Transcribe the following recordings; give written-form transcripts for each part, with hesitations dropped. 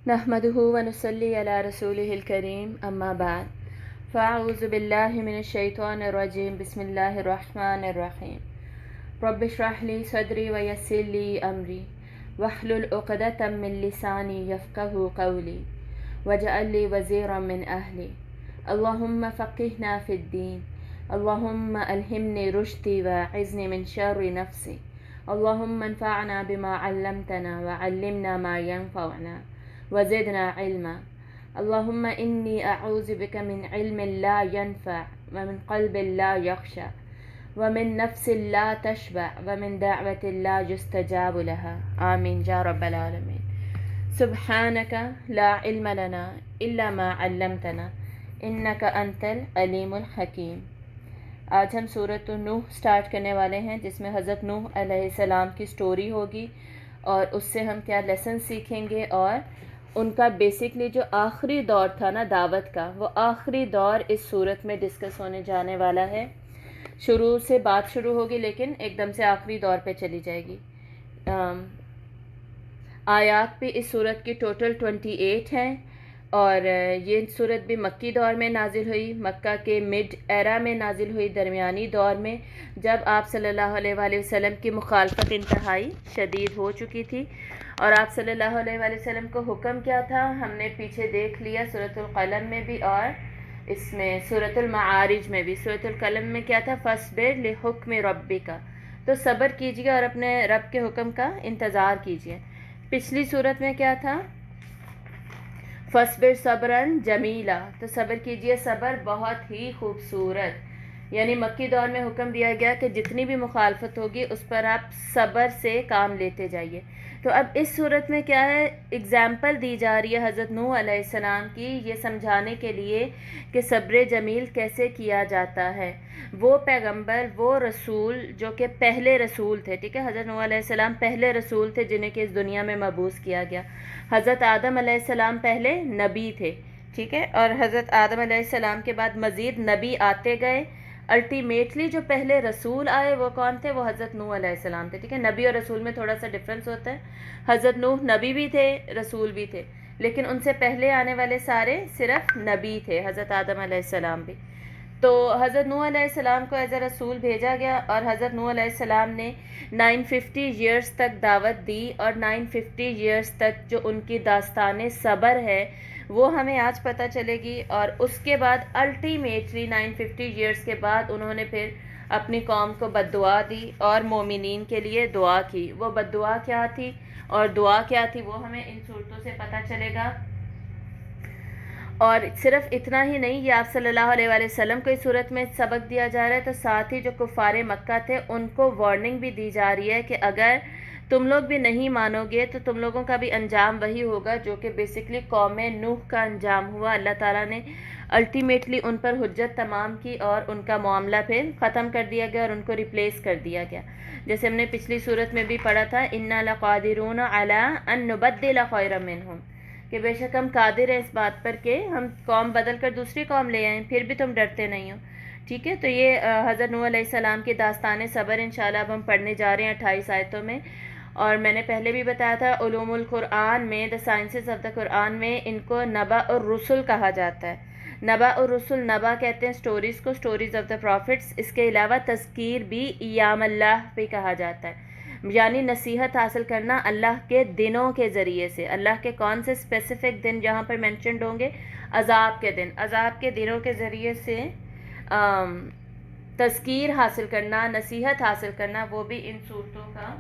نحمده ونصلي على رسوله الكريم أما بعد فأعوذ بالله من الشيطان الرجيم بسم الله الرحمن الرحيم رب اشرح لي صدري ويسر لي أمري واحلل عقدة من لساني يفقه قولي واجعل لي وزيرا من أهلي اللهم فقهنا في الدين اللهم ألهمني رشدي وأعذني من شر نفسي اللهم انفعنا بما علمتنا وعلمنا ما ينفعنا وزدنا علما اللهم إني أعوذ بك من علم لا ينفع ومن قلب لا يخشع ومن نفس لا تشبع ومن دعوة لا يستجاب لها آمين يا رب العالمين سبحانك لا علم لنا إلا ما علمتنا إنك أنت العليم الحكيم۔ آج ہم سورۃ نوح سٹارٹ کرنے والے ہیں جس میں حضرت نوح علیہ السلام کی سٹوری ہوگی اور اس سے ہم کیا لیسن سیکھیں گے، اور ان کا بیسکلی جو آخری دور تھا نا دعوت کا، وہ آخری دور اس صورت میں ڈسکس ہونے جانے والا ہے۔ شروع سے بات شروع ہوگی لیکن ایک دم سے آخری دور پہ چلی جائے گی۔ آیات بھی اس صورت کی ٹوٹل 28 ہیں، اور یہ صورت بھی مکی دور میں نازل ہوئی، مکہ کے مڈ ایرا میں نازل ہوئی، درمیانی دور میں، جب آپ صلی اللہ علیہ وآلہ وسلم کی مخالفت انتہائی شدید ہو چکی تھی۔ اور آپ صلی اللہ علیہ وآلہ وسلم کو حکم کیا تھا، ہم نے پیچھے دیکھ لیا سورۃ القلم میں بھی اور اس میں سورۃ المعارج میں بھی۔ سورۃ القلم میں کیا تھا، فاصبر لحکم ربک، تو صبر کیجیے اور اپنے رب کے حکم کا انتظار کیجیے۔ پچھلی صورت میں کیا تھا، فاصبر صبرا جمیلا، تو صبر کیجیے صبر بہت ہی خوبصورت۔ یعنی مکی دور میں حکم دیا گیا کہ جتنی بھی مخالفت ہوگی اس پر آپ صبر سے کام لیتے جائیے۔ تو اب اس صورت میں کیا ہے، اگزامپل دی جا رہی ہے حضرت نوح علیہ السلام کی، یہ سمجھانے کے لیے کہ صبر جمیل کیسے کیا جاتا ہے۔ وہ پیغمبر، وہ رسول جو کہ پہلے رسول تھے، ٹھیک ہے، حضرت نوح علیہ السلام پہلے رسول تھے جنہیں کہ اس دنیا میں مبعوث کیا گیا۔ حضرت آدم علیہ السلام پہلے نبی تھے، ٹھیک ہے، اور حضرت آدم علیہ السلام کے بعد مزید نبی آتے گئے۔ الٹیمیٹلی جو پہلے رسول آئے وہ کون تھے، وہ حضرت نوح علیہ السلام تھے، ٹھیک ہے۔ نبی اور رسول میں تھوڑا سا ڈفرینس ہوتا ہے، حضرت نوح نبی بھی تھے رسول بھی تھے، لیکن ان سے پہلے آنے والے سارے صرف نبی تھے، حضرت آدم علیہ السلام بھی۔ تو حضرت نوح علیہ السلام کو ایز اے رسول بھیجا گیا، اور حضرت نوح علیہ السلام نے 950 ایئرس تک دعوت دی، اور 950 ایئرس تک جو ان کی داستان صبر ہے وہ ہمیں آج پتہ چلے گی۔ اور اس کے بعد الٹیمیٹلی 950 ایئرس کے بعد انہوں نے پھر اپنی قوم کو بد دعا دی اور مومنین کے لیے دعا کی۔ وہ بد دعا کیا تھی اور دعا کیا تھی وہ ہمیں ان صورتوں سے پتہ چلے گا۔ اور صرف اتنا ہی نہیں، یہ آپ صلی اللہ علیہ وآلہ وسلم کو اس صورت میں سبق دیا جا رہا ہے، تو ساتھ ہی جو کفار مکہ تھے ان کو وارننگ بھی دی جا رہی ہے کہ اگر تم لوگ بھی نہیں مانو گے تو تم لوگوں کا بھی انجام وہی ہوگا جو کہ بیسکلی قوم نوح کا انجام ہوا۔ اللہ تعالیٰ نے الٹیمیٹلی ان پر حجت تمام کی اور ان کا معاملہ پھر ختم کر دیا گیا اور ان کو ریپلیس کر دیا گیا۔ جیسے ہم نے پچھلی صورت میں بھی پڑھا تھا، اِنَّا لَقَادِرُونَ عَلَىٰ أَن نُبَدِّلَ خَيْرًا مِّنْهُمْ، کہ بے شک ہم قادر ہیں اس بات پر کہ ہم قوم بدل کر دوسری قوم لے آئیں، پھر بھی تم ڈرتے نہیں ہو، ٹھیک ہے۔ تو یہ حضرت نوح علیہ السلام کی داستان صبر انشاءاللہ اب ہم پڑھنے جا رہے ہیں 28 آیتوں میں۔ اور میں نے پہلے بھی بتایا تھا علوم القرآن میں، دا سائنسز آف دا قرآن میں ان کو نبا الرسل کہا جاتا ہے۔ نبا الرسل، نبا کہتے ہیں سٹوریز کو، سٹوریز آف دا پروفٹس۔ اس کے علاوہ تذکیر بھی ایام اللہ بھی کہا جاتا ہے، یعنی نصیحت حاصل کرنا اللہ کے دنوں کے ذریعے سے۔ اللہ کے کون سے اسپیسیفک دن جہاں پر مینشنڈ ہوں گے، عذاب کے دن، عذاب کے دنوں کے ذریعے سے تذکیر حاصل کرنا، نصیحت حاصل کرنا، وہ بھی ان صورتوں کا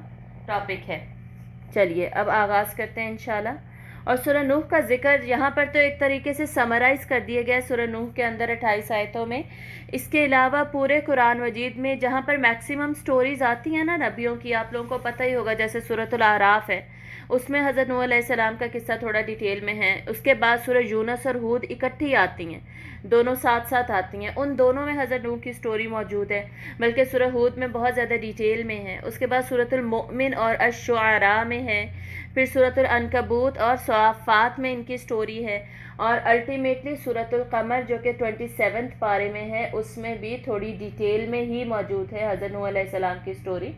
ٹاپک ہے۔ چلیے اب آغاز کرتے ہیں انشاءاللہ۔ اور سورہ نوح کا ذکر یہاں پر تو ایک طریقے سے سمرائز کر دیا گیا ہے سورہ نوح کے اندر 28 آیتوں میں۔ اس کے علاوہ پورے قرآن مجید میں جہاں پر میکسیمم سٹوریز آتی ہیں نا نبیوں کی، آپ لوگوں کو پتہ ہی ہوگا، جیسے سورۃ الاعراف ہے، اس میں حضرت نوح علیہ السلام کا قصہ تھوڑا ڈیٹیل میں ہے۔ اس کے بعد سورہ یونس اور ہود اکٹھی آتی ہیں، دونوں ساتھ ساتھ آتی ہیں، ان دونوں میں حضرت نوح کی سٹوری موجود ہے، بلکہ سورہ ہود میں بہت زیادہ ڈیٹیل میں ہے۔ اس کے بعد سورۃ المؤمن اور الشعراء میں ہے، پھر سورۃ العنکبوت اور صافات میں ان کی سٹوری ہے، اور الٹیمیٹلی سورۃ القمر جو کہ 27 پارے میں ہے، اس میں بھی تھوڑی ڈیٹیل میں ہی موجود ہے حضرت نوح علیہ السلام کی سٹوری۔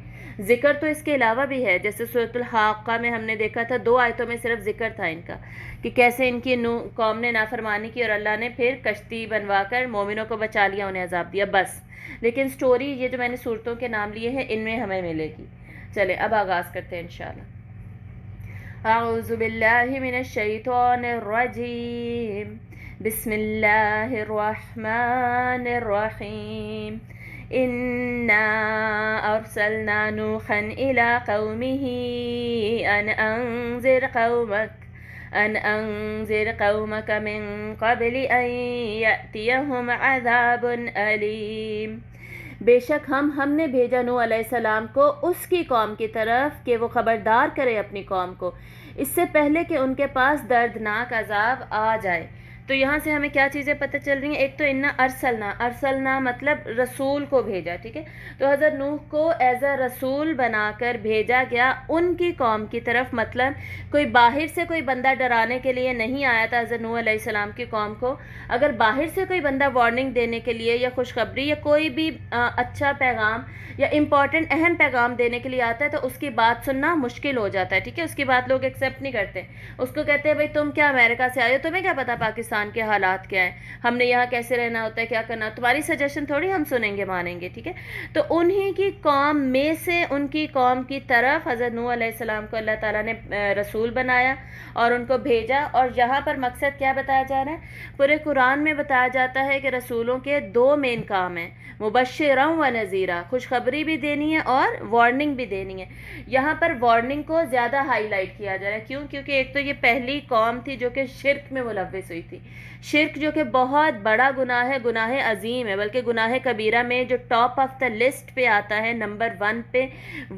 ذکر تو اس کے علاوہ بھی ہے، جیسے سورۃ الحاقہ میں ہم نے دیکھا تھا 2 آیتوں میں صرف ذکر تھا ان کا کہ کیسے ان کی قوم نے نافرمانی کی اور اللہ نے پھر کشتی بنوا کر مومنوں کو بچا لیا، انہیں عذاب دیا، بس. لیکن سٹوری یہ جو میں نے صورتوں کے نام لیے ہیں ان میں ہمیں ملے گی. چلے اب آغاز کرتے ہیں انشاءاللہ. اعوذ باللہ من الشیطان الرجیم، بسم اللہ الرحمن الرحیم. انا ارسلنا نوحا الى قومه ان انذر قومك من قبل ان یأتیہم عذاب علیم. بے شک ہم نے بھیجا نوح علیہ السلام کو اس کی قوم کی طرف کہ وہ خبردار کرے اپنی قوم کو اس سے پہلے کہ ان کے پاس دردناک عذاب آ جائے. تو یہاں سے ہمیں کیا چیزیں پتہ چل رہی ہیں؟ ایک تو انا ارسلنا مطلب رسول کو بھیجا، ٹھیک ہے. تو حضرت نوح کو ایز اے رسول بنا کر بھیجا گیا ان کی قوم کی طرف، مطلب کوئی باہر سے کوئی بندہ ڈرانے کے لیے نہیں آیا تھا حضرت نوح علیہ السلام کی قوم کو. اگر باہر سے کوئی بندہ وارننگ دینے کے لیے یا خوشخبری یا کوئی بھی اچھا پیغام یا امپورٹنٹ اہم پیغام دینے کے لیے آتا ہے تو اس کی بات سننا مشکل ہو جاتا ہے، ٹھیک ہے. اس کی بات لوگ ایکسیپٹ نہیں کرتے. اس کو کہتے ہیں بھائی تم کیا امریکہ سے آئے ہو، تمہیں کیا پتا پاکستان کے حالات کیا ہیں، ہم نے یہاں کیسے رہنا ہوتا ہے، کیا کرنا، تمہاری سجیشن تھوڑی ہم سنیں گے مانیں گے، ٹھیک ہے. تو انہی کی قوم میں سے ان کی قوم کی طرف حضرت نوح علیہ السلام کو اللہ تعالیٰ نے رسول بنایا اور ان کو بھیجا. اور یہاں پر مقصد کیا بتایا جا رہا ہے؟ پورے قرآن میں بتایا جاتا ہے کہ رسولوں کے 2 مین کام ہیں، مبشرا و نذیرا، خوشخبری بھی دینی ہے اور وارننگ بھی دینی ہے. یہاں پر وارننگ کو زیادہ ہائی لائٹ کیا جا رہا ہے. کیوں؟ کیونکہ ایک تو یہ پہلی قوم تھی جو کہ شرک میں ملوث ہوئی تھی. شرک جو کہ بہت بڑا گناہ ہے، گناہ عظیم ہے، بلکہ گناہ کبیرہ میں جو ٹاپ آف دا لسٹ پہ آتا ہے، نمبر 1 پہ،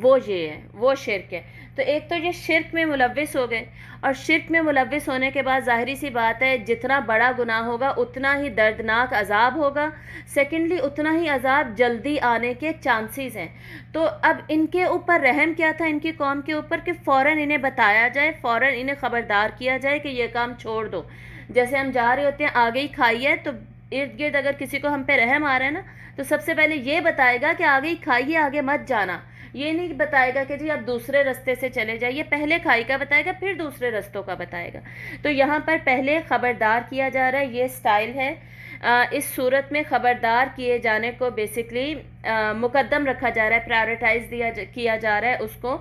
وہ یہ ہے، وہ شرک ہے. تو ایک تو یہ شرک میں ملوث ہو گئے، اور شرک میں ملوث ہونے کے بعد ظاہری سی بات ہے جتنا بڑا گناہ ہوگا اتنا ہی دردناک عذاب ہوگا. سیکنڈلی اتنا ہی عذاب جلدی آنے کے چانسز ہیں. تو اب ان کے اوپر رحم کیا تھا ان کی قوم کے اوپر کہ فوراً انہیں بتایا جائے، فوراً انہیں خبردار کیا جائے کہ یہ کام چھوڑ دو. جیسے ہم جا رہے ہوتے ہیں آگے ہی کھائی ہے، تو ارد گرد اگر کسی کو ہم پہ رحم آ رہا ہے نا تو سب سے پہلے یہ بتائے گا کہ آگے ہی کھائیے، آگے مت جانا. یہ نہیں بتائے گا کہ جی آپ دوسرے رستے سے چلے جائیے، پہلے کھائی کا بتائے گا پھر دوسرے رستوں کا بتائے گا. تو یہاں پر پہلے خبردار کیا جا رہا ہے، یہ سٹائل ہے. اس صورت میں خبردار کیے جانے کو بیسکلی مقدم رکھا جا رہا ہے، پرائورٹائز کیا جا رہا ہے، اس کو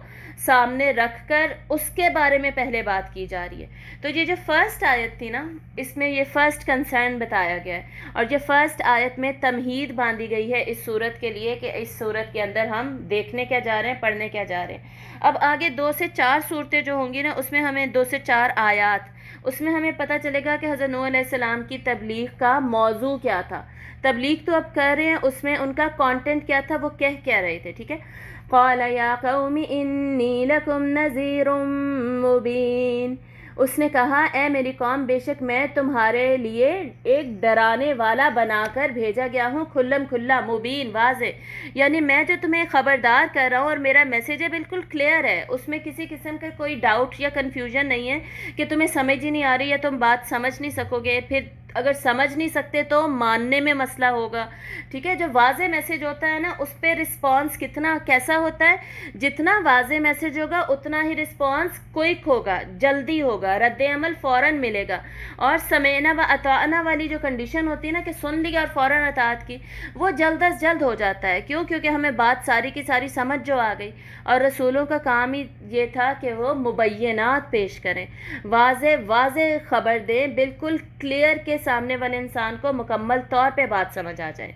سامنے رکھ کر اس کے بارے میں پہلے بات کی جا رہی ہے. تو یہ جو فرسٹ آیت تھی نا، اس میں یہ فرسٹ کنسرن بتایا گیا ہے، اور یہ فرسٹ آیت میں تمہید باندھی گئی ہے اس صورت کے لیے کہ اس صورت کے اندر ہم دیکھنے کیا جا رہے ہیں، پڑھنے کیا جا رہے ہیں. اب آگے 2 سے 4 صورتیں جو ہوں گی نا، اس میں ہمیں 2 سے 4 آیات، اس میں ہمیں پتہ چلے گا کہ حضرت نوح علیہ السلام کی تبلیغ کا موضوع کیا تھا. تبلیغ تو اب کر رہے ہیں، اس میں ان کا کانٹینٹ کیا تھا، وہ کہہ رہے تھے، ٹھیک ہے. قال یا قوم انی لکم نذیر مبین. اس نے کہا اے میری قوم، بے شک میں تمہارے لیے ایک ڈرانے والا بنا کر بھیجا گیا ہوں، کھلم کھلا، مبین، واضح. یعنی میں جو تمہیں خبردار کر رہا ہوں اور میرا میسیج ہے بالکل کلیئر ہے، اس میں کسی قسم کا کوئی ڈاؤٹ یا کنفیوژن نہیں ہے کہ تمہیں سمجھ ہی نہیں آ رہی یا تم بات سمجھ نہیں سکو گے. پھر اگر سمجھ نہیں سکتے تو ماننے میں مسئلہ ہوگا، ٹھیک ہے. جو واضح میسیج ہوتا ہے نا، اس پہ رسپانس کیسا ہوتا ہے؟ جتنا واضح میسیج ہوگا اتنا ہی رسپانس کوئک ہوگا، جلدی ہوگا، رد عمل فوراً ملے گا. اور سمعنا و اطعنا والی جو کنڈیشن ہوتی ہے نا کہ سن لیا اور فوراً اطاعت کی، وہ جلد از جلد ہو جاتا ہے. کیوں؟ کیونکہ ہمیں بات ساری کی ساری سمجھ جو آ گئی. اور رسولوں کا کام ہی یہ تھا کہ وہ مبینات پیش کریں، واضح خبر دیں، بالکل کلیئر کے سامنے والے انسان کو مکمل طور پہ بات سمجھ آ جائے.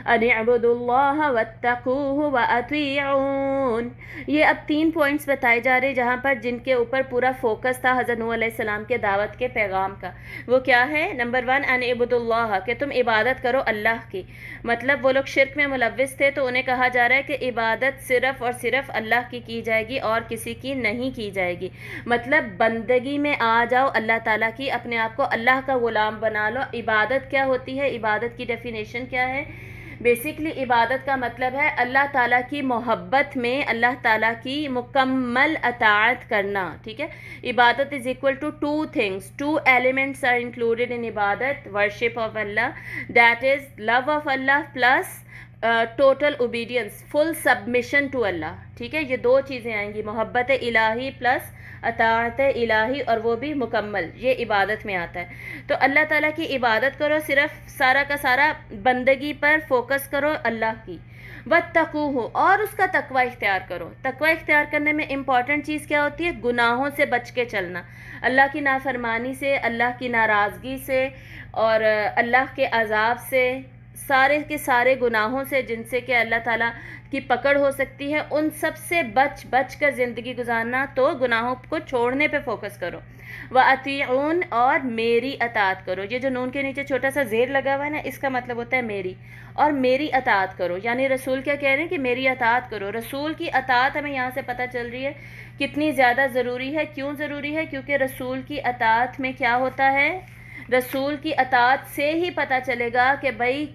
ان اعبدوا اللہ واتقوہ واطیعون. یہ اب 3 پوائنٹس بتائے جا رہے جہاں پر جن کے اوپر پورا فوکس تھا حضرت نوح علیہ السلام کے دعوت کے پیغام کا. وہ کیا ہے؟ نمبر 1 ان اعبدوا اللہ، کہ تم عبادت کرو اللہ کی. مطلب وہ لوگ شرک میں ملوث تھے تو انہیں کہا جا رہا ہے کہ عبادت صرف اور صرف اللہ کی جائے گی اور کسی کی نہیں کی جائے گی. مطلب بندگی میں آ جاؤ اللہ تعالیٰ کی، اپنے آپ کو اللہ کا غلام بنا لو. عبادت کیا ہوتی ہے؟ عبادت کی ڈیفینیشن کیا ہے؟ بیسکلی عبادت کا مطلب ہے اللہ تعالیٰ کی محبت میں اللہ تعالیٰ کی مکمل اطاعت کرنا، ٹھیک ہے. عبادت از equal to 2 things. 2 elements are included in عبادت: worship of Allah, that is love of Allah plus total obedience, full submission to اللہ. ٹھیک ہے، یہ دو چیزیں آئیں گی، محبت الہی پلس اطاعت الہی، اور وہ بھی مکمل، یہ عبادت میں آتا ہے. تو اللہ تعالیٰ کی عبادت کرو، صرف سارا کا سارا بندگی پر فوکس کرو اللہ کی. واتقوہ، اور اس کا تقوی اختیار کرو. تقوی اختیار کرنے میں امپورٹنٹ چیز کیا ہوتی ہے؟ گناہوں سے بچ کے چلنا، اللہ کی نافرمانی سے، اللہ کی ناراضگی سے، اور اللہ کے عذاب سے، سارے کے سارے گناہوں سے جن سے کہ اللہ تعالیٰ کی پکڑ ہو سکتی ہے، ان سب سے بچ بچ کر زندگی گزارنا. تو گناہوں کو چھوڑنے پہ فوکس کرو. وَأَطِيعُونَ، اور میری اطاعت کرو. یہ جو نون کے نیچے چھوٹا سا زیر لگا ہوا ہے نا، اس کا مطلب ہوتا ہے میری، اور میری اطاعت کرو. یعنی رسول کیا کہہ رہے ہیں کہ میری اطاعت کرو. رسول کی اطاعت ہمیں یہاں سے پتہ چل رہی ہے کتنی زیادہ ضروری ہے. کیوں ضروری ہے؟ کیونکہ رسول کی اطاعت میں کیا ہوتا ہے؟ رسول کی اطاعت سے ہی پتہ چلے گا کہ بھائی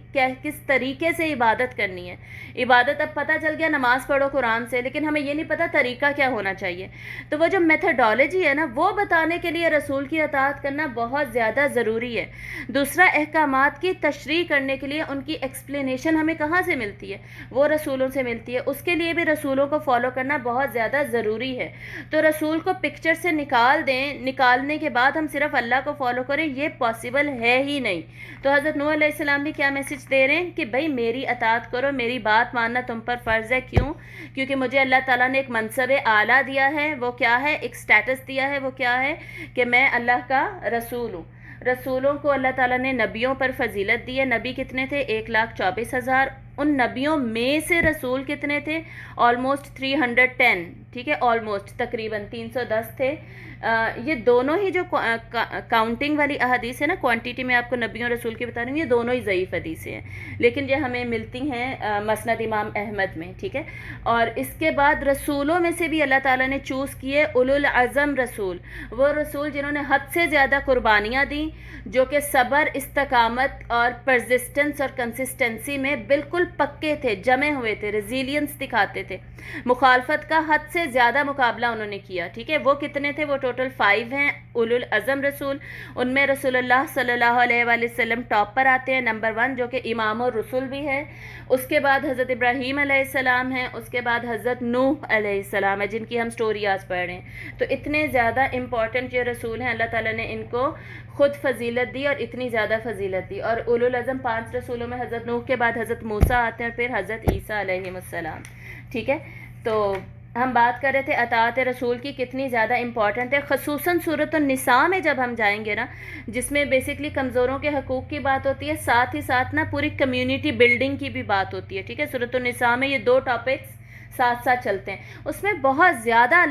کس طریقے سے عبادت کرنی ہے. عبادت اب پتہ چل گیا نماز پڑھو قرآن سے، لیکن ہمیں یہ نہیں پتہ طریقہ کیا ہونا چاہیے. تو وہ جو میتھڈالوجی ہے نا، وہ بتانے کے لیے رسول کی اطاعت کرنا بہت زیادہ ضروری ہے. دوسرا، احکامات کی تشریح کرنے کے لیے ان کی ایکسپلینیشن ہمیں کہاں سے ملتی ہے؟ وہ رسولوں سے ملتی ہے. اس کے لیے بھی رسولوں کو فالو کرنا بہت زیادہ ضروری ہے. تو رسول کو پکچر سے نکال دیں، نکالنے کے بعد ہم صرف اللہ کو فالو کریں، یہ پاسبل ہے ہی نہیں. تو حضرت نوح علیہ السلام بھی کیا میسج دے رہے ہیں کہ بھائی میری اطاعت کرو، میری بات ماننا تم پر فرض ہے. کیوں؟ کیونکہ مجھے اللہ تعالیٰ نے ایک منصب اعلیٰ دیا ہے. وہ کیا ہے؟ ایک سٹیٹس دیا ہے. وہ کیا ہے؟ کہ میں اللہ کا رسول ہوں. رسولوں کو اللہ تعالیٰ نے نبیوں پر فضیلت دی ہے. نبی کتنے تھے؟ 1,24,000. ان نبیوں میں سے رسول کتنے تھے؟ آلموسٹ 310. ٹھیک ہے، آلموسٹ، تقریباً 310 تھے. یہ دونوں ہی جو کاؤنٹنگ والی احادیث ہے نا، کوانٹیٹی میں آپ کو نبیوں رسول کی بتا رہی ہوں، یہ دونوں ہی ضعیف حدیثیں ہیں، لیکن یہ ہمیں ملتی ہیں مسند امام احمد میں. ٹھیک ہے، اور اس کے بعد رسولوں میں سے بھی اللہ تعالیٰ نے چوز کیے اولو العزم رسول. وہ رسول جنہوں نے حد سے زیادہ قربانیاں دیں، جو کہ صبر، استقامت اور پرزسٹنس اور کنسسٹنسی میں بالکل پکے تھے، جمے ہوئے تھے، ریزیلینس دکھاتے تھے. مخالفت کا حد سے زیادہ مقابلہ انہوں نے کیا. ٹھیک ہے، وہ کتنے تھے؟ وہ ٹوٹل 5 ہیں اولو العزم رسول. ان میں رسول اللہ صلی اللہ علیہ وآلہ وسلم ٹاپ پر آتے ہیں، نمبر 1، جو کہ امام الرسل بھی ہے. اس کے بعد حضرت ابراہیم علیہ السلام ہیں. اس کے بعد حضرت نوح علیہ السلام ہے، جن کی ہم سٹوری آج پڑھ رہے ہیں. تو اتنے زیادہ امپورٹنٹ یہ رسول ہیں، اللہ تعالیٰ نے ان کو خود فضیلت دی اور اتنی زیادہ فضیلت دی. اور اولو العزم 5 رسولوں میں حضرت نوح کے بعد حضرت موسیٰ آتے ہیں، اور پھر حضرت عیسیٰ علیہ السلام. ٹھیک ہے، تو ہم بات کر رہے تھے اطاعت رسول کی کتنی زیادہ امپورٹنٹ ہے. خصوصاً سورۃ النساء میں جب ہم جائیں گے نا، جس میں بیسکلی کمزوروں کے حقوق کی بات ہوتی ہے، ساتھ ہی ساتھ نا پوری کمیونٹی بلڈنگ کی بھی بات ہوتی ہے. ٹھیک ہے، سورۃ النساء میں یہ 2 ٹاپکس ساتھ ساتھ چلتے ہیں. اس میں بہت زیادہ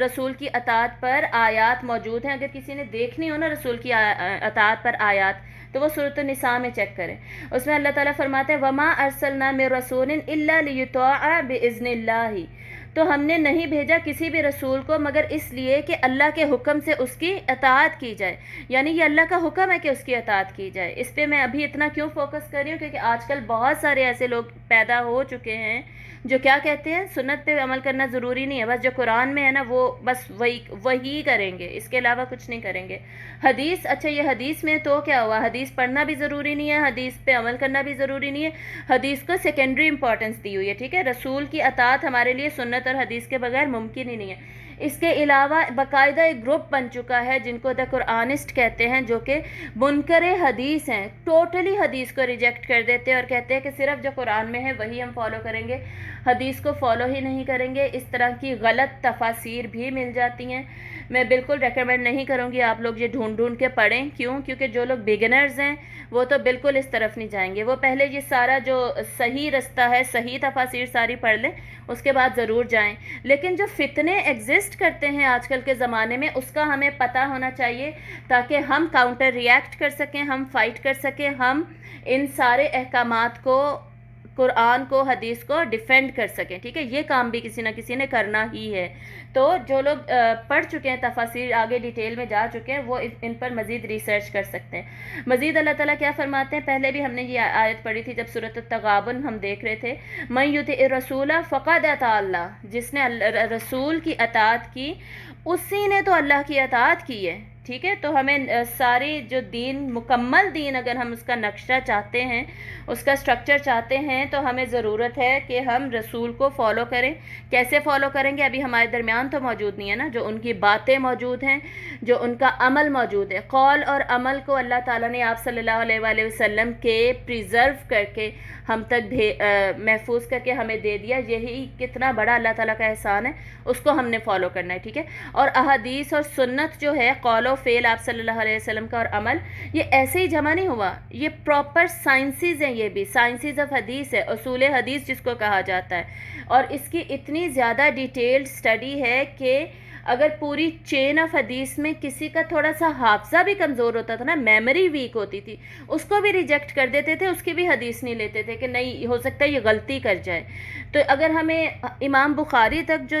رسول کی اطاعت پر آیات موجود ہیں. اگر کسی نے دیکھنی ہو نا رسول کی اطاعت پر آیات، تو وہ سورۃ النساء میں چیک کریں. اس میں اللہ تعالیٰ فرماتے ہیں وَمَا أَرْسَلْنَا مِن رَسُولٍ إِلَّا لِيُطَاعَ بِإِذْنِ اللَّهِ. تو ہم نے نہیں بھیجا کسی بھی رسول کو مگر اس لیے کہ اللہ کے حکم سے اس کی اطاعت کی جائے. یعنی یہ اللہ کا حکم ہے کہ اس کی اطاعت کی جائے. اس پہ میں ابھی اتنا کیوں فوکس کر رہی ہوں؟ کیونکہ آج کل بہت سارے ایسے لوگ پیدا ہو چکے ہیں جو کیا کہتے ہیں، سنت پہ عمل کرنا ضروری نہیں ہے، بس جو قرآن میں ہے نا وہ بس وہی کریں گے، اس کے علاوہ کچھ نہیں کریں گے. حدیث، اچھا یہ حدیث میں تو کیا ہوا؟ حدیث پڑھنا بھی ضروری نہیں ہے، حدیث پہ عمل کرنا بھی ضروری نہیں ہے، حدیث کو سیکنڈری امپورٹنس دی ہوئی ہے. ٹھیک ہے، رسول کی اطاعت ہمارے لیے سنت اور حدیث کے بغیر ممکن ہی نہیں ہے. اس کے علاوہ باقاعدہ ایک گروپ بن چکا ہے جن کو دا قرآنسٹ کہتے ہیں، جو کہ منکر حدیث ہیں. ٹوٹلی حدیث کو ریجیکٹ کر دیتے ہیں اور کہتے ہیں کہ صرف جو قرآن میں ہے وہی ہم فالو کریں گے، حدیث کو فالو ہی نہیں کریں گے. اس طرح کی غلط تفاسیر بھی مل جاتی ہیں. میں بالکل ریکمینڈ نہیں کروں گی آپ لوگ یہ ڈھونڈ کے پڑھیں. کیوں؟ کیونکہ جو لوگ بگنرز ہیں وہ تو بالکل اس طرف نہیں جائیں گے. وہ پہلے یہ سارا جو صحیح رستہ ہے، صحیح تفاسیر ساری پڑھ لیں، اس کے بعد ضرور جائیں. لیکن جو فتنے ایگزسٹ کرتے ہیں آج کل کے زمانے میں، اس کا ہمیں پتہ ہونا چاہیے تاکہ ہم کاؤنٹر ریئیکٹ کر سکیں، ہم فائٹ کر سکیں، ہم ان سارے احکامات کو، قرآن کو، حدیث کو ڈیفینڈ کر سکیں. ٹھیک ہے، یہ کام بھی کسی نہ کسی نے کرنا ہی ہے. تو جو لوگ پڑھ چکے ہیں تفاسیر، آگے ڈیٹیل میں جا چکے ہیں، وہ ان پر مزید ریسرچ کر سکتے ہیں. مزید اللہ تعالیٰ کیا فرماتے ہیں؟ پہلے بھی ہم نے یہ آیت پڑھی تھی جب سورۃ التغابن ہم دیکھ رہے تھے، مَن یُطِعِ الرَّسُولَ فَقَدْ اَطَاعَ اللَّهَ. جس نے رسول کی اطاعت کی، اسی نے تو اللہ کی اطاعت کی ہے. ٹھیک ہے. تو ہمیں ساری جو دین، مکمل دین اگر ہم اس کا نقشہ چاہتے ہیں، اس کا سٹرکچر چاہتے ہیں، تو ہمیں ضرورت ہے کہ ہم رسول کو فالو کریں. کیسے فالو کریں گے؟ ابھی ہمارے درمیان تو موجود نہیں ہے نا. جو ان کی باتیں موجود ہیں، جو ان کا عمل موجود ہے، قول اور عمل کو اللہ تعالیٰ نے آپ صلی اللہ علیہ وآلہ وسلم کے پریزرو کر کے ہم تک محفوظ کر کے ہمیں دے دیا. یہی کتنا بڑا اللہ تعالیٰ کا احسان ہے، اس کو ہم نے فالو کرنا ہے. ٹھیک ہے. اور احادیث اور سنت جو ہے، قول و فعل آپ صلی اللہ علیہ وسلم کا، اور عمل، یہ ایسے ہی جمع نہیں ہوا. یہ پراپر سائنسز ہیں. یہ بھی سائنسز آف حدیث ہے، اصول حدیث جس کو کہا جاتا ہے. اور اس کی اتنی زیادہ ڈیٹیلڈ اسٹڈی ہے کہ اگر پوری چین آف حدیث میں کسی کا تھوڑا سا حافظہ بھی کمزور ہوتا تھا نا، میموری ویک ہوتی تھی، اس کو بھی ریجیکٹ کر دیتے تھے، اس کی بھی حدیث نہیں لیتے تھے کہ نہیں ہو سکتا یہ غلطی کر جائے. تو اگر ہمیں امام بخاری تک جو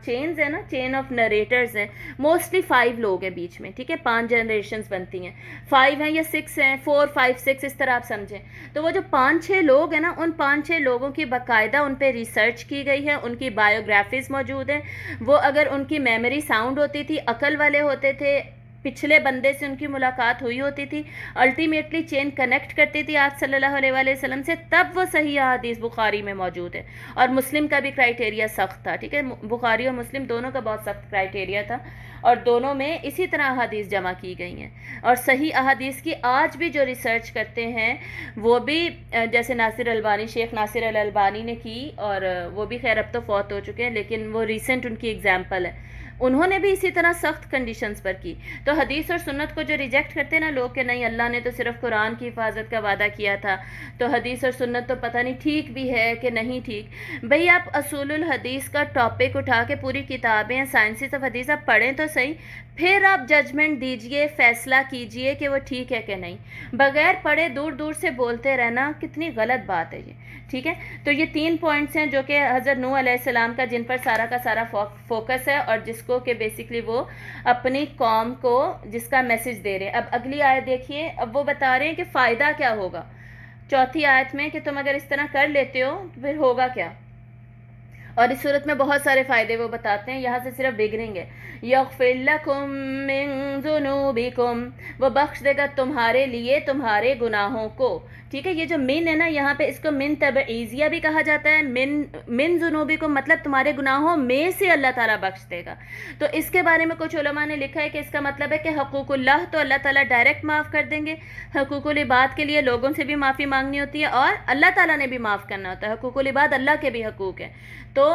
چینز ہیں نا، چین آف نریٹرز ہیں، موسٹلی 5 لوگ ہیں بیچ میں. ٹھیک ہے. 5 جنریشنز بنتی ہیں، 5 ہیں یا 6 ہیں، 4 5 6 اس طرح آپ سمجھیں. تو وہ جو 5-6 لوگ ہیں نا، ان 5-6 لوگوں کی باقاعدہ ان پہ ریسرچ کی گئی ہے، ان کی بایوگرافیز موجود ہیں. وہ اگر ان کی میموری ساؤنڈ ہوتی تھی، عقل والے ہوتے تھے، پچھلے بندے سے ان کی ملاقات ہوئی ہوتی تھی، الٹیمیٹلی چین کنیکٹ کرتی تھی آپ صلی اللہ علیہ وآلہ وسلم سے، تب وہ صحیح احادیث بخاری میں موجود ہے. اور مسلم کا بھی کرائٹیریا سخت تھا. ٹھیک ہے. بخاری اور مسلم دونوں کا بہت سخت کرائٹیریا تھا، اور دونوں میں اسی طرح احادیث جمع کی گئی ہیں. اور صحیح احادیث کی آج بھی جو ریسرچ کرتے ہیں، وہ بھی جیسے ناصر البانی، شیخ ناصر الالبانی نے کی، اور وہ بھی خیر اب تو فوت ہو چکے ہیں، لیکن وہ ریسنٹ ان کی ایگزامپل ہے. انہوں نے بھی اسی طرح سخت کنڈیشنز پر کی. تو حدیث اور سنت کو جو ریجیکٹ کرتے ہیں نا لوگ کہ نہیں اللہ نے تو صرف قرآن کی حفاظت کا وعدہ کیا تھا، تو حدیث اور سنت تو پتہ نہیں ٹھیک بھی ہے کہ نہیں ٹھیک. بھئی آپ اصول الحدیث کا ٹاپک اٹھا کے پوری کتابیں سائنسز آف حدیث آپ پڑھیں تو صحیح، پھر آپ ججمنٹ دیجئے، فیصلہ کیجئے کہ وہ ٹھیک ہے کہ نہیں. بغیر پڑھے دور دور سے بولتے رہنا کتنی غلط بات ہے یہ. ٹھیک ہے. تو یہ 3 پوائنٹس ہیں جو کہ حضرت نوح علیہ السلام کا، جن پر سارا کا سارا فوکس ہے، اور جس کو کہ بیسکلی وہ اپنی قوم کو جس کا میسج دے رہے ہیں. اب اگلی آیت دیکھیے. اب وہ بتا رہے ہیں کہ فائدہ کیا ہوگا 4تھی آیت میں، کہ تم اگر اس طرح کر لیتے ہو تو پھر ہوگا کیا. اور اس صورت میں بہت سارے فائدے وہ بتاتے ہیں. یہاں سے صرف بگننگ ہے. یغفر لکم من ذنوبکم، وہ بخش دے گا تمہارے لیے تمہارے گناہوں کو. ٹھیک ہے. یہ جو من ہے نا یہاں پہ، اس کو من تبعیضیہ بھی کہا جاتا ہے. من ذنوبکم مطلب تمہارے گناہوں میں سے اللہ تعالیٰ بخش دے گا. تو اس کے بارے میں کچھ علماء نے لکھا ہے کہ اس کا مطلب ہے کہ حقوق اللہ تو اللہ تعالیٰ ڈائریکٹ معاف کر دیں گے. حقوق العباد کے لیے لوگوں سے بھی معافی مانگنی ہوتی ہے، اور اللہ تعالیٰ نے بھی معاف کرنا ہوتا ہے. حقوق العباد اللہ کے بھی حقوق ہیں، تو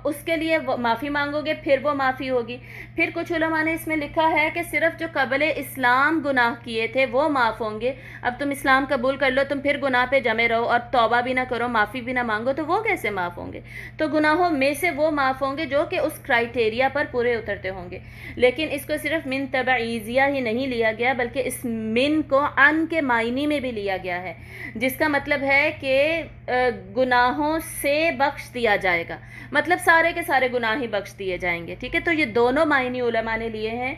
اس کے لیے معافی مانگو گے، پھر وہ معافی ہوگی. پھر کچھ علماء نے اس میں لکھا ہے کہ صرف جو قبل اسلام گناہ کیے تھے وہ معاف ہوں گے. اب تم اسلام قبول کر لو، تم پھر گناہ پہ جمے رہو اور توبہ بھی نہ کرو، معافی بھی نہ مانگو، تو وہ کیسے معاف ہوں گے؟ تو گناہوں میں سے وہ معاف ہوں گے جو کہ اس کرائٹیریا پر پورے اترتے ہوں گے. لیکن اس کو صرف من تبعیضیہ ہی نہیں لیا گیا، بلکہ اس من کو ان کے معنی میں بھی لیا گیا ہے، جس کا مطلب ہے کہ گناہوں سے بخش دیا جائے گا، مطلب سارے کے سارے گناہ ہی بخش دیے جائیں گے. ٹھیک ہے. تو یہ دونوں معنی علماء نے لیے ہیں.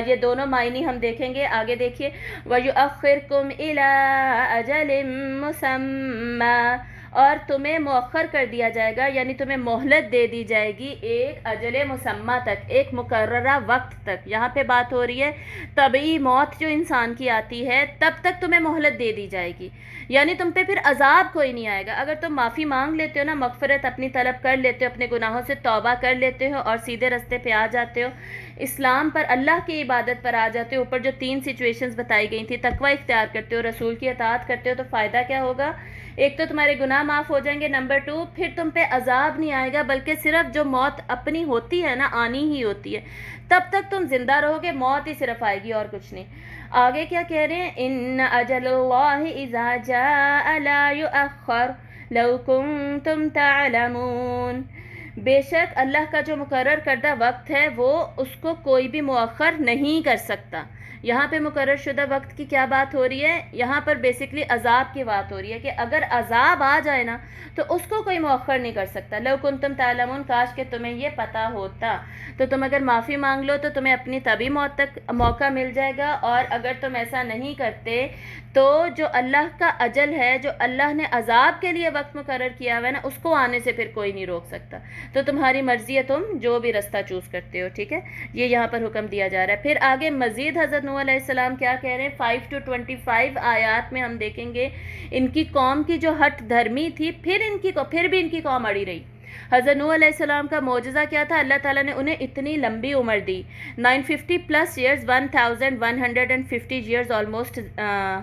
یہ دونوں معنی ہم دیکھیں گے آگے. دیکھیے وَيُؤَخِّرْكُمْ إِلَىٰ أَجَلٍ مُّسَمًّى، اور تمہیں مؤخر کر دیا جائے گا، یعنی تمہیں مہلت دے دی جائے گی ایک اجل مسمہ تک، ایک مقررہ وقت تک. یہاں پہ بات ہو رہی ہے طبعی موت جو انسان کی آتی ہے تب تک تمہیں مہلت دے دی جائے گی، یعنی تم پہ پھر عذاب کوئی نہیں آئے گا. اگر تم معافی مانگ لیتے ہو نا، مغفرت اپنی طلب کر لیتے ہو، اپنے گناہوں سے توبہ کر لیتے ہو اور سیدھے رستے پہ آ جاتے ہو، اسلام پر، اللہ کی عبادت پر آ جاتے ہو، اوپر جو 3 سچویشنز بتائی گئی تھیں، تقوی اختیار کرتے ہو، رسول کی اطاعت کرتے ہو، تو فائدہ کیا ہوگا؟ ایک تو تمہارے گناہ معاف ہو جائیں گے، نمبر 2 پھر تم پہ عذاب نہیں آئے گا، بلکہ صرف جو موت اپنی ہوتی ہے نا، آنی ہی ہوتی ہے، تب تک تم زندہ رہو گے، موت ہی صرف آئے گی اور کچھ نہیں. آگے کیا کہہ رہے ہیں؟ ان اجل اللہ اذا جاء لا یؤخر لو کنتم تعلمون، بے شک اللہ کا جو مقرر کردہ وقت ہے وہ اس کو کوئی بھی مؤخر نہیں کر سکتا. یہاں پہ مقرر شدہ وقت کی کیا بات ہو رہی ہے؟ یہاں پر بیسکلی عذاب کی بات ہو رہی ہے کہ اگر عذاب آ جائے نا تو اس کو کوئی مؤخر نہیں کر سکتا. لو کنتم تعلمون، کاش کہ تمہیں یہ پتہ ہوتا. تو تم اگر معافی مانگ لو تو تمہیں اپنی طبی موت تک موقع مل جائے گا، اور اگر تم ایسا نہیں کرتے تو جو اللہ کا اجل ہے، جو اللہ نے عذاب کے لیے وقت مقرر کیا ہوا ہے نا، اس کو آنے سے پھر کوئی نہیں روک سکتا. تو تمہاری مرضی ہے تم جو بھی رستہ چوز کرتے ہو. ٹھیک ہے، یہ یہاں پر حکم دیا جا رہا ہے. پھر آگے مزید حضرت نوح علیہ السلام کیا کہہ رہے ہیں، 5 to 25 آیات میں ہم دیکھیں گے ان کی قوم کی جو ہٹ دھرمی تھی، پھر بھی ان کی قوم اڑی رہی. حضرت نوح علیہ السلام کا معجزہ کیا تھا؟ اللہ تعالیٰ نے انہیں اتنی لمبی عمر دی، 950 پلس ایئرز، 1150 ایئرز آلموسٹ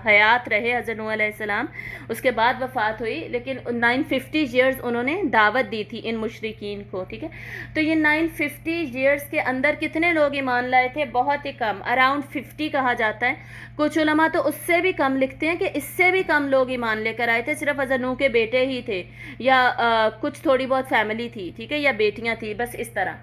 حیات رہے حضرت نوح علیہ السلام. اس کے بعد وفات ہوئی، لیکن 950 ایئرز انہوں نے دعوت دی تھی ان مشرکین کو. ٹھیک ہے، تو یہ 950 ایئرز کے اندر کتنے لوگ ایمان لائے تھے؟ بہت ہی کم، اراؤنڈ 50 کہا جاتا ہے. کچھ علماء تو اس سے بھی کم لکھتے ہیں کہ اس سے بھی کم لوگ ایمان لے کر آئے تھے، صرف حضرت نوح کے بیٹے ہی تھے، یا کچھ تھوڑی بہت فیملی تھی. ٹھیک ہے، یا بیٹیاں تھیں، بس اس طرح.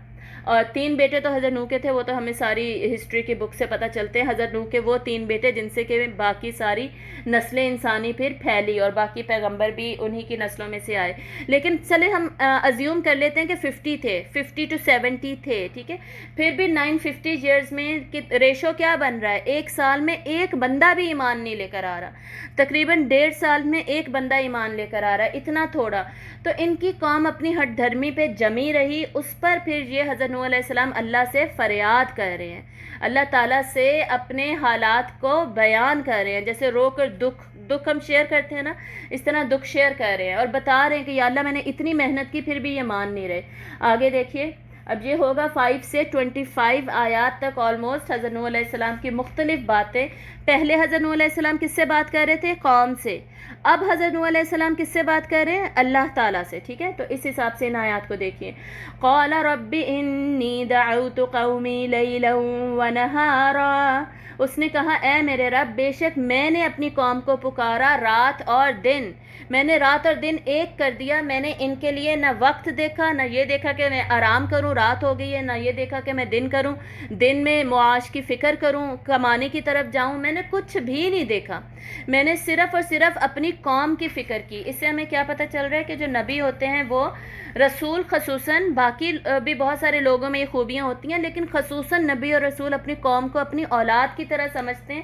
اور 3 بیٹے تو حضرت نوح کے تھے، وہ تو ہمیں ساری ہسٹری کی بک سے پتہ چلتے ہیں. حضرت نوح کے وہ 3 بیٹے جن سے کہ باقی ساری نسل انسانی پھر پھیلی، اور باقی پیغمبر بھی انہی کی نسلوں میں سے آئے. لیکن چلے ہم ازیوم کر لیتے ہیں کہ 50 تھے، 50 to 70 تھے. ٹھیک ہے، پھر بھی 950 ایئرز میں ریشو کیا بن رہا ہے؟ ایک سال میں ایک بندہ بھی ایمان نہیں لے کر آ رہا، تقریباً 1.5 سال میں ایک بندہ ایمان لے کر آ رہا ہے، اتنا تھوڑا. تو ان کی قوم اپنی ہٹ دھرمی پہ جمی رہی. اس پر پھر یہ حضرت نوح علیہ السلام اللہ سے فریاد کر رہے ہیں، اللہ تعالیٰ سے اپنے حالات کو بیان کر رہے ہیں. جیسے رو کر دکھ ہم شیئر کرتے ہیں نا، اس طرح دکھ شیئر کر رہے ہیں اور بتا رہے ہیں کہ یا اللہ میں نے اتنی محنت کی پھر بھی یہ مان نہیں رہے. آگے دیکھیے، اب یہ ہوگا 5 سے 25 آیات تک آلموسٹ حضرت نوح علیہ السلام کی مختلف باتیں. پہلے حضرت نوح علیہ السلام کس سے بات کر رہے تھے؟ قوم سے. اب حضرت نوح علیہ السلام کس سے بات کر رہے ہیں؟ اللہ تعالیٰ سے. ٹھیک ہے، تو اس حساب سے ان آیات کو دیکھیے. قال رب انی دعوت قومی لیلا ونہارا. اس نے کہا اے میرے رب، بے شک میں نے اپنی قوم کو پکارا رات اور دن. میں نے رات اور دن ایک کر دیا. میں نے ان کے لیے نہ وقت دیکھا، نہ یہ دیکھا کہ میں آرام کروں، رات ہو گئی ہے، نہ یہ دیکھا کہ میں دن کروں، دن میں معاش کی فکر کروں، کمانے کی طرف جاؤں. میں نے کچھ بھی نہیں دیکھا، میں نے صرف اور صرف اپنی قوم کی فکر کی. اس سے ہمیں کیا پتہ چل رہا ہے کہ جو نبی ہوتے ہیں وہ رسول خصوصاً، باقی بھی بہت سارے لوگوں میں یہ خوبیاں ہوتی ہیں، لیکن خصوصاً نبی اور رسول اپنی قوم کو اپنی اولاد کی طرح سمجھتے ہیں.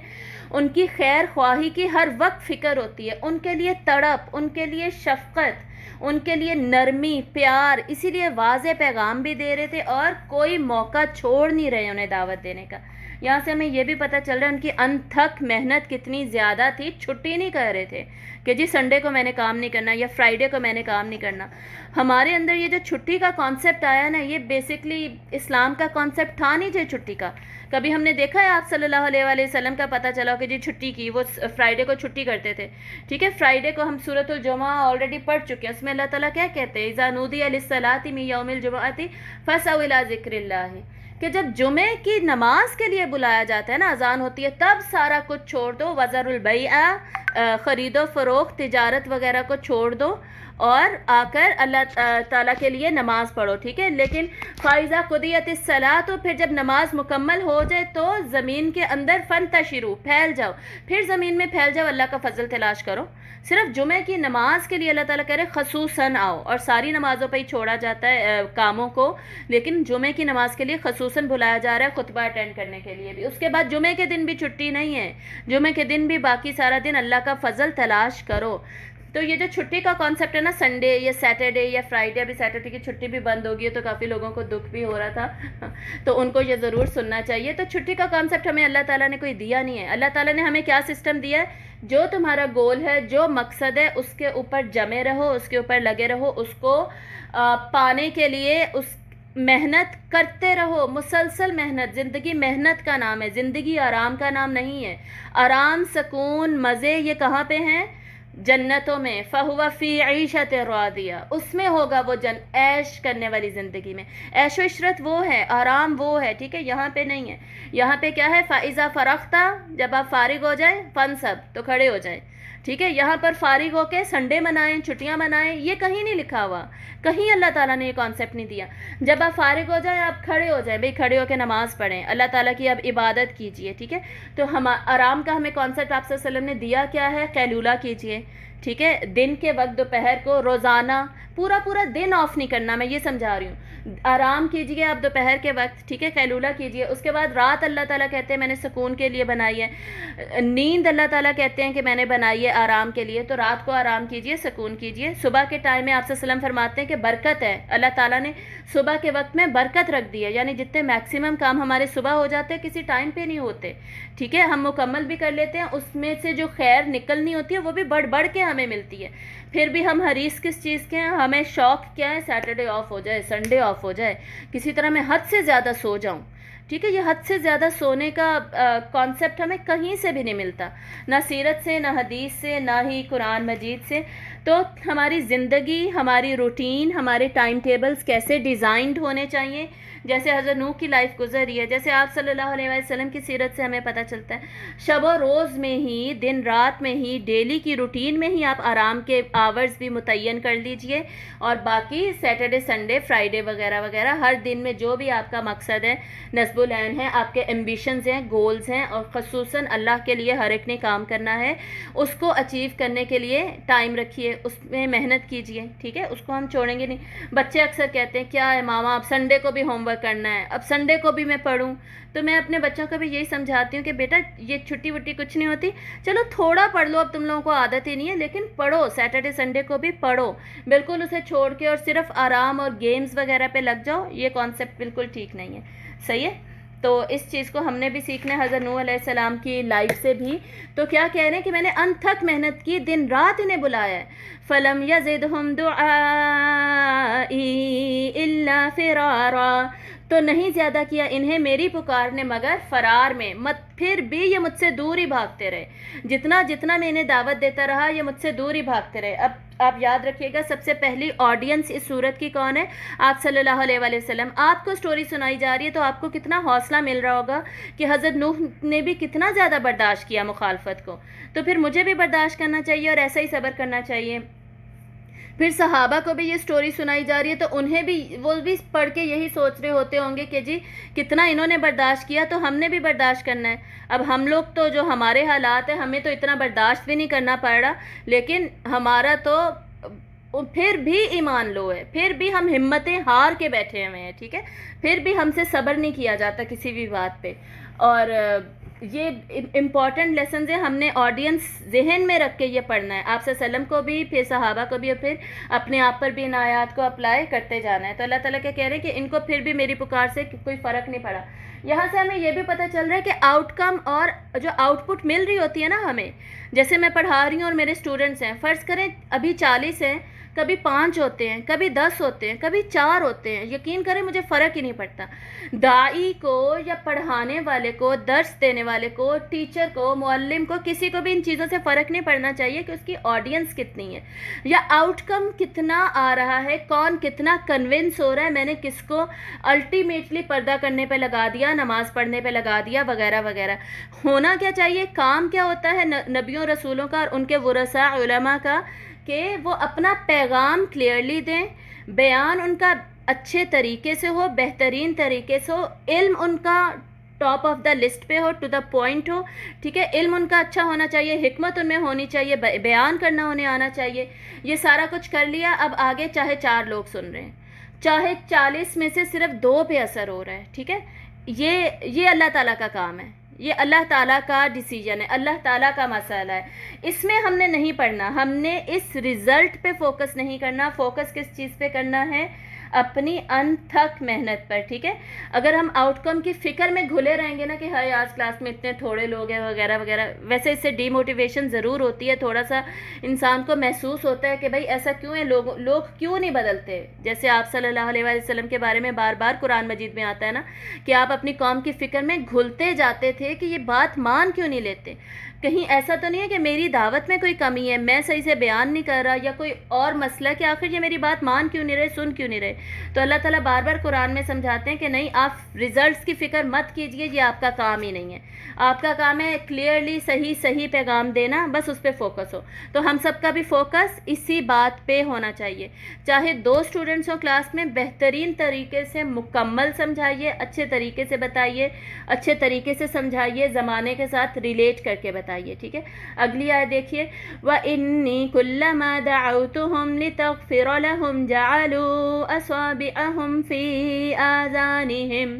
ان کی خیر خواہی کی ہر وقت فکر ہوتی ہے، ان کے لیے تڑپ، ان کے لیے شفقت، ان کے لیے نرمی، پیار. اسی لیے واضح پیغام بھی دے رہے تھے اور کوئی موقع چھوڑ نہیں رہے انہیں دعوت دینے کا. یہاں سے ہمیں یہ بھی پتہ چل رہا ہے ان کی انتھک محنت کتنی زیادہ تھی. چھٹی نہیں کر رہے تھے کہ جی سنڈے کو میں نے کام نہیں کرنا یا فرائیڈے کو میں نے کام نہیں کرنا. ہمارے اندر یہ جو چھٹی کا کانسیپٹ آیا نا، یہ بیسکلی اسلام کا کانسیپٹ تھا نہیں جو چھٹی کا. کبھی ہم نے دیکھا ہے آپ صلی اللہ علیہ وآلہ وسلم کا پتہ چلا کہ جی چھٹی کی، وہ فرائیڈے کو چھٹی کرتے تھے. ٹھیک ہے، فرائیڈے کو ہم سورۃ الجمعہ آلریڈی پڑھ چکے ہیں. اس میں اللہ تعالیٰ کیا کہتے ہیں؟ اذا نودی للصلاۃ من یوم الجمعۃ فاسعوا الی ذکر اللہ، کہ جب جمعے کی نماز کے لیے بلایا جاتا ہے نا، اذان ہوتی ہے، تب سارا کچھ چھوڑ دو. وذروا البیع، خرید و فروخت، تجارت وغیرہ کو چھوڑ دو اور آ کر اللہ تعالیٰ کے لیے نماز پڑھو. ٹھیک ہے، لیکن فائزہ قضیت الصلاۃ، تو پھر جب نماز مکمل ہو جائے تو زمین کے اندر فانتشروا، پھیل جاؤ، پھر زمین میں پھیل جاؤ، اللہ کا فضل تلاش کرو. صرف جمعے کی نماز کے لیے اللہ تعالیٰ کہہ رہے خصوصاً آؤ، اور ساری نمازوں پہ ہی چھوڑا جاتا ہے کاموں کو، لیکن جمعے کی نماز کے لیے خصوصاً بلایا جا رہا ہے خطبہ اٹینڈ کرنے کے لیے بھی. اس کے بعد جمعے کے دن بھی چھٹی نہیں ہے، جمعے کے دن بھی باقی سارا دن اللہ کا فضل تلاش کرو. تو یہ جو چھٹی کا کانسیپٹ ہے نا، سنڈے یا سیٹرڈے یا فرائیڈے، ابھی سیٹرڈے کی چھٹی بھی بند ہوگی ہے تو کافی لوگوں کو دکھ بھی ہو رہا تھا، تو ان کو یہ ضرور سننا چاہیے. تو چھٹی کا کانسیپٹ ہمیں اللہ تعالیٰ نے کوئی دیا نہیں ہے. اللہ تعالیٰ نے ہمیں کیا سسٹم دیا ہے؟ جو تمہارا گول ہے، جو مقصد ہے، اس کے اوپر جمے رہو، اس کے اوپر لگے رہو، اس کو پانے کے لیے اس محنت کرتے رہو، مسلسل محنت. زندگی محنت کا نام ہے، زندگی آرام کا نام نہیں ہے. آرام، سکون، مزے یہ کہاں پہ ہیں؟ جنتوں میں. فَهُوَ فِي عِيشَةٍ رَاضِيَةٍ، اس میں ہوگا وہ عیش کرنے والی زندگی میں. عیش و عشرت وہ ہے، آرام وہ ہے. ٹھیک ہے، یہاں پہ نہیں ہے. یہاں پہ کیا ہے؟ فَإِذَا فَرَغْتَ، جب آپ فارغ ہو جائیں، فَانْصَبْ، تو کھڑے ہو جائیں. ٹھیک ہے، یہاں پر فارغ ہو کے سنڈے منائیں، چھٹیاں منائیں، یہ کہیں نہیں لکھا ہوا، کہیں اللہ تعالیٰ نے یہ کانسیپٹ نہیں دیا. جب آپ فارغ ہو جائیں آپ کھڑے ہو جائیں، بھئی کھڑے ہو کے نماز پڑھیں، اللہ تعالیٰ کی اب عبادت کیجئے. ٹھیک ہے، تو آرام کا ہمیں کانسیپٹ آپ صلی اللہ علیہ وسلم نے دیا کیا ہے؟ قیلولہ کیجئے. ٹھیک ہے، دن کے وقت دوپہر کو روزانہ پورا پورا دن آف نہیں کرنا، میں یہ سمجھا رہی ہوں، آرام کیجئے آپ دوپہر کے وقت، ٹھیک ہے، قیلولہ کیجئے، اس کے بعد رات اللہ تعالیٰ کہتے ہیں میں نے سکون کے لیے بنائی ہے، نیند اللہ تعالیٰ کہتے ہیں کہ میں نے بنائی ہے آرام کے لیے، تو رات کو آرام کیجئے، سکون کیجئے، صبح کے ٹائم میں آپ صلی اللہ علیہ وسلم فرماتے ہیں کہ برکت ہے، اللہ تعالیٰ نے صبح کے وقت میں برکت رکھ دی ہے، یعنی جتنے میکسیمم کام ہمارے صبح ہو جاتے ہیں کسی ٹائم پہ نہیں ہوتے، ٹھیک ہے، ہم مکمل بھی کر لیتے ہیں، اس میں سے جو خیر نکلنی ہوتی ہے وہ بھی بڑھ بڑھ کے ہمیں ملتی ہے، پھر بھی ہم حریص کس چیز کے ہیں، ہمیں شوق کیا ہے، سیٹرڈے آف ہو جائے، سنڈے آف ہو جائے، کسی طرح میں حد سے زیادہ سو جاؤں، ٹھیک ہے، یہ حد سے زیادہ سونے کا کانسیپٹ ہمیں کہیں سے بھی نہیں ملتا، نہ سیرت سے، نہ حدیث سے، نہ ہی قرآن مجید سے، تو ہماری زندگی، ہماری روٹین، ہمارے ٹائم ٹیبلز کیسے ڈیزائنڈ ہونے چاہیے، جیسے حضرت نوح کی لائف گزری ہے، جیسے آپ صلی اللہ علیہ وسلم کی سیرت سے ہمیں پتہ چلتا ہے، شب و روز میں ہی، دن رات میں ہی، ڈیلی کی روٹین میں ہی آپ آرام کے آورز بھی متعین کر لیجئے، اور باقی سیٹرڈے سنڈے فرائیڈے وغیرہ وغیرہ ہر دن میں جو بھی آپ کا مقصد ہے، نصب العین ہے، آپ کے ایمبیشنز ہیں، گولز ہیں، اور خصوصاً اللہ کے لیے ہر ایک نے کام کرنا ہے، اس کو اچیو کرنے کے لیے ٹائم رکھیے، اس میں محنت کیجئے، ٹھیک ہے، اس کو ہم چھوڑیں گے نہیں۔ بچے اکثر کہتے ہیں کیا ہے ماما اب سنڈے کو بھی ہوم ورک کرنا ہے، اب سنڈے کو بھی میں پڑھوں، تو میں اپنے بچوں کو بھی یہی سمجھاتی ہوں کہ بیٹا یہ چھٹی وٹی کچھ نہیں ہوتی، چلو تھوڑا پڑھ لو، اب تم لوگوں کو عادت ہی نہیں ہے، لیکن پڑھو، سیٹرڈے سنڈے کو بھی پڑھو، بالکل اسے چھوڑ کے اور صرف آرام اور گیمز وغیرہ پہ لگ جاؤ، یہ کانسیپٹ بالکل ٹھیک نہیں ہے، صحیح ہے۔ تو اس چیز کو ہم نے بھی سیکھنا ہے حضرت نوح علیہ السلام کی لائف سے بھی، تو کیا کہہ رہے ہیں کہ میں نے انتھک محنت کی، دن رات انہیں بلایا ہے، فَلَمْ يَزِدْهُمْ دُعَائِي إِلَّا فِرَارًا، تو نہیں زیادہ کیا انہیں میری پکار نے مگر فرار میں، پھر بھی یہ مجھ سے دور ہی بھاگتے رہے، جتنا جتنا میں انہیں دعوت دیتا رہا یہ مجھ سے دور ہی بھاگتے رہے۔ اب آپ یاد رکھیے گا سب سے پہلی آڈینس اس صورت کی کون ہے؟ آپ صلی اللہ علیہ وآلہ وسلم۔ آپ کو سٹوری سنائی جا رہی ہے تو آپ کو کتنا حوصلہ مل رہا ہوگا کہ حضرت نوح نے بھی کتنا زیادہ برداشت کیا مخالفت کو، تو پھر مجھے بھی برداشت کرنا چاہیے اور ایسا ہی صبر کرنا چاہیے۔ پھر صحابہ کو بھی یہ سٹوری سنائی جا رہی ہے تو انہیں بھی، وہ بھی پڑھ کے یہی سوچ رہے ہوتے ہوں گے کہ جی کتنا انہوں نے برداشت کیا تو ہم نے بھی برداشت کرنا ہے۔ اب ہم لوگ تو جو ہمارے حالات ہیں ہمیں تو اتنا برداشت بھی نہیں کرنا پڑ رہا، لیکن ہمارا تو پھر بھی ایمان لو ہے، پھر بھی ہم ہمتیں ہار کے بیٹھے ہوئے ہیں، ٹھیک ہے، پھر بھی ہم سے صبر نہیں کیا جاتا کسی بھی بات پہ، اور یہ امپورٹنٹ لیسنز ہیں، ہم نے آڈینس ذہن میں رکھ کے یہ پڑھنا ہے، آپ صلی اللہ علیہ وسلم کو بھی، پھر صحابہ کو بھی، اور پھر اپنے آپ پر بھی ان آیات کو اپلائی کرتے جانا ہے۔ تو اللہ تعالیٰ کیا کہہ رہے ہیں کہ ان کو پھر بھی میری پکار سے کوئی فرق نہیں پڑا۔ یہاں سے ہمیں یہ بھی پتہ چل رہا ہے کہ آؤٹ کم اور جو آؤٹ پٹ مل رہی ہوتی ہے نا ہمیں، جیسے میں پڑھا رہی ہوں اور میرے اسٹوڈنٹس ہیں، فرض کریں ابھی 40 ہیں، کبھی 5 ہوتے ہیں، کبھی 10 ہوتے ہیں، کبھی 4 ہوتے ہیں، یقین کریں مجھے فرق ہی نہیں پڑتا۔ داعی کو یا پڑھانے والے کو، درس دینے والے کو، ٹیچر کو، معلم کو، کسی کو بھی ان چیزوں سے فرق نہیں پڑنا چاہیے کہ اس کی آڈینس کتنی ہے یا آؤٹ کم کتنا آ رہا ہے، کون کتنا کنونس ہو رہا ہے، میں نے کس کو الٹیمیٹلی پردہ کرنے پہ لگا دیا، نماز پڑھنے پہ لگا دیا، وغیرہ وغیرہ۔ ہونا کیا چاہیے، کام کیا ہوتا ہے نبیوں رسولوں کا اور ان کے ورثاء علماء کا، کہ وہ اپنا پیغام کلیئرلی دیں، بیان ان کا اچھے طریقے سے ہو، بہترین طریقے سے ہو، علم ان کا ٹاپ آف دا لسٹ پہ ہو، ٹو دا پوائنٹ ہو، ٹھیک ہے، علم ان کا اچھا ہونا چاہیے، حکمت ان میں ہونی چاہیے، بیان کرنا انہیں آنا چاہیے، یہ سارا کچھ کر لیا۔ اب آگے چاہے 4 لوگ سن رہے ہیں، چاہے 40 میں سے صرف 2 پہ اثر ہو رہا ہے، ٹھیک ہے، یہ اللہ تعالیٰ کا کام ہے، یہ اللہ تعالیٰ کا ڈیسیجن ہے، اللہ تعالیٰ کا مسئلہ ہے، اس میں ہم نے نہیں پڑھنا، ہم نے اس رزلٹ پہ فوکس نہیں کرنا، فوکس کس چیز پہ کرنا ہے، اپنی انتھک محنت پر، ٹھیک ہے۔ اگر ہم آؤٹ کم کی فکر میں گھلے رہیں گے نا کہ ہائے آج کلاس میں اتنے تھوڑے لوگ ہیں وغیرہ وغیرہ، ویسے اس سے ڈی موٹیویشن ضرور ہوتی ہے، تھوڑا سا انسان کو محسوس ہوتا ہے کہ بھائی ایسا کیوں ہے، لوگ کیوں نہیں بدلتے، جیسے آپ صلی اللہ علیہ وسلم کے بارے میں بار بار قرآن مجید میں آتا ہے نا کہ آپ اپنی قوم کی فکر میں گھلتے جاتے تھے کہ یہ بات مان کیوں نہیں لیتے، کہیں ایسا تو نہیں ہے کہ میری دعوت میں کوئی کمی ہے، میں صحیح سے بیان نہیں کر رہا، یا کوئی اور مسئلہ کہ آخر یہ میری بات مان کیوں نہیں رہے، سن کیوں نہیں رہے۔ تو اللہ تعالیٰ بار بار قرآن میں سمجھاتے ہیں کہ نہیں، آپ رزلٹس کی فکر مت کیجئے، یہ آپ کا کام ہی نہیں ہے، آپ کا کام ہے کلیئرلی صحیح پیغام دینا، بس اس پہ فوکس ہو۔ تو ہم سب کا بھی فوکس اسی بات پہ ہونا چاہیے، چاہے 2 اسٹوڈنٹس ہوں کلاس میں، بہترین طریقے سے مکمل سمجھائیے، اچھے طریقے سے بتائیے، اچھے طریقے سے سمجھائیے، زمانے کے ساتھ ریلیٹ کر کے بتائیے، ٹھیک ہے۔ اگلی آیت دیکھیے، وَإِنِّي كُلَّمَا دَعَوْتُهُمْ لِتَغْفِرَ لَهُمْ جَعَلُوا أَصَابِعَهُمْ فِي آذَانِهِمْ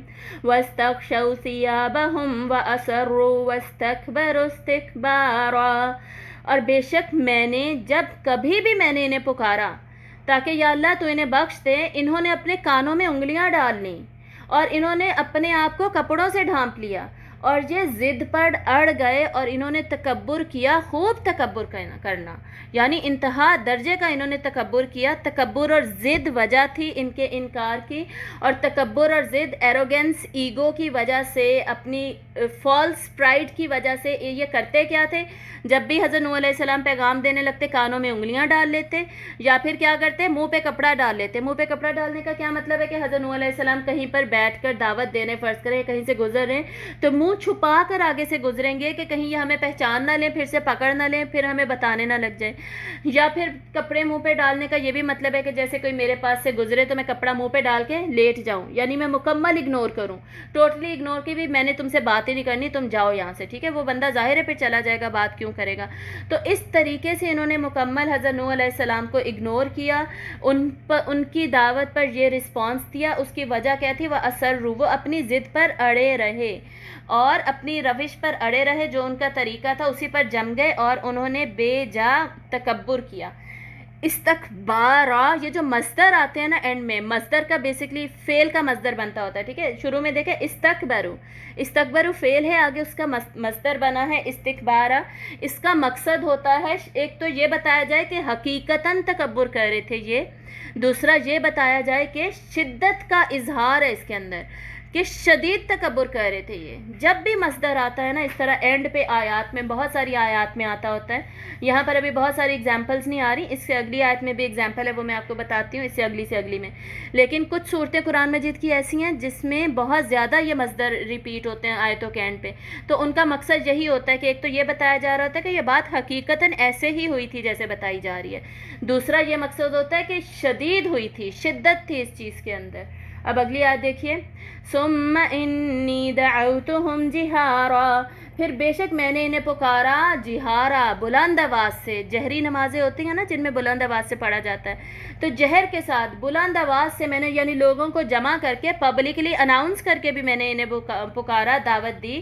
وَاسْتَغْشَوْا ثِيَابَهُمْ وَأَصَرُّوا وَاسْتَكْبَرُوا اسْتِكْبَارًا، اور بے شک میں نے جب کبھی بھی میں نے انہیں پکارا تاکہ یا اللہ تو انہیں بخش دے، انہوں نے اپنے کانوں میں انگلیاں ڈال لیں اور انہوں نے اپنے آپ کو کپڑوں سے ڈھانپ لیا، اور یہ ضد پر اڑ گئے اور انہوں نے تکبر کیا، خوب تکبر کرنا، یعنی انتہا درجے کا انہوں نے تکبر کیا۔ تکبر اور ضد وجہ تھی ان کے انکار کی، اور تکبر اور ضد ایروگنس، ایگو کی وجہ سے، اپنی فالس پرائڈ کی وجہ سے یہ کرتے کیا تھے؟ جب بھی حضرت نوح علیہ السلام پیغام دینے لگتے کانوں میں انگلیاں ڈال لیتے، یا پھر کیا کرتے؟ منہ پہ کپڑا ڈال لیتے۔ منہ پہ کپڑا ڈالنے کا کیا مطلب ہے کہ حضرت نوح علیہ السلام کہیں پر بیٹھ کر دعوت دینے، فرض کریں کہیں سے گزر رہے ہیں تو منہ چھپا کر آگے سے گزریں گے کہ کہیں یہ ہمیں پہچان نہ لیں، پھر سے پکڑ نہ لیں، پھر ہمیں بتانے نہ لگ جائیں۔ یا پھر کپڑے منہ پہ ڈالنے کا یہ بھی مطلب ہے کہ جیسے کوئی میرے پاس سے گزرے تو میں کپڑا منہ پہ ڈال کے لیٹ جاؤں، یعنی میں مکمل اگنور کروں، ٹوٹلی اگنور کی بھی میں نے تم سے بات ہی نہیں کرنی، تم جاؤ یہاں سے، ٹھیک ہے۔ وہ بندہ ظاہر ہے پھر چلا جائے گا، بات کیوں کرے گا؟ تو اس طریقے سے انہوں نے مکمل حضرت نوح علیہ السلام کو اگنور کیا، ان کی دعوت پر یہ رسپانس دیا۔ اس کی وجہ کیا تھی؟ وہ اصروا، وہ اپنی ضد پر اڑے رہے اور اپنی روش پر اڑے رہے، جو ان کا طریقہ تھا اسی پر جم گئے اور انہوں نے بے جا تکبر کیا۔ استکبارا، یہ جو مصدر آتے ہیں نا اینڈ میں، مصدر کا بیسکلی فعل کا مصدر بنتا ہوتا ہے، ٹھیک ہے۔ شروع میں دیکھیں استکبرو فعل ہے، آگے اس کا مصدر بنا ہے استکبارا۔ اس کا مقصد ہوتا ہے ایک تو یہ بتایا جائے کہ حقیقتاً تکبر کر رہے تھے یہ، دوسرا یہ بتایا جائے کہ شدت کا اظہار ہے اس کے اندر، کہ شدید تکبر کر رہے تھے یہ۔ جب بھی مصدر آتا ہے نا اس طرح اینڈ پہ آیات میں، بہت ساری آیات میں آتا ہوتا ہے، یہاں پر ابھی بہت ساری اگزامپلس نہیں آ رہی، اس سے اگلی آیت میں بھی اگزامپل ہے، وہ میں آپ کو بتاتی ہوں، اس سے اگلی میں۔ لیکن کچھ صورتیں قرآن مجید کی ایسی ہیں جس میں بہت زیادہ یہ مصدر ریپیٹ ہوتے ہیں آیتوں کے اینڈ پہ، تو ان کا مقصد یہی ہوتا ہے کہ ایک تو یہ بتایا جا رہا ہوتا ہے کہ یہ بات حقیقتاً ایسے ہی ہوئی تھی جیسے بتائی جا رہی ہے، دوسرا یہ مقصد ہوتا ہے کہ شدید ہوئی تھی، شدت تھی اس چیز کے اندر۔ اب اگلی آیت دیکھیے، ثم انی دعوتہم جہارا، پھر بے شک میں نے انہیں پکارا جہارا، بلند آواز سے۔ جہری نمازیں ہوتی ہیں نا جن میں بلند آواز سے پڑھا جاتا ہے، تو جہر کے ساتھ بلند آواز سے میں نے، یعنی لوگوں کو جمع کر کے پبلکلی اناؤنس کر کے بھی میں نے انہیں پکارا، دعوت دی۔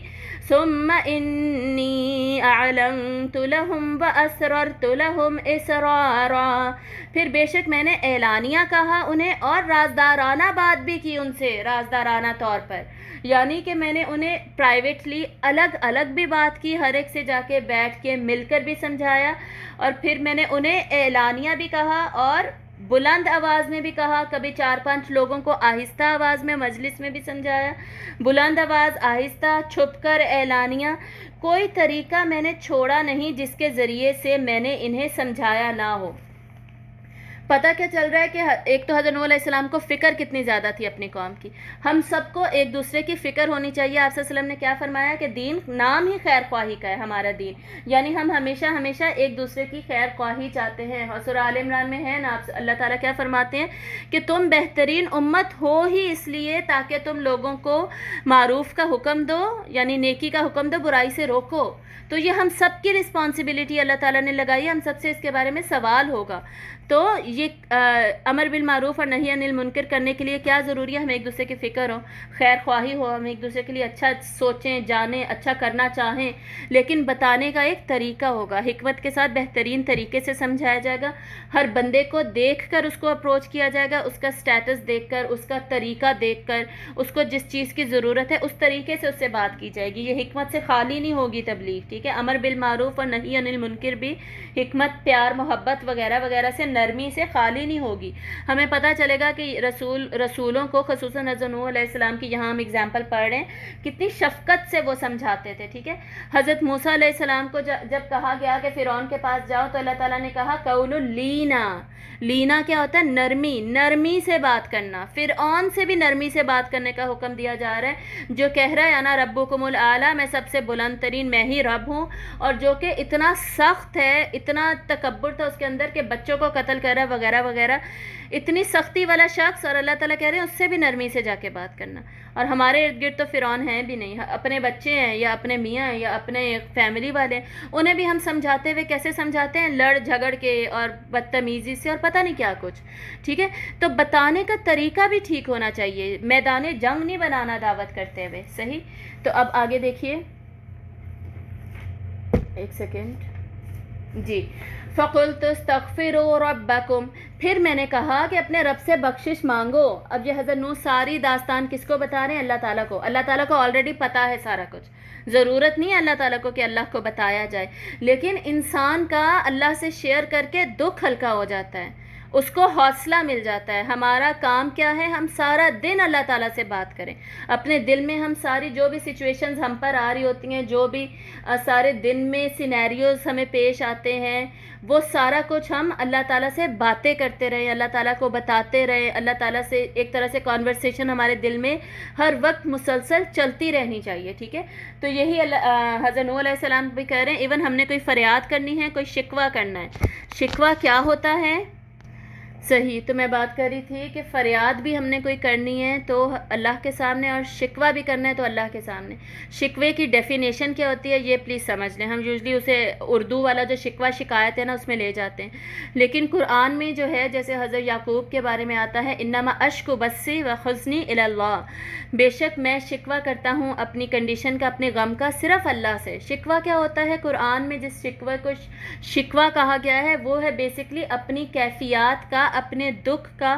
ثم انی اعلنت لہم واسررت لہم اسرارا، پھر بے شک میں نے اعلانیہ کہا انہیں اور رازدارانہ بات بھی کی ان سے، رازدارانہ طور پر، یعنی کہ میں نے انہیں پرائیویٹلی الگ الگ بھی بات کی، ہر ایک سے جا کے بیٹھ کے مل کر بھی سمجھایا، اور پھر میں نے انہیں اعلانیہ بھی کہا اور بلند آواز میں بھی کہا، کبھی 4-5 لوگوں کو آہستہ آواز میں مجلس میں بھی سمجھایا، بلند آواز، آہستہ، چھپ کر، اعلانیہ، کوئی طریقہ میں نے چھوڑا نہیں جس کے ذریعے سے میں نے انہیں سمجھایا نہ ہو۔ پتہ کیا چل رہا ہے کہ ایک تو حضرت نوح علیہ السلام کو فکر کتنی زیادہ تھی اپنی قوم کی، ہم سب کو ایک دوسرے کی فکر ہونی چاہیے۔ آپ صلی اللہ علیہ وسلم نے کیا فرمایا کہ دین نام ہی خیر خواہی کا ہے، ہمارا دین، یعنی ہم ہمیشہ ایک دوسرے کی خیر خواہی چاہتے ہیں۔ اور سورہ آل عمران میں ہے نا، اللہ تعالیٰ کیا فرماتے ہیں کہ تم بہترین امت ہو ہی اس لیے تاکہ تم لوگوں کو معروف کا حکم دو، یعنی نیکی کا حکم دو، برائی سے روکو۔ تو یہ ہم سب کی رسپانسبلٹی اللہ تعالیٰ نے لگائی ہے، ہم سب سے اس کے بارے میں سوال ہوگا۔ تو یہ امر بالمعروف اور نہی عن المنکر کرنے کے لیے کیا ضروری ہے؟ ہمیں ایک دوسرے کی فکر ہو، خیر خواہی ہو، ہم ایک دوسرے کے لیے اچھا سوچیں، جانیں، اچھا کرنا چاہیں، لیکن بتانے کا ایک طریقہ ہوگا، حکمت کے ساتھ بہترین طریقے سے سمجھایا جائے گا، ہر بندے کو دیکھ کر اس کو اپروچ کیا جائے گا، اس کا سٹیٹس دیکھ کر، اس کا طریقہ دیکھ کر، اس کو جس چیز کی ضرورت ہے اس طریقے سے اس سے بات کی جائے گی، یہ حکمت سے خالی نہیں ہوگی تبلیغ۔ ٹھیک ہے. امر بالمعروف اور نہی عن المنکر بھی حکمت، پیار، محبت وغیرہ وغیرہ سے، نرمی سے خالی نہیں ہوگی. ہمیں پتہ چلے گا کہ رسولوں کو، خصوصاً حضرت نوح علیہ السلام کی یہاں ہم اگزامپل پڑھ رہے ہیں، کتنی شفقت سے وہ سمجھاتے تھے. ٹھیک ہے. حضرت موسیٰ علیہ السلام کو جب کہا گیا کہ فرعون کے پاس جاؤ تو اللہ تعالیٰ نے کہا قول لینا. لینا کیا ہوتا ہے؟ نرمی. نرمی سے بات کرنا. فرعون سے بھی نرمی سے بات کرنے کا حکم دیا جا رہا ہے، جو کہہ رہا ہے انا ربکم الاعلی، میں سب سے بلند ترین میں ہی رب ہوں، اور جو کہ اتنا سخت ہے، اتنا تکبر تھا اس کے اندر کہ بچوں کو قتل کر رہا ہے وغیرہ وغیرہ، اتنی سختی والا شخص، اور اللہ تعالیٰ کہہ رہے ہیں اس سے بھی نرمی سے جا کے بات کرنا. اور ہمارے ارد گرد تو فرعون ہیں بھی نہیں، اپنے بچے ہیں یا اپنے میاں ہیں یا اپنے فیملی والے ہیں، انہیں بھی ہم سمجھاتے ہوئے کیسے سمجھاتے ہیں؟ لڑ جھگڑ کے اور بدتمیزی سے اور پتہ نہیں کیا کچھ. ٹھیک ہے. تو بتانے کا طریقہ بھی ٹھیک ہونا چاہیے، میدان جنگ نہیں بنانا دعوت کرتے ہوئے. صحیح. تو اب آگے دیکھیے، ایک سیکنڈ جی. فَقُلْتُ اسْتَغْفِرُوا رَبَّكُمْ، پھر میں نے کہا کہ اپنے رب سے بخشش مانگو. اب یہ حضرت نوح ساری داستان کس کو بتا رہے ہیں؟ اللہ تعالیٰ کو. اللہ تعالیٰ کو آلریڈی پتہ ہے سارا کچھ، ضرورت نہیں ہے اللہ تعالیٰ کو کہ اللہ کو بتایا جائے، لیکن انسان کا اللہ سے شیئر کر کے دکھ ہلکا ہو جاتا ہے، اس کو حوصلہ مل جاتا ہے. ہمارا کام کیا ہے؟ ہم سارا دن اللہ تعالیٰ سے بات کریں، اپنے دل میں ہم ساری جو بھی سچویشنز ہم پر آ رہی ہوتی ہیں، جو بھی سارے دن میں سینیریوز ہمیں پیش آتے ہیں، وہ سارا کچھ ہم اللہ تعالیٰ سے باتیں کرتے رہیں، اللہ تعالیٰ کو بتاتے رہیں. اللہ تعالیٰ سے ایک طرح سے کانورسیشن ہمارے دل میں ہر وقت مسلسل چلتی رہنی چاہیے. ٹھیک ہے. تو یہی حضرت نوح علیہ السلام بھی کہہ رہے ہیں. ایون ہم نے کوئی فریاد کرنی ہے، کوئی شکوہ کرنا ہے. شکوہ کیا ہوتا ہے؟ صحیح. تو میں بات کر رہی تھی کہ فریاد بھی ہم نے کوئی کرنی ہے تو اللہ کے سامنے، اور شکوہ بھی کرنا ہے تو اللہ کے سامنے. شکوے کی ڈیفینیشن کیا ہوتی ہے یہ پلیز سمجھ لیں. ہم یوزلی اسے اردو والا جو شکوہ شکایت ہے نا اس میں لے جاتے ہیں، لیکن قرآن میں جو ہے جیسے حضرت یعقوب کے بارے میں آتا ہے انما اشکو بثی و حزنی الی اللہ، بے شک میں شکوہ کرتا ہوں اپنی کنڈیشن کا، اپنے غم کا صرف اللہ سے. شکوہ کیا ہوتا ہے؟ قرآن میں جس شکوہ کو شکوہ کہا گیا ہے وہ ہے بیسکلی اپنی کیفیات کا، اپنے دکھ کا،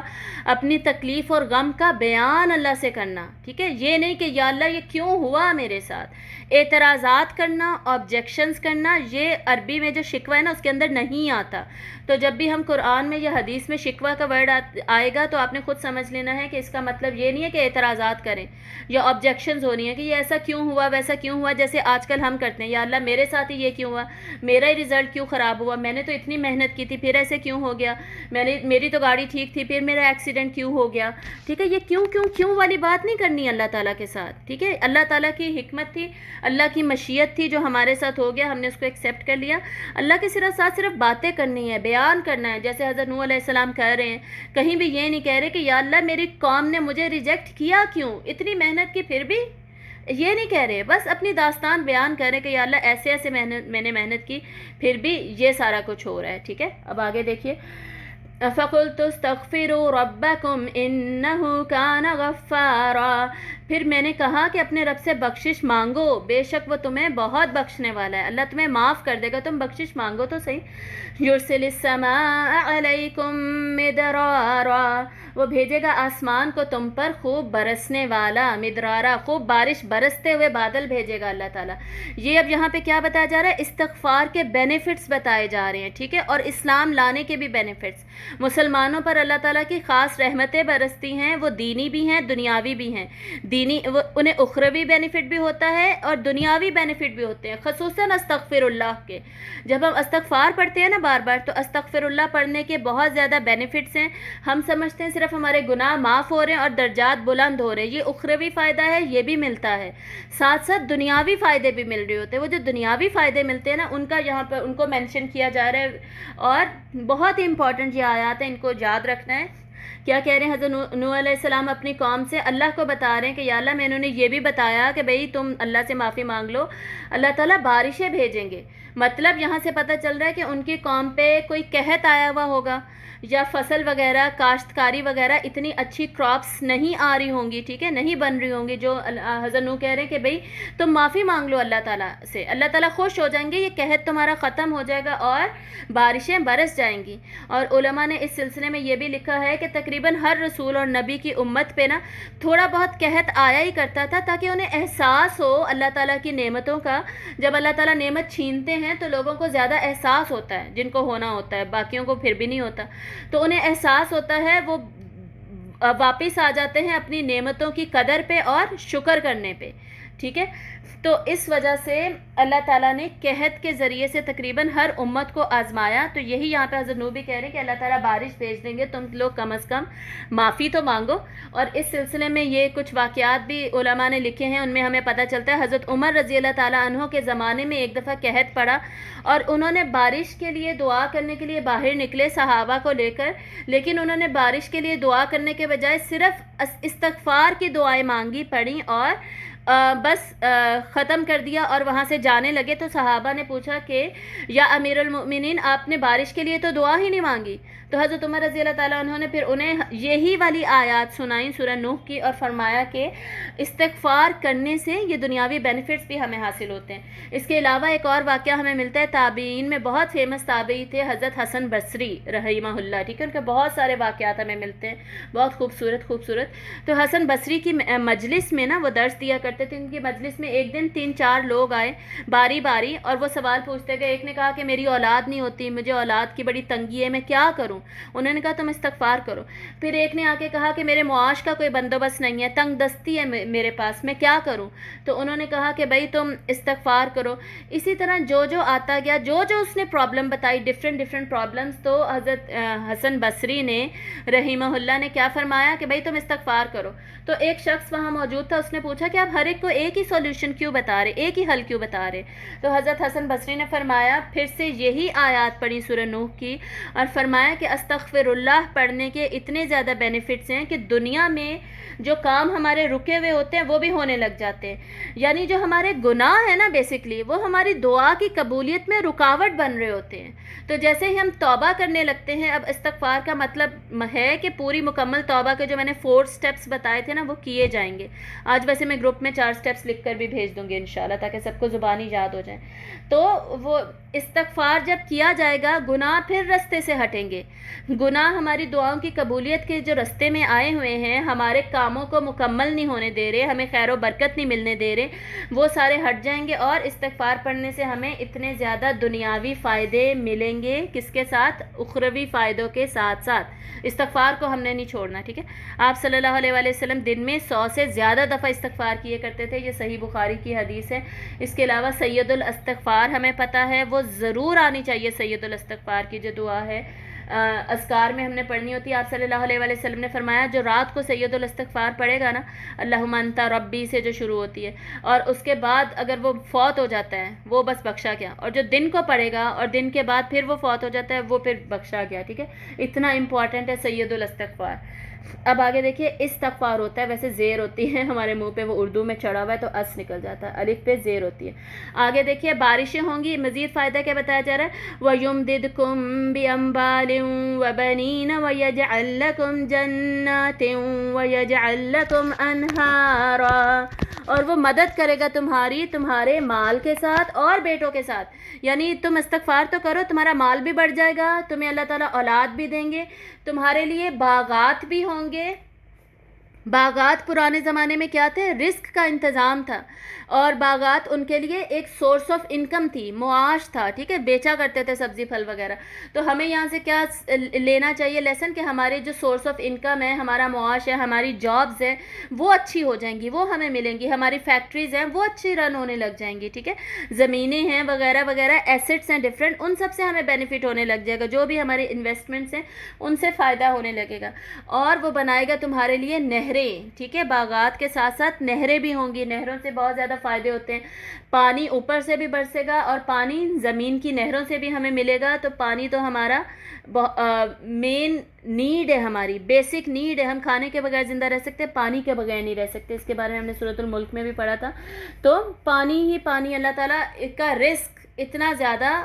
اپنی تکلیف اور غم کا بیان اللہ سے کرنا. ٹھیک ہے. یہ نہیں کہ یا اللہ یہ کیوں ہوا میرے ساتھ. اعتراضات کرنا، آبجیکشنز کرنا، یہ عربی میں جو شکوہ ہے نا اس کے اندر نہیں آتا. تو جب بھی ہم قرآن میں یا حدیث میں شکوہ کا ورڈ آئے گا تو آپ نے خود سمجھ لینا ہے کہ اس کا مطلب یہ نہیں ہے کہ اعتراضات کریں یا آبجیکشنز ہونی ہے کہ یہ ایسا کیوں ہوا، ویسا کیوں ہوا، جیسے آج کل ہم کرتے ہیں یا اللہ میرے ساتھ ہی یہ کیوں ہوا، میرا ہی رزلٹ کیوں خراب ہوا، میں نے تو اتنی محنت کی تھی پھر ایسے کیوں ہو گیا، میری تو گاڑی ٹھیک تھی پھر میرا ایکسیڈنٹ کیوں ہو گیا. ٹھیک ہے. یہ کیوں کیوں کیوں والی بات نہیں کرنی اللہ تعالیٰ کے ساتھ. ٹھیک ہے. اللہ تعالیٰ کی حکمت تھی، اللہ کی مشیت تھی جو ہمارے ساتھ ہو گیا، ہم نے اس کو ایکسیپٹ کر لیا. اللہ کے ساتھ صرف باتیں کرنی ہے، بیان کرنا ہے. جیسے حضرت نوح علیہ السلام کہہ رہے ہیں، کہیں بھی یہ نہیں کہہ رہے کہ یا اللہ میری قوم نے مجھے ریجیکٹ کیا کیوں، اتنی محنت کی پھر بھی، یہ نہیں کہہ رہے. بس اپنی داستان بیان کر رہے کہ یا اللہ ایسے ایسے میں نے محنت کی پھر بھی یہ سارا کچھ ہو رہا ہے. ٹھیک ہے. اب آگے دیکھیے. فَقُلْتُ اسْتَغْفِرُوا رَبَّكُمْ إِنَّهُ كَانَ غَفَّارًا، پھر میں نے کہا کہ اپنے رب سے بخشش مانگو، بے شک وہ تمہیں بہت بخشنے والا ہے. اللہ تمہیں معاف کر دے گا، تم بخشش مانگو تو صحیح. يُرْسِلِ السَّمَاءَ عَلَيْكُمْ مِدْرَارًا، وہ بھیجے گا آسمان کو تم پر خوب برسنے والا، مدرارا خوب بارش برستے ہوئے بادل بھیجے گا اللہ تعالیٰ. یہ اب یہاں پہ کیا بتایا جا رہا ہے؟ استغفار کے بینیفٹس بتائے جا رہے ہیں. ٹھیک ہے. اور اسلام لانے کے بھی بینیفٹس. مسلمانوں پر اللہ تعالیٰ کی خاص رحمتیں برستی ہیں، وہ دینی بھی ہیں دنیاوی بھی ہیں. دینی انہیں اخروی بینیفٹ بھی ہوتا ہے اور دنیاوی بینیفٹ بھی ہوتے ہیں، خصوصاً استغفر اللہ کے. جب ہم استغفار پڑھتے ہیں نا بار بار تو استغفر اللہ پڑھنے کے بہت زیادہ بینیفٹس ہیں. ہم سمجھتے ہیں صرف ہمارے گناہ معاف ہو رہے ہیں اور درجات بلند ہو رہے ہیں، یہ اخروی فائدہ ہے، یہ بھی ملتا ہے. ساتھ ساتھ دنیاوی فائدے بھی مل رہے ہوتے ہیں. وہ جو دنیاوی فائدے ملتے ہیں نا ان کا یہاں پر ان کو مینشن کیا جا رہا ہے، اور بہت ہی امپورٹنٹ یہ آیات ہیں، ان کو یاد رکھنا ہے. کیا کہہ رہے ہیں حضرت نوح علیہ السلام اپنی قوم سے؟ اللہ کو بتا رہے ہیں کہ یا اللہ میں نے یہ بھی بتایا کہ بھئی تم اللہ سے معافی مانگ لو، اللہ تعالیٰ بارشیں بھیجیں گے. مطلب یہاں سے پتہ چل رہا ہے کہ ان کی قوم پہ کوئی قحط آیا ہوا ہوگا، یا فصل وغیرہ کاشتکاری وغیرہ اتنی اچھی کراپس نہیں آ رہی ہوں گی. ٹھیک ہے. نہیں بن رہی ہوں گی. جو حضرت نوح کہہ رہے ہیں کہ بھئی تم معافی مانگ لو اللہ تعالیٰ سے، اللہ تعالیٰ خوش ہو جائیں گے، یہ قحط تمہارا ختم ہو جائے گا اور بارشیں برس جائیں گی. اور علماء نے اس سلسلے میں یہ بھی لکھا ہے کہ تقریباً ہر رسول اور نبی کی امت پہ نا تھوڑا بہت قحط آیا ہی کرتا تھا، تاکہ انہیں احساس ہو اللہ تعالیٰ کی نعمتوں کا. جب اللہ تعالیٰ نعمت چھینتے ہیں تو لوگوں کو زیادہ احساس ہوتا ہے، جن کو ہونا ہوتا ہے، باقیوں کو پھر بھی نہیں ہوتا. تو انہیں احساس ہوتا ہے، وہ واپس آ جاتے ہیں اپنی نعمتوں کی قدر پہ اور شکر کرنے پہ. ٹھیک ہے، تو اس وجہ سے اللہ تعالیٰ نے قحط کے ذریعے سے تقریباً ہر امت کو آزمایا. تو یہی یہاں پہ حضرت نوح بھی کہہ رہے ہیں کہ اللہ تعالیٰ بارش بھیج دیں گے، تم لوگ کم از کم معافی تو مانگو. اور اس سلسلے میں یہ کچھ واقعات بھی علماء نے لکھے ہیں، ان میں ہمیں پتہ چلتا ہے حضرت عمر رضی اللہ تعالیٰ عنہ کے زمانے میں ایک دفعہ قحط پڑا اور انہوں نے بارش کے لیے دعا کرنے کے لیے باہر نکلے صحابہ کو لے کر، لیکن انہوں نے بارش کے لیے دعا کرنے کے بجائے صرف استغفار کی دعائیں مانگی پڑھیں اور بس ختم کر دیا اور وہاں سے جانے لگے. تو صحابہ نے پوچھا کہ یا امیر المؤمنین، آپ نے بارش کے لیے تو دعا ہی نہیں مانگی. تو حضرت عمر رضی اللہ تعالیٰ عنہ نے پھر انہیں یہی والی آیات سنائیں سورہ نوح کی اور فرمایا کہ استغفار کرنے سے یہ دنیاوی بینیفٹس بھی ہمیں حاصل ہوتے ہیں. اس کے علاوہ ایک اور واقعہ ہمیں ملتا ہے، تابعین میں بہت فیمس تابعی تھے حضرت حسن بصری رحمہ اللہ. ٹھیک ہے، ان کے بہت سارے واقعات ہمیں ملتے ہیں، بہت خوبصورت. تو حسن بصری کی مجلس میں نا وہ درس دیا کرتے تھے. ان کی مجلس میں ایک دن 3-4 لوگ آئے باری باری اور وہ سوال پوچھتے گئے. ایک نے کہا کہ میری اولاد نہیں ہوتی، مجھے اولاد کی بڑی تنگی ہے، میں کیا کروں؟ انہوں نے کہا تم استغفار کرو. پھر ایک نے آ کے کہا کہ میرے معاش کا کوئی بندوبست نہیں ہے، تنگ دستی ہے میرے پاس، میں کیا کروں؟ تو انہوں نے کہا کہ بھائی تم استغفار کرو. اسی طرح جو آتا گیا، جو اس نے پرابلم بتائی، ڈفرینٹ پرابلمس، تو حضرت حسن بصری نے رحمہ اللہ نے کیا فرمایا کہ بھائی تم استغفار کرو. تو ایک شخص وہاں موجود تھا، اس نے پوچھا کہ آپ ہر ایک کو ایک ہی سولوشن کیوں بتا رہے، ایک ہی حل کیوں بتا رہے؟ تو حضرت حسن بصری نے فرمایا، پھر سے یہی آیات پڑھی سورہ نوح کی اور فرمایا کہ استغفر اللہ پڑھنے کے اتنے زیادہ بینیفٹس ہیں کہ دنیا میں جو کام ہمارے رکے ہوئے ہوتے ہیں وہ بھی ہونے لگ جاتے ہیں. یعنی جو ہمارے گناہ ہیں نا بیسکلی، وہ ہماری دعا کی قبولیت میں رکاوٹ بن رہے ہوتے ہیں. تو جیسے ہی ہم توبہ کرنے لگتے ہیں، اب استغفار کا مطلب ہے کہ پوری مکمل توبہ کے جو میں نے 4 سٹیپس بتائے تھے نا وہ کیے جائیں گے. آج ویسے میں گروپ میں 4 سٹیپس لکھ کر بھی بھیج دوں گی انشاءاللہ، تاکہ سب کو زبانی یاد ہو جائیں. تو وہ استغفار جب کیا جائے گا، گناہ پھر رستے سے ہٹیں گے. گناہ ہماری دعاؤں کی قبولیت کے جو رستے میں آئے ہوئے ہیں، ہمارے کاموں کو مکمل نہیں ہونے دے رہے، ہمیں خیر و برکت نہیں ملنے دے رہے، وہ سارے ہٹ جائیں گے. اور استغفار پڑھنے سے ہمیں اتنے زیادہ دنیاوی فائدے ملیں گے، کس کے ساتھ؟ اخروی فائدوں کے ساتھ ساتھ. استغفار کو ہم نے نہیں چھوڑنا. ٹھیک ہے، آپ صلی اللہ علیہ وآلہ وسلم دن میں 100 سے زیادہ دفعہ استغفار کیے کرتے تھے، یہ صحیح بخاری کی حدیث ہے. اس کے علاوہ سید الاستغفار ہمیں پتہ ہے، وہ ضرور آنی چاہیے. سید الاستغفار کی جو دعا ہے اذکار میں ہم نے پڑھنی ہوتی ہے. آپ صلی اللہ علیہ وآلہ وسلم نے فرمایا جو رات کو سید الاستغفار پڑھے گا نا، اللہم انت ربی سے جو شروع ہوتی ہے، اور اس کے بعد اگر وہ فوت ہو جاتا ہے وہ بس بخشا گیا. اور جو دن کو پڑھے گا اور دن کے بعد پھر وہ فوت ہو جاتا ہے وہ پھر بخشا گیا. ٹھیک ہے، اتنا امپورٹنٹ ہے سید الاستغفار. اب آگے دیکھیے، استغفار ہوتا ہے، ویسے زیر ہوتی ہے ہمارے منہ پہ، وہ اردو میں چڑھا ہوا ہے تو اس نکل جاتا ہے، الف پہ زیر ہوتی ہے. آگے دیکھیے، بارشیں ہوں گی. مزید فائدہ کیا بتایا جا رہا ہے؟ وَيُمْدِدْكُمْ بِأَمْوَالٍ وَبَنِينَ وَيَجْعَلْ لَكُمْ جَنَّاتٍ وَيَجْعَلْ لَكُمْ أَنْهَارًا. اور وہ مدد کرے گا تمہارے مال کے ساتھ اور بیٹوں کے ساتھ. یعنی تم استغفار تو کرو، تمہارا مال بھی بڑھ جائے گا، تمہیں اللہ تعالیٰ اولاد بھی دیں گے، تمہارے لیے باغات بھی ہوں گے. باغات پرانے زمانے میں کیا تھے؟ رزق کا انتظام تھا، اور باغات ان کے لیے ایک سورس آف انکم تھی، معاش تھا. ٹھیک ہے، بیچا کرتے تھے سبزی پھل وغیرہ. تو ہمیں یہاں سے کیا لینا چاہیے لیسن؟ کہ ہمارے جو سورس آف انکم ہے، ہمارا معاش ہے، ہماری جابز ہیں، وہ اچھی ہو جائیں گی، وہ ہمیں ملیں گی. ہماری فیکٹریز ہیں وہ اچھی رن ہونے لگ جائیں گی. ٹھیک ہے، زمینیں ہیں وغیرہ وغیرہ، ایسٹس ہیں ڈفرینٹ، ان سب سے ہمیں بینیفٹ ہونے لگ جائے گا. جو بھی ہمارے انویسٹمنٹس ہیں ان سے فائدہ ہونے لگے گا. اور وہ بنائے گا تمہارے لیے نہریں. ٹھیک ہے، باغات کے ساتھ ساتھ نہریں بھی ہوں گی. نہروں سے بہت زیادہ فائدے ہوتے ہیں. پانی اوپر سے بھی برسے گا اور پانی زمین کی نہروں سے بھی ہمیں ملے گا. تو پانی تو ہمارا مین نیڈ ہے، ہماری بیسک نیڈ ہے. ہم کھانے کے بغیر زندہ رہ سکتے، پانی کے بغیر نہیں رہ سکتے. اس کے بارے میں ہم نے سورۃ الملک میں بھی پڑھا تھا. تو پانی ہی پانی، اللہ تعالیٰ کا رزق اتنا زیادہ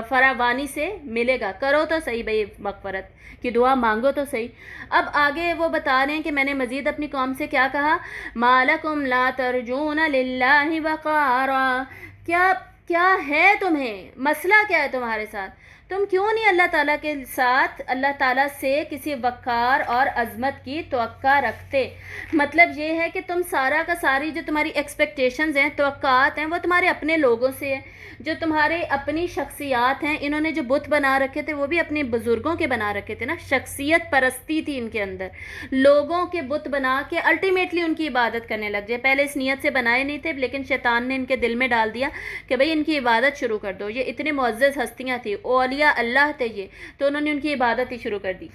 فراوانی سے ملے گا. کرو تو صحیح بھائی، مغفرت کی دعا مانگو تو صحیح. اب آگے وہ بتا رہے ہیں کہ میں نے مزید اپنی قوم سے کیا کہا؟ مالکم لا ترجون للہ وقارا. کیا ہے تمہیں؟ مسئلہ کیا ہے تمہارے ساتھ؟ تم کیوں نہیں اللہ تعالیٰ کے ساتھ اللہ تعالیٰ سے کسی وقار اور عظمت کی توقع رکھتے؟ مطلب یہ ہے کہ تم سارا کا ساری جو تمہاری ایکسپیکٹیشنز ہیں، توقعات ہیں، وہ تمہارے اپنے لوگوں سے ہیں، جو تمہارے اپنی شخصیات ہیں. انہوں نے جو بت بنا رکھے تھے وہ بھی اپنے بزرگوں کے بنا رکھے تھے نا. شخصیت پرستی تھی ان کے اندر، لوگوں کے بت بنا کے الٹیمیٹلی ان کی عبادت کرنے لگ جائے. پہلے اس نیت سے بنائے نہیں تھے، لیکن شیطان نے ان کے دل میں ڈال دیا کہ بھئی ان کی عبادت شروع کر دو. یہ اتنے معزز ہستیاں تھیں، اولیاء اللہ تھے یہ، تو انہوں نے ان کی عبادت ہی شروع کر دی.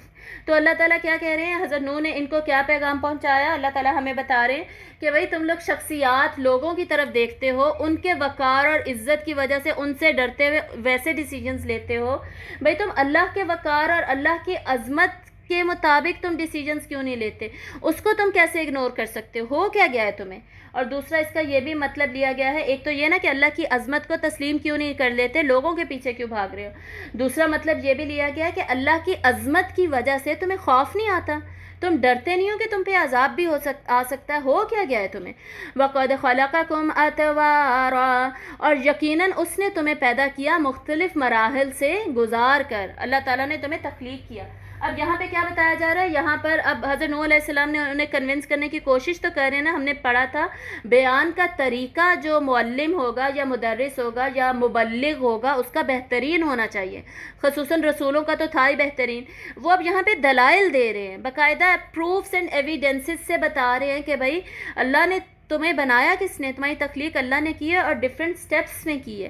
تو اللہ تعالیٰ کیا کہہ رہے ہیں؟ حضرت نوح نے ان کو کیا پیغام پہنچایا؟ اللہ تعالیٰ ہمیں بتا رہے ہیں کہ بھئی تم لوگ شخصیات لوگوں کی طرف دیکھتے ہو، ان کے وقار اور عزت کی وجہ سے ان سے ڈرتے ہوئے ویسے ڈیسیجنز لیتے ہو. بھئی تم اللہ کے وقار اور اللہ کی عظمت کے مطابق تم ڈیسیجنز کیوں نہیں لیتے؟ اس کو تم کیسے اگنور کر سکتے ہو؟ کیا گیا ہے تمہیں؟ اور دوسرا اس کا یہ بھی مطلب لیا گیا ہے، ایک تو یہ نا کہ اللہ کی عظمت کو تسلیم کیوں نہیں کر لیتے، لوگوں کے پیچھے کیوں بھاگ رہے ہو. دوسرا مطلب یہ بھی لیا گیا ہے کہ اللہ کی عظمت کی وجہ سے تمہیں خوف نہیں آتا، تم ڈرتے نہیں ہو کہ تم پہ عذاب بھی آ سکتا ہے. ہو کیا گیا ہے تمہیں؟ وَقَدْ خَلَقَكُمْ أَطْوَارًا، اور یقیناً اس نے تمہیں پیدا کیا مختلف مراحل سے گزار کر. اللہ تعالیٰ نے تمہیں تخلیق کیا. اب یہاں پہ کیا بتایا جا رہا ہے؟ یہاں پر اب حضرت نوح علیہ السلام نے انہیں کنونس کرنے کی کوشش تو کر رہے ہیں نا. ہم نے پڑھا تھا بیان کا طریقہ جو معلم ہوگا یا مدرس ہوگا یا مبلغ ہوگا اس کا بہترین ہونا چاہیے، خصوصاً رسولوں کا تو تھا ہی بہترین. وہ اب یہاں پہ دلائل دے رہے ہیں، باقاعدہ پروفس اینڈ ایویڈنسز سے بتا رہے ہیں کہ بھائی اللہ نے تمہیں بنایا کس نے، تمہاری تخلیق اللہ نے کی ہے اور ڈفرینٹ سٹیپس میں کی ہے.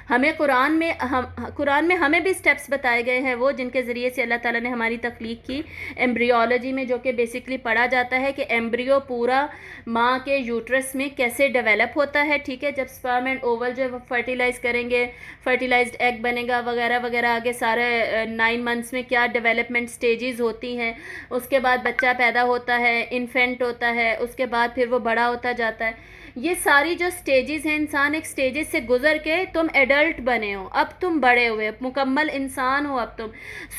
ہمیں قرآن میں ہمیں بھی سٹیپس بتائے گئے ہیں وہ جن کے ذریعے سے اللہ تعالیٰ نے ہماری تخلیق کی. ایمبریولوجی میں جو کہ بیسکلی پڑھا جاتا ہے کہ ایمبریو پورا ماں کے یوٹرس میں کیسے ڈیولپ ہوتا ہے، ٹھیک ہے. جب سپرم اینڈ اوول جو فرٹیلائز کریں گے، فرٹیلائزڈ ایگ بنے گا وغیرہ وغیرہ، آگے سارے 9 منتھس میں کیا ڈیولپمنٹ سٹیجز ہوتی ہیں، اس کے بعد بچہ پیدا ہوتا ہے، انفینٹ ہوتا ہے، اس کے بعد پھر وہ بڑا ہوتا جاتا ہے. یہ ساری جو سٹیجز ہیں، انسان ایک سٹیجز سے گزر کے تم ایڈلٹ بنے ہو، اب تم بڑے ہوئے، مکمل انسان ہو. اب تم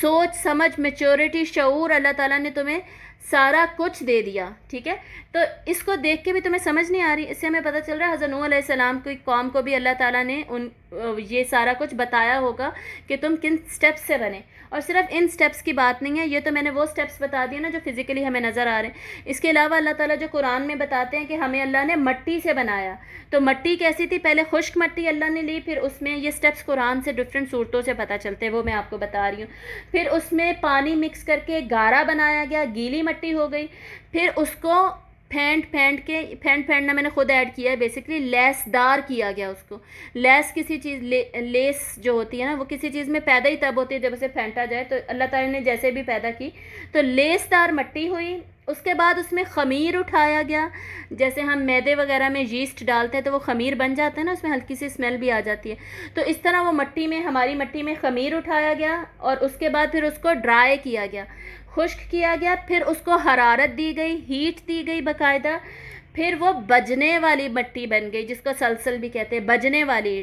سوچ سمجھ میچورٹی شعور اللہ تعالیٰ نے تمہیں سارا کچھ دے دیا، ٹھیک ہے. تو اس کو دیکھ کے بھی تمہیں سمجھ نہیں آ رہی. اس سے ہمیں پتہ چل رہا ہے حضرت نوح علیہ السلام کی قوم کو بھی اللہ تعالیٰ نے یہ سارا کچھ بتایا ہوگا کہ تم کن سٹیپس سے بنے. اور صرف ان سٹیپس کی بات نہیں ہے، یہ تو میں نے وہ سٹیپس بتا دیے نا جو فزیکلی ہمیں نظر آ رہے ہیں. اس کے علاوہ اللہ تعالیٰ جو قرآن میں بتاتے ہیں کہ ہمیں اللہ نے مٹی سے بنایا. تو مٹی کیسی تھی؟ پہلے خشک مٹی اللہ نے لی، پھر اس میں یہ سٹیپس قرآن سے ڈفرینٹ صورتوں سے پتہ چلتے ہیں، وہ میں آپ کو بتا رہی ہوں. پھر اس میں پانی مکس کر کے گارا بنایا گیا، گیلی مٹی ہو گئی. پھر اس کو پھینٹنا میں نے خود ایڈ کیا ہے، بیسکلی لیس دار کیا گیا اس کو. لیس کسی چیز لیس جو ہوتی ہے نا وہ کسی چیز میں پیدا ہی تب ہوتی ہے جب اسے پھینٹا جائے. تو اللہ تعالیٰ نے جیسے بھی پیدا کی تو لیس دار مٹی ہوئی. اس کے بعد اس میں خمیر اٹھایا گیا، جیسے ہم میدے وغیرہ میں یسٹ ڈالتے ہیں تو وہ خمیر بن جاتا ہے نا، اس میں ہلکی سی اسمیل بھی آ جاتی ہے. تو اس طرح وہ ہماری مٹی میں خمیر اٹھایا گیا اور اس کے بعد پھر اس کو ڈرائی کیا گیا، خشک کیا گیا. پھر اس کو حرارت دی گئی، ہیٹ دی گئی باقاعدہ. پھر وہ بجنے والی مٹی بن گئی جس کو سلسل بھی کہتے ہیں، بجنے والی،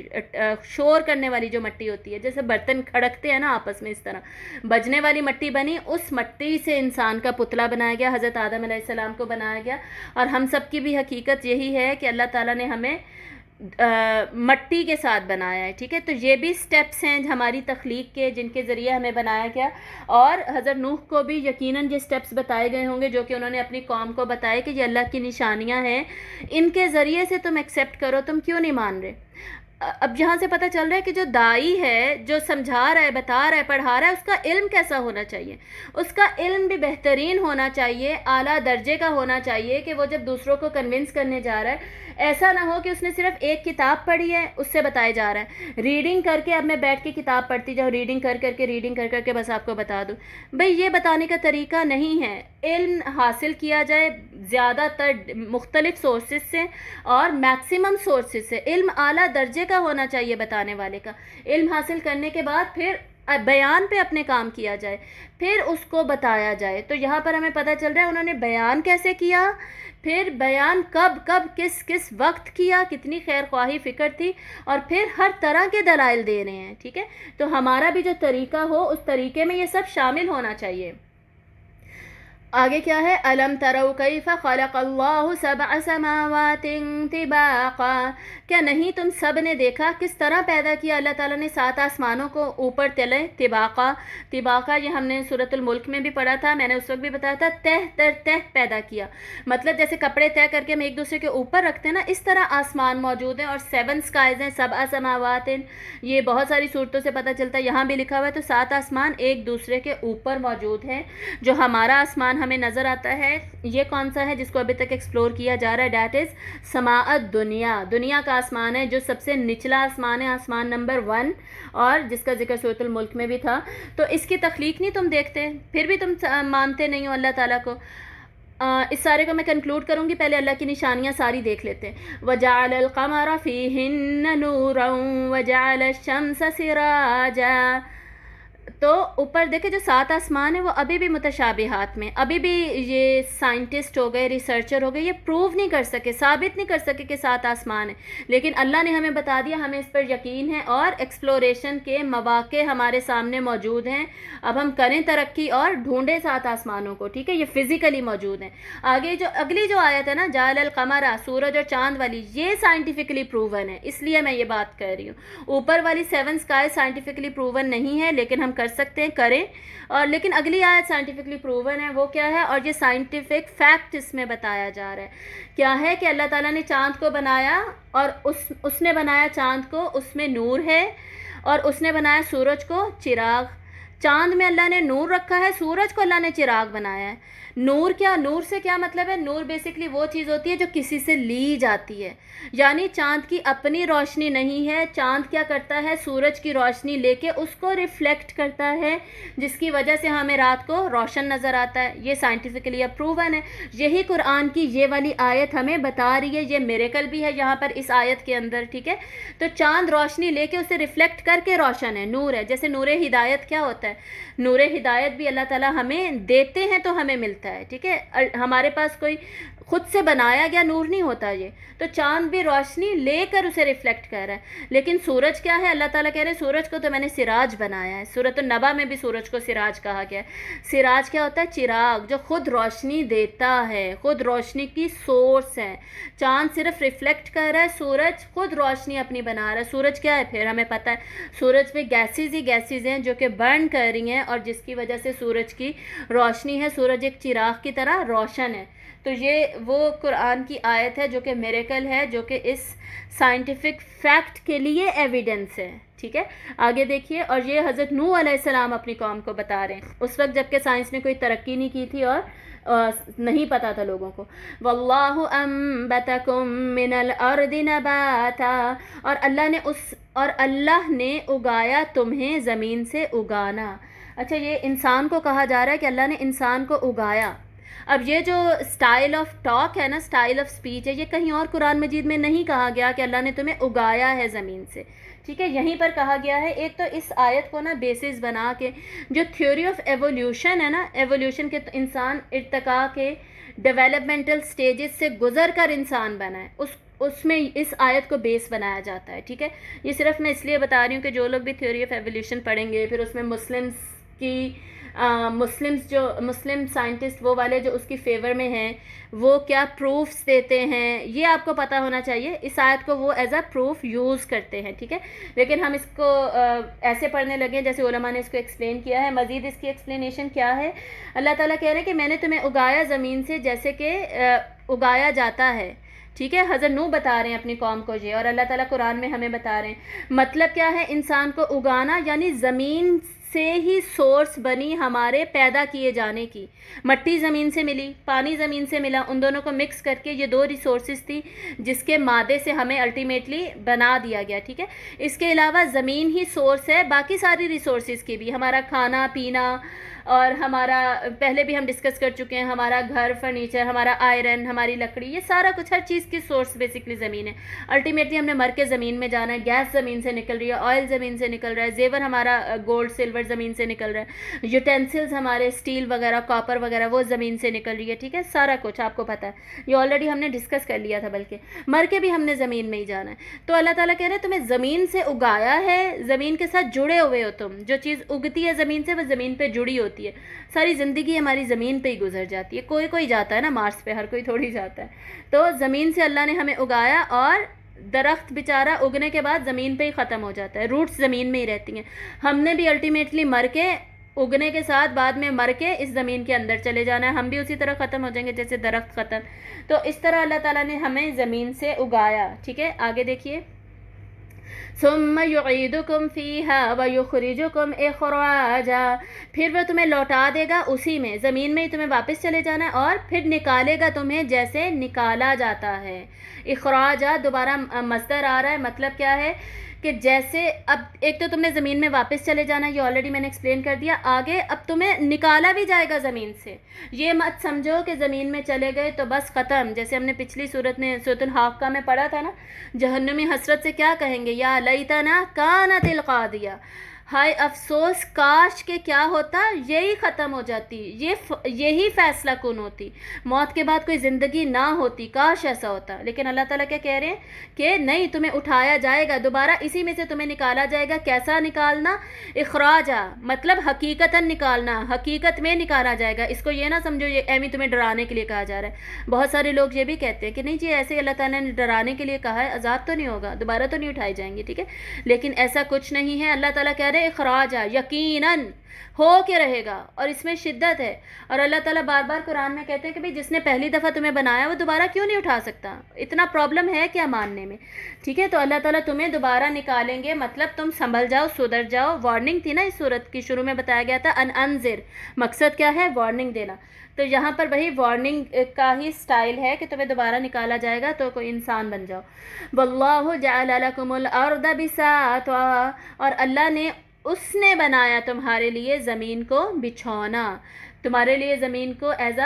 شور کرنے والی جو مٹی ہوتی ہے، جیسے برتن کھڑکتے ہیں نا آپس میں، اس طرح بجنے والی مٹی بنی. اس مٹی سے انسان کا پتلا بنایا گیا، حضرت آدم علیہ السلام کو بنایا گیا. اور ہم سب کی بھی حقیقت یہی ہے کہ اللہ تعالیٰ نے ہمیں مٹی کے ساتھ بنایا ہے، ٹھیک ہے. تو یہ بھی سٹیپس ہیں ہماری تخلیق کے جن کے ذریعے ہمیں بنایا گیا. اور حضرت نوح کو بھی یقیناً یہ سٹیپس بتائے گئے ہوں گے جو کہ انہوں نے اپنی قوم کو بتائے کہ یہ اللہ کی نشانیاں ہیں، ان کے ذریعے سے تم ایکسیپٹ کرو. تم کیوں نہیں مان رہے؟ اب یہاں سے پتہ چل رہا ہے کہ جو داعی ہے، جو سمجھا رہا ہے، بتا رہا ہے، پڑھا رہا ہے، اس کا علم کیسا ہونا چاہیے؟ اس کا علم بھی بہترین ہونا چاہیے، اعلیٰ درجے کا ہونا چاہیے کہ وہ جب دوسروں کو کنونس کرنے جا رہا ہے ایسا نہ ہو کہ اس نے صرف ایک کتاب پڑھی ہے اس سے بتائے جا رہا ہے، ریڈنگ کر کے اب میں بیٹھ کے کتاب پڑھتی جاؤں، ریڈنگ کر کے بس آپ کو بتا دوں. بھئی یہ بتانے کا طریقہ نہیں ہے. علم حاصل کیا جائے زیادہ تر مختلف سورسز سے اور میکسیمم سورسز سے. علم اعلیٰ درجے کا ہونا چاہیے بتانے والے کا. علم حاصل کرنے کے بعد پھر بیان پہ اپنے کام کیا جائے، پھر اس کو بتایا جائے. تو یہاں پر ہمیں پتہ چل رہا ہے انہوں نے بیان کیسے کیا، پھر بیان کب کس وقت کیا، کتنی خیر خواہی فکر تھی، اور پھر ہر طرح کے دلائل دے رہے ہیں، ٹھیک ہے. تو ہمارا بھی جو طریقہ ہو اس طریقے میں یہ سب شامل ہونا چاہیے. آگے کیا ہے، الم تروا کیف خلق اللہ سبع سماوات طباقا، کیا نہیں تم سب نے دیکھا کس طرح پیدا کیا اللہ تعالیٰ نے 7 آسمانوں کو اوپر تلے طباقا۔ طباقا یہ ہم نے سورۃ الملک میں بھی پڑھا تھا، میں نے اس وقت بھی بتایا تھا، تہ در تہ پیدا کیا، مطلب جیسے کپڑے طے کر کے ہم ایک دوسرے کے اوپر رکھتے ہیں نا، اس طرح آسمان موجود ہیں، اور 7 اسکائز ہیں، 7 سماوات، یہ بہت ساری صورتوں سے پتہ چلتا ہے، یہاں بھی لکھا ہوا ہے، تو 7 آسمان ایک دوسرے کے اوپر موجود ہیں۔ جو ہمارا آسمان ہمیں نظر آتا ہے یہ کون سا ہے جس کو ابھی تک ایکسپلور کیا جا رہا ہے، دیٹ از سماء الدنیا، دنیا کا آسمان ہے جو سب سے نچلا آسمان ہے، آسمان نمبر 1، اور جس کا ذکر سورۃ الملک میں بھی تھا۔ تو اس کی تخلیق نہیں تم دیکھتے، پھر بھی تم مانتے نہیں ہو اللہ تعالیٰ کو۔ اس سارے کو میں کنکلوڈ کروں گی، پہلے اللہ کی نشانیاں ساری دیکھ لیتے ہیں۔ وَجَعَلَ الْقَمَرَ فِيهِنَّ نُورًا وَجَعَلَ الشَّمْسَ سِرَاجًا۔ تو اوپر دیکھیں جو 7 آسمان ہیں وہ ابھی بھی متشابہات میں، ابھی بھی یہ سائنٹسٹ ہو گئے، ریسرچر ہو گئے، یہ پروو نہیں کر سکے، ثابت نہیں کر سکے کہ 7 آسمان ہیں، لیکن اللہ نے ہمیں بتا دیا، ہمیں اس پر یقین ہے، اور ایکسپلوریشن کے مواقع ہمارے سامنے موجود ہیں۔ اب ہم کریں ترقی اور ڈھونڈیں 7 آسمانوں کو، ٹھیک ہے، یہ فزیکلی موجود ہیں۔ آگے جو اگلی جو آیت ہے نا، جعل القمر، سورج اور چاند والی، یہ سائنٹیفکلی پروون ہے، اس لیے میں یہ بات کہہ رہی ہوں۔ اوپر والی 7 اسکائی سائنٹیفکلی پروون نہیں ہے، لیکن ہم کر سکتے ہیں، کریں، اور لیکن اگلی آیت سائنٹیفکلی پروون ہے، وہ کیا ہے، اور یہ سائنٹیفک فیکٹ اس میں بتایا جا رہا ہے، کیا ہے کہ اللہ تعالیٰ نے چاند کو بنایا، اور اس نے بنایا چاند کو، اس میں نور ہے، اور اس نے بنایا سورج کو چراغ۔ چاند میں اللہ نے نور رکھا ہے، سورج کو اللہ نے چراغ بنایا ہے۔ نور کیا، نور سے کیا مطلب ہے، نور بیسکلی وہ چیز ہوتی ہے جو کسی سے لی جاتی ہے، یعنی چاند کی اپنی روشنی نہیں ہے، چاند کیا کرتا ہے، سورج کی روشنی لے کے اس کو ریفلیکٹ کرتا ہے، جس کی وجہ سے ہمیں رات کو روشن نظر آتا ہے، یہ سائنٹیفکلی اپروون ہے۔ یہی قرآن کی یہ والی آیت ہمیں بتا رہی ہے، یہ میریکل بھی ہے یہاں پر اس آیت کے اندر، ٹھیک ہے۔ تو چاند روشنی لے کے اسے ریفلیکٹ کر کے روشن ہے، نور ہے، جیسے نور ہدایت کیا ہوتا ہے، نور ہدایت بھی اللہ تعالیٰ ہمیں دیتے ہیں تو ہمیں ملتا ہے، ٹھیک ہے، ہمارے پاس کوئی خود سے بنایا گیا نور نہیں ہوتا یہ، تو چاند بھی روشنی لے کر اسے ریفلیکٹ کر رہا ہے۔ لیکن سورج کیا ہے، اللہ تعالیٰ کہہ رہے ہیں سورج کو تو میں نے سراج بنایا ہے، سورۃ النبا میں بھی سورج کو سراج کہا گیا ہے۔ سراج کیا ہوتا ہے، چراغ جو خود روشنی دیتا ہے، خود روشنی کی سورس ہے۔ چاند صرف ریفلیکٹ کر رہا ہے، سورج خود روشنی اپنی بنا رہا ہے۔ سورج کیا ہے پھر ہمیں پتہ ہے، سورج پہ گیسز ہی گیسز ہیں جو کہ برن کر رہی ہیں، اور جس کی وجہ سے سورج کی روشنی ہے، سورج ایک چراغ کی طرح روشن ہے۔ تو یہ وہ قرآن کی آیت ہے جو کہ میریکل ہے، جو کہ اس سائنٹیفک فیکٹ کے لیے ایویڈنس ہے، ٹھیک ہے۔ آگے دیکھیے، اور یہ حضرت نوح علیہ السلام اپنی قوم کو بتا رہے ہیں، اس وقت جب کہ سائنس نے کوئی ترقی نہیں کی تھی اور نہیں پتا تھا لوگوں کو۔ واللہ انبتکم من الارض نباتا، اور اللہ نے اگایا تمہیں زمین سے اگانا۔ اچھا، یہ انسان کو کہا جا رہا ہے کہ اللہ نے انسان کو اگایا۔ اب یہ جو سٹائل آف ٹاک ہے نا، سٹائل آف سپیچ ہے، یہ کہیں اور قرآن مجید میں نہیں کہا گیا کہ اللہ نے تمہیں اگایا ہے زمین سے، ٹھیک ہے، یہیں پر کہا گیا ہے۔ ایک تو اس آیت کو نا بیسس بنا کے جو تھیوری آف ایولیوشن ہے نا، ایولیوشن کے انسان ارتقاء کے ڈیولپمنٹل سٹیجز سے گزر کر انسان بنا ہے، اس میں اس آیت کو بیس بنایا جاتا ہے، ٹھیک ہے۔ یہ صرف میں اس لیے بتا رہی ہوں کہ جو لوگ بھی تھیوری آف ایولیوشن پڑھیں گے، پھر اس میں مسلم سائنٹسٹ وہ والے جو اس کی فیور میں ہیں، وہ کیا پروفس دیتے ہیں، یہ آپ کو پتہ ہونا چاہیے۔ اس آیت کو وہ ایز اے پروف یوز کرتے ہیں، ٹھیک ہے، لیکن ہم اس کو ایسے پڑھنے لگے جیسے علماء نے اس کو ایکسپلین کیا ہے۔ مزید اس کی ایکسپلینیشن کیا ہے، اللہ تعالیٰ کہہ رہے ہیں کہ میں نے تمہیں اگایا زمین سے جیسے کہ اگایا جاتا ہے، ٹھیک ہے۔ حضرت نوح بتا رہے ہیں اپنی قوم کو یہ، اور اللہ تعالیٰ قرآن میں ہمیں بتا رہے ہیں۔ مطلب کیا ہے، انسان کو اگانا یعنی زمین سے ہی سورس بنی ہمارے پیدا کیے جانے کی، مٹی زمین سے ملی، پانی زمین سے ملا، ان دونوں کو مکس کر کے یہ 2 ریسورسز تھی جس کے مادے سے ہمیں الٹیمیٹلی بنا دیا گیا، ٹھیک ہے۔ اس کے علاوہ زمین ہی سورس ہے باقی ساری ریسورسز کی بھی، ہمارا کھانا پینا، اور ہمارا پہلے بھی ہم ڈسکس کر چکے ہیں، ہمارا گھر، فرنیچر، ہمارا آئرن، ہماری لکڑی، یہ سارا کچھ ہر چیز کی سورس بیسکلی زمین ہے۔ الٹیمیٹلی ہم نے مر کے زمین میں جانا ہے، گیس زمین سے نکل رہی ہے، آئل زمین سے نکل رہا ہے، زیور ہمارا گولڈ سلور زمین سے نکل رہا ہے، یوٹینسلز ہمارے اسٹیل وغیرہ، کاپر وغیرہ وہ زمین سے نکل رہی ہے، ٹھیک ہے، سارا کچھ آپ کو پتہ ہے، یہ آلریڈی ہم نے ڈسکس کر لیا تھا، بلکہ مر کے بھی ہم نے زمین میں ہی جانا ہے۔ تو اللہ تعالیٰ کہہ رہے ہیں تمہیں زمین سے اگایا ہے، زمین کے ساتھ جڑے ہوئے ہو تم، جو چیز اگتی ہے زمین سے وہ زمین پہ جڑی ہوتی ہے۔ ہوتی ہے. ساری زندگی ہماری زمین پہ ہی گزر جاتی ہے. کوئی کوئی جاتا ہے نا مارس پہ، ہر کوئی تھوڑی جاتا ہے. تو زمین سے اللہ نے ہمیں اگایا، اور درخت بیچارہ اگنے کے بعد زمین پہ ہی ختم ہو جاتا ہے، روٹس زمین میں ہی رہتی ہیں. ہم نے بھی الٹیمیٹلی مر کے، اگنے کے ساتھ بعد میں مر کے اس زمین کے اندر چلے جانا ہے. ہم بھی اسی طرح ختم ہو جائیں گے جیسے درخت ختم. تو اس طرح اللہ تعالیٰ نے ہمیں زمین سے اگایا. ٹھیک ہے، آگے دیکھیے. ثم یعیدکم فیہا ویخرجکم اخراجا، پھر وہ تمہیں لوٹا دے گا اسی میں، زمین میں ہی تمہیں واپس چلے جانا ہے، اور پھر نکالے گا تمہیں جیسے نکالا جاتا ہے. اخراجا دوبارہ مصدر آ رہا ہے. مطلب کیا ہے کہ جیسے اب ایک تو تم نے زمین میں واپس چلے جانا، یہ آلریڈی میں نے ایکسپلین کر دیا. آگے اب تمہیں نکالا بھی جائے گا زمین سے. یہ مت سمجھو کہ زمین میں چلے گئے تو بس ختم، جیسے ہم نے پچھلی صورت میں سورۃ الحاقہ میں پڑھا تھا نا، جہنمی حسرت سے کیا کہیں گے، یا لیتنا کانت القاضیہ، ہائے افسوس کاش کہ کیا ہوتا یہی ختم ہو جاتی، یہی فیصلہ کن ہوتی، موت کے بعد کوئی زندگی نہ ہوتی، کاش ایسا ہوتا. لیکن اللہ تعالیٰ کیا کہہ رہے ہیں کہ نہیں، تمہیں اٹھایا جائے گا دوبارہ، اسی میں سے تمہیں نکالا جائے گا. کیسا نکالنا؟ اخراجا، مطلب حقیقتاً نکالنا، حقیقت میں نکالا جائے گا. اس کو یہ نہ سمجھو یہ ایویں تمہیں ڈرانے کے لیے کہا جا رہا ہے. بہت سارے لوگ یہ بھی کہتے ہیں کہ نہیں جی ایسے اللہ تعالیٰ نے ڈرانے کے لیے کہا ہے، عذاب تو نہیں ہوگا، دوبارہ تو نہیں اٹھائے جائیں گے. ٹھیک ہے، لیکن ایسا کچھ نہیں ہے. اللہ تعالیٰ کہہ رہے ہیں اخراجا، یقیناً ہو کے رہے گا، اور اس میں شدت ہے. اور اللہ تعالیٰ بار بار قرآن میں کہتے ہیں کہ بھئی جس نے پہلی دفعہ تمہیں بنایا وہ دوبارہ کیوں نہیں اٹھا سکتا؟ اتنا پرابلم ہے کیا ماننے میں؟ ٹھیک ہے، تو اللہ تعالیٰ تمہیں دوبارہ نکالیں گے، مطلب تم سنبھل جاؤ، سدھر جاؤ. وارننگ تھی نا اس صورت کی، شروع میں بتایا گیا تھا انذر، مقصد کیا ہے؟ وارننگ دینا. تو یہاں پر وہی وارننگ کا ہی سٹائل ہے کہ تمہیں دوبارہ نکالا جائے گا تو کوئی انسان بن جاؤ. واللہ جعل لکم الارض بساطا، اور اللہ نے، اس نے بنایا تمہارے لیے زمین کو بچھونا، تمہارے لیے زمین کو ایز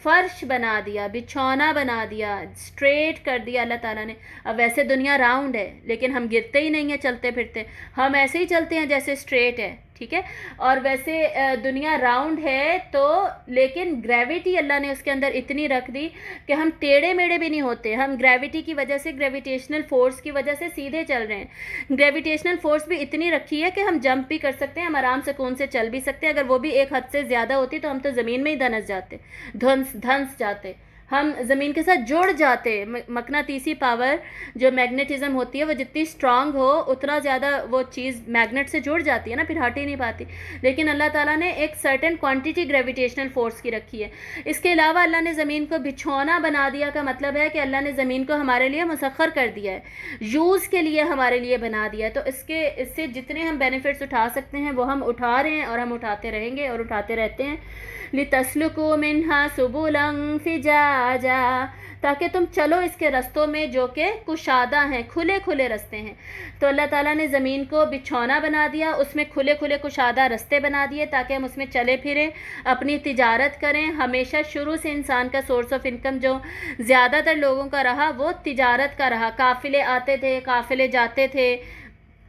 فرش بنا دیا، بچھونا بنا دیا، اسٹریٹ کر دیا اللہ تعالیٰ نے. اب ویسے دنیا راؤنڈ ہے لیکن ہم گرتے ہی نہیں ہیں چلتے پھرتے، ہم ایسے ہی چلتے ہیں جیسے اسٹریٹ ہے. ٹھیک ہے، اور ویسے دنیا راؤنڈ ہے تو لیکن گریویٹی اللہ نے اس کے اندر اتنی رکھ دی کہ ہم ٹیڑھے میڑے بھی نہیں ہوتے. ہم گریویٹی کی وجہ سے، گریویٹیشنل فورس کی وجہ سے سیدھے چل رہے ہیں. گریویٹیشنل فورس بھی اتنی رکھی ہے کہ ہم جمپ بھی کر سکتے ہیں، ہم آرام سے کون سے چل بھی سکتے ہیں. اگر وہ بھی ایک حد سے زیادہ ہوتی تو ہم تو زمین میں ہی دھنس جاتے، ہم زمین کے ساتھ جڑ جاتے. مقناطیسی پاور جو میگنیٹزم ہوتی ہے وہ جتنی اسٹرانگ ہو اتنا زیادہ وہ چیز میگنیٹ سے جڑ جاتی ہے نا، پھر ہٹ ہی نہیں پاتی. لیکن اللہ تعالیٰ نے ایک سرٹن کوانٹٹی گریویٹیشنل فورس کی رکھی ہے. اس کے علاوہ اللہ نے زمین کو بچھونا بنا دیا کا مطلب ہے کہ اللہ نے زمین کو ہمارے لیے مسخر کر دیا ہے، یوز کے لیے ہمارے لیے بنا دیا ہے. تو اس سے جتنے ہم بینیفٹس اٹھا سکتے ہیں وہ ہم اٹھا رہے ہیں، اور ہم اٹھاتے رہیں گے اور اٹھاتے رہتے ہیں. لِتَسْلُكُوا مِنْهَا سُبُلًا فِجَاجًا، تاکہ تم چلو اس کے رستوں میں جو کہ کشادہ ہیں، کھلے کھلے رستے ہیں. تو اللہ تعالیٰ نے زمین کو بچھونا بنا دیا، اس میں کھلے کھلے کشادہ رستے بنا دیے تاکہ ہم اس میں چلے پھریں، اپنی تجارت کریں. ہمیشہ شروع سے انسان کا سورس آف انکم جو زیادہ تر لوگوں کا رہا وہ تجارت کا رہا. قافلے آتے تھے، قافلے جاتے تھے،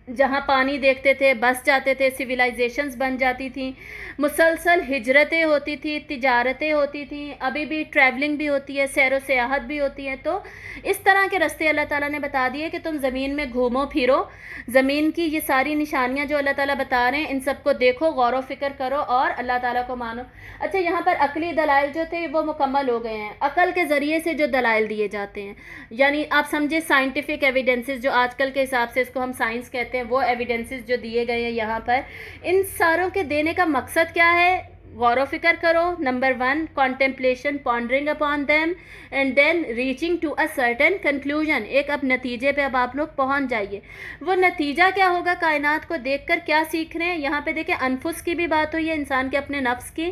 جہاں پانی دیکھتے تھے بس جاتے تھے، سویلائزیشنز بن جاتی تھیں، مسلسل ہجرتیں ہوتی تھی، تجارتیں ہوتی تھیں، ابھی بھی ٹریولنگ بھی ہوتی ہے، سیر و سیاحت بھی ہوتی ہے. تو اس طرح کے رستے اللہ تعالیٰ نے بتا دیے کہ تم زمین میں گھومو پھرو، زمین کی یہ ساری نشانیاں جو اللہ تعالیٰ بتا رہے ہیں ان سب کو دیکھو، غور و فکر کرو اور اللہ تعالیٰ کو مانو. اچھا، یہاں پر عقلی دلائل جو تھے وہ مکمل ہو گئے ہیں. عقل کے ذریعے سے جو دلائل دیے جاتے ہیں، یعنی آپ سمجھے سائنٹیفک ایویڈنسز جو آج کل کے حساب سے اس کو ہم سائنس کہتے ہیں، وہ ایویڈنسز جو دیے گئے ہیں یہاں پر، ان ساروں کے دینے کا مقصد کیا ہے؟ غور و فکر کرو. Number 1 contemplation, pondering upon them and then reaching to a certain conclusion. ایک اب نتیجے پہ اب آپ لوگ پہنچ جائیے. وہ نتیجہ کیا ہوگا؟ کائنات کو دیکھ کر کیا سیکھ رہے ہیں؟ یہاں پہ دیکھیں انفس کی بھی بات ہوئی ہے، انسان کے اپنے نفس کی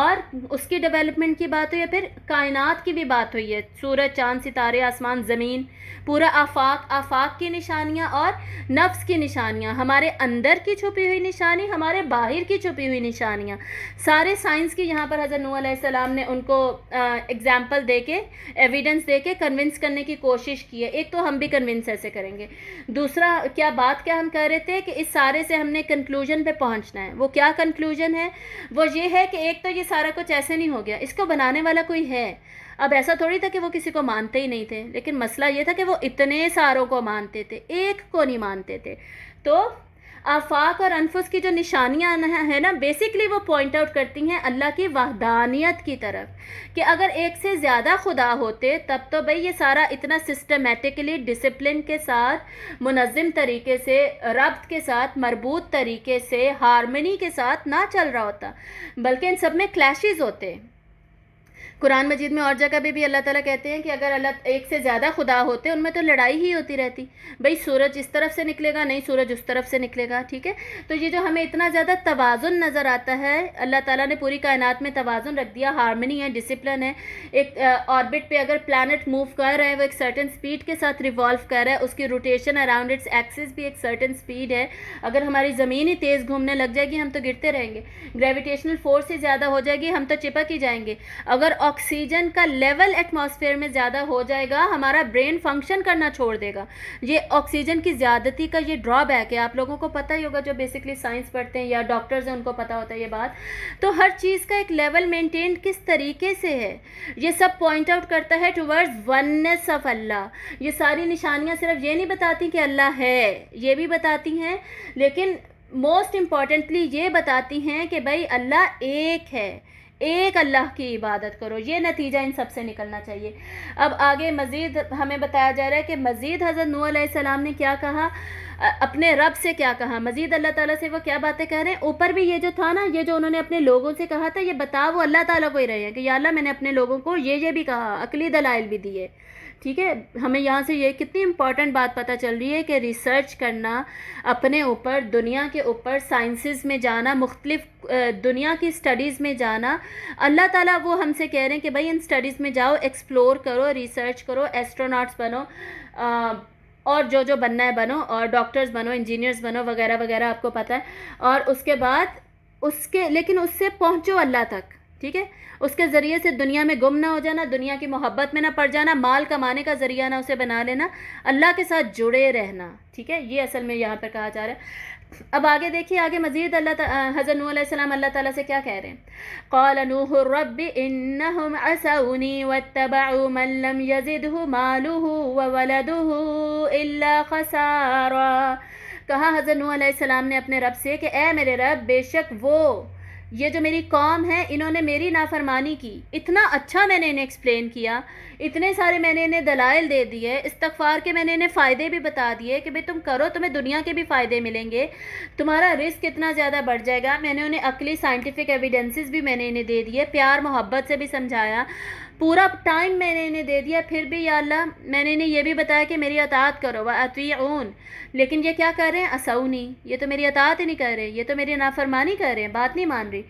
اور اس کی ڈیولپمنٹ کی بات ہوئی ہے، پھر کائنات کی بھی بات ہوئی ہے، سورج، چاند، ستارے، آسمان، زمین، پورا آفاق کی نشانیاں اور نفس کی نشانیاں، ہمارے اندر کی چھپی ہوئی نشانی، ہمارے باہر کی چھپی ہوئی نشانیاں، سارے سائنس کی یہاں پر حضرت نوح علیہ السلام نے ان کو ایگزامپل دے کے، ایویڈنس دے کے کنونس کرنے کی کوشش کی ہے. ایک تو ہم بھی کنونس ایسے کریں گے. دوسرا کیا ہم کہہ رہے تھے کہ اس سارے سے ہم نے کنکلوژن پہ پہنچنا ہے. وہ کیا کنکلوژن ہے؟ وہ یہ ہے کہ ایک تو یہ سارا کچھ ایسے نہیں ہو گیا، اس کو بنانے والا کوئی ہے. اب ایسا تھوڑی تھا کہ وہ کسی کو مانتے ہی نہیں تھے، لیکن مسئلہ یہ تھا کہ وہ اتنے ساروں کو مانتے تھے، ایک کو نہیں مانتے تھے. تو آفاق اور انفس کی جو نشانیاں ہیں نا، بیسکلی وہ پوائنٹ آؤٹ کرتی ہیں اللہ کی وحدانیت کی طرف، کہ اگر ایک سے زیادہ خدا ہوتے تب تو بھئی یہ سارا اتنا سسٹمیٹکلی ڈسپلن کے ساتھ، منظم طریقے سے، ربط کے ساتھ، مربوط طریقے سے، ہارمنی کے ساتھ نہ چل رہا ہوتا، بلکہ ان سب میں کلیشز ہوتے۔ قرآن مجید میں اور جگہ بھی اللہ تعالیٰ کہتے ہیں کہ اگر اللہ ایک سے زیادہ خدا ہوتے ان میں تو لڑائی ہی ہوتی رہتی، بھئی سورج اس طرف سے نکلے گا، نہیں سورج اس طرف سے نکلے گا، ٹھیک ہے۔ تو یہ جو ہمیں اتنا زیادہ توازن نظر آتا ہے، اللہ تعالیٰ نے پوری کائنات میں توازن رکھ دیا، ہارمنی ہے، ڈسپلن ہے۔ ایک آربٹ پہ اگر پلانٹ موو کر رہا ہے، وہ ایک سرٹن سپیڈ کے ساتھ ریوالو کر رہا ہے، اس کی روٹیشن اراؤنڈ اٹس ایکسس بھی ایک سرٹن سپیڈ ہے۔ اگر ہماری زمین ہی تیز گھومنے لگ جائے گی ہم تو گرتے رہیں گے، گریویٹیشنل فورس ہی زیادہ ہو جائے گی ہم تو چپک ہی جائیں گے، اگر آکسیجن کا لیول ایٹماسفیئر میں زیادہ ہو جائے گا ہمارا برین فنکشن کرنا چھوڑ دے گا۔ یہ آکسیجن کی زیادتی کا یہ ڈرا بیک ہے، آپ لوگوں کو پتہ ہی ہوگا جو بیسکلی سائنس پڑھتے ہیں یا ڈاکٹرز ہیں ان کو پتہ ہوتا ہے یہ بات۔ تو ہر چیز کا ایک لیول مینٹین کس طریقے سے ہے، یہ سب پوائنٹ آؤٹ کرتا ہے ٹورڈز وننس آف اللہ۔ یہ ساری نشانیاں صرف یہ نہیں بتاتی کہ اللہ ہے، یہ بھی بتاتی ہیں، لیکن موسٹ امپورٹنٹلی یہ بتاتی ہیں کہ بھائی اللہ ایک ہے، ایک اللہ کی عبادت کرو، یہ نتیجہ ان سب سے نکلنا چاہیے۔ اب آگے مزید ہمیں بتایا جا رہا ہے کہ مزید حضرت نوح علیہ السلام نے کیا کہا، اپنے رب سے کیا کہا، مزید اللہ تعالیٰ سے وہ کیا باتیں کہہ رہے ہیں۔ اوپر بھی یہ جو تھا نا، یہ جو انہوں نے اپنے لوگوں سے کہا تھا، یہ بتا وہ اللہ تعالیٰ کو ہی رہے ہیں کہ یا اللہ میں نے اپنے لوگوں کو یہ بھی کہا، عقلی دلائل بھی دیے، ٹھیک ہے۔ ہمیں یہاں سے یہ کتنی امپورٹنٹ بات پتہ چل رہی ہے کہ ریسرچ کرنا اپنے اوپر، دنیا کے اوپر، سائنسز میں جانا، مختلف دنیا کی سٹڈیز میں جانا، اللہ تعالیٰ وہ ہم سے کہہ رہے ہیں کہ بھائی ان سٹڈیز میں جاؤ، ایکسپلور کرو، ریسرچ کرو، ایسٹروناٹس بنو، اور جو بننا ہے بنو، اور ڈاکٹرز بنو، انجینئرز بنو، وغیرہ وغیرہ آپ کو پتہ ہے۔ اور اس کے بعد لیکن اس سے پہنچو اللہ تک، ٹھیک ہے۔ اس کے ذریعے سے دنیا میں گم نہ ہو جانا، دنیا کی محبت میں نہ پڑ جانا، مال کمانے کا ذریعہ نہ اسے بنا لینا، اللہ کے ساتھ جڑے رہنا، ٹھیک ہے۔ یہ اصل میں یہاں پر کہا جا رہا ہے۔ اب آگے دیکھیے، آگے مزید حضرت نوح علیہ السلام اللہ تعالیٰ سے کیا کہہ رہے ہیں۔ قال نوح رب انہم عصونی واتبعوا من لم یزدہ مالہ وولدہ الا خسارا۔ کہا حضرت نوح علیہ السلام نے اپنے رب سے کہ اے میرے رب، بے شک یہ جو میری قوم ہے انہوں نے میری نافرمانی کی، اتنا اچھا میں نے انہیں ایکسپلین کیا، اتنے سارے میں نے انہیں دلائل دے دیے، استغفار کے میں نے انہیں فائدے بھی بتا دیے کہ بھئی تم کرو، تمہیں دنیا کے بھی فائدے ملیں گے، تمہارا رزق اتنا زیادہ بڑھ جائے گا۔ میں نے انہیں عقلی سائنٹیفک ایویڈنسز بھی میں نے انہیں دے دیے، پیار محبت سے بھی سمجھایا، پورا ٹائم میں نے انہیں دے دیا، پھر بھی یا اللہ میں نے انہیں یہ بھی بتایا کہ میری اطاعت کرو، وَأَطِيعُونَ، لیکن یہ کیا کر رہے ہیں، عصونی، یہ تو میری اطاعت ہی نہیں کر رہے، یہ تو میری نافرمانی کر رہے ہیں، بات نہیں مان رہی۔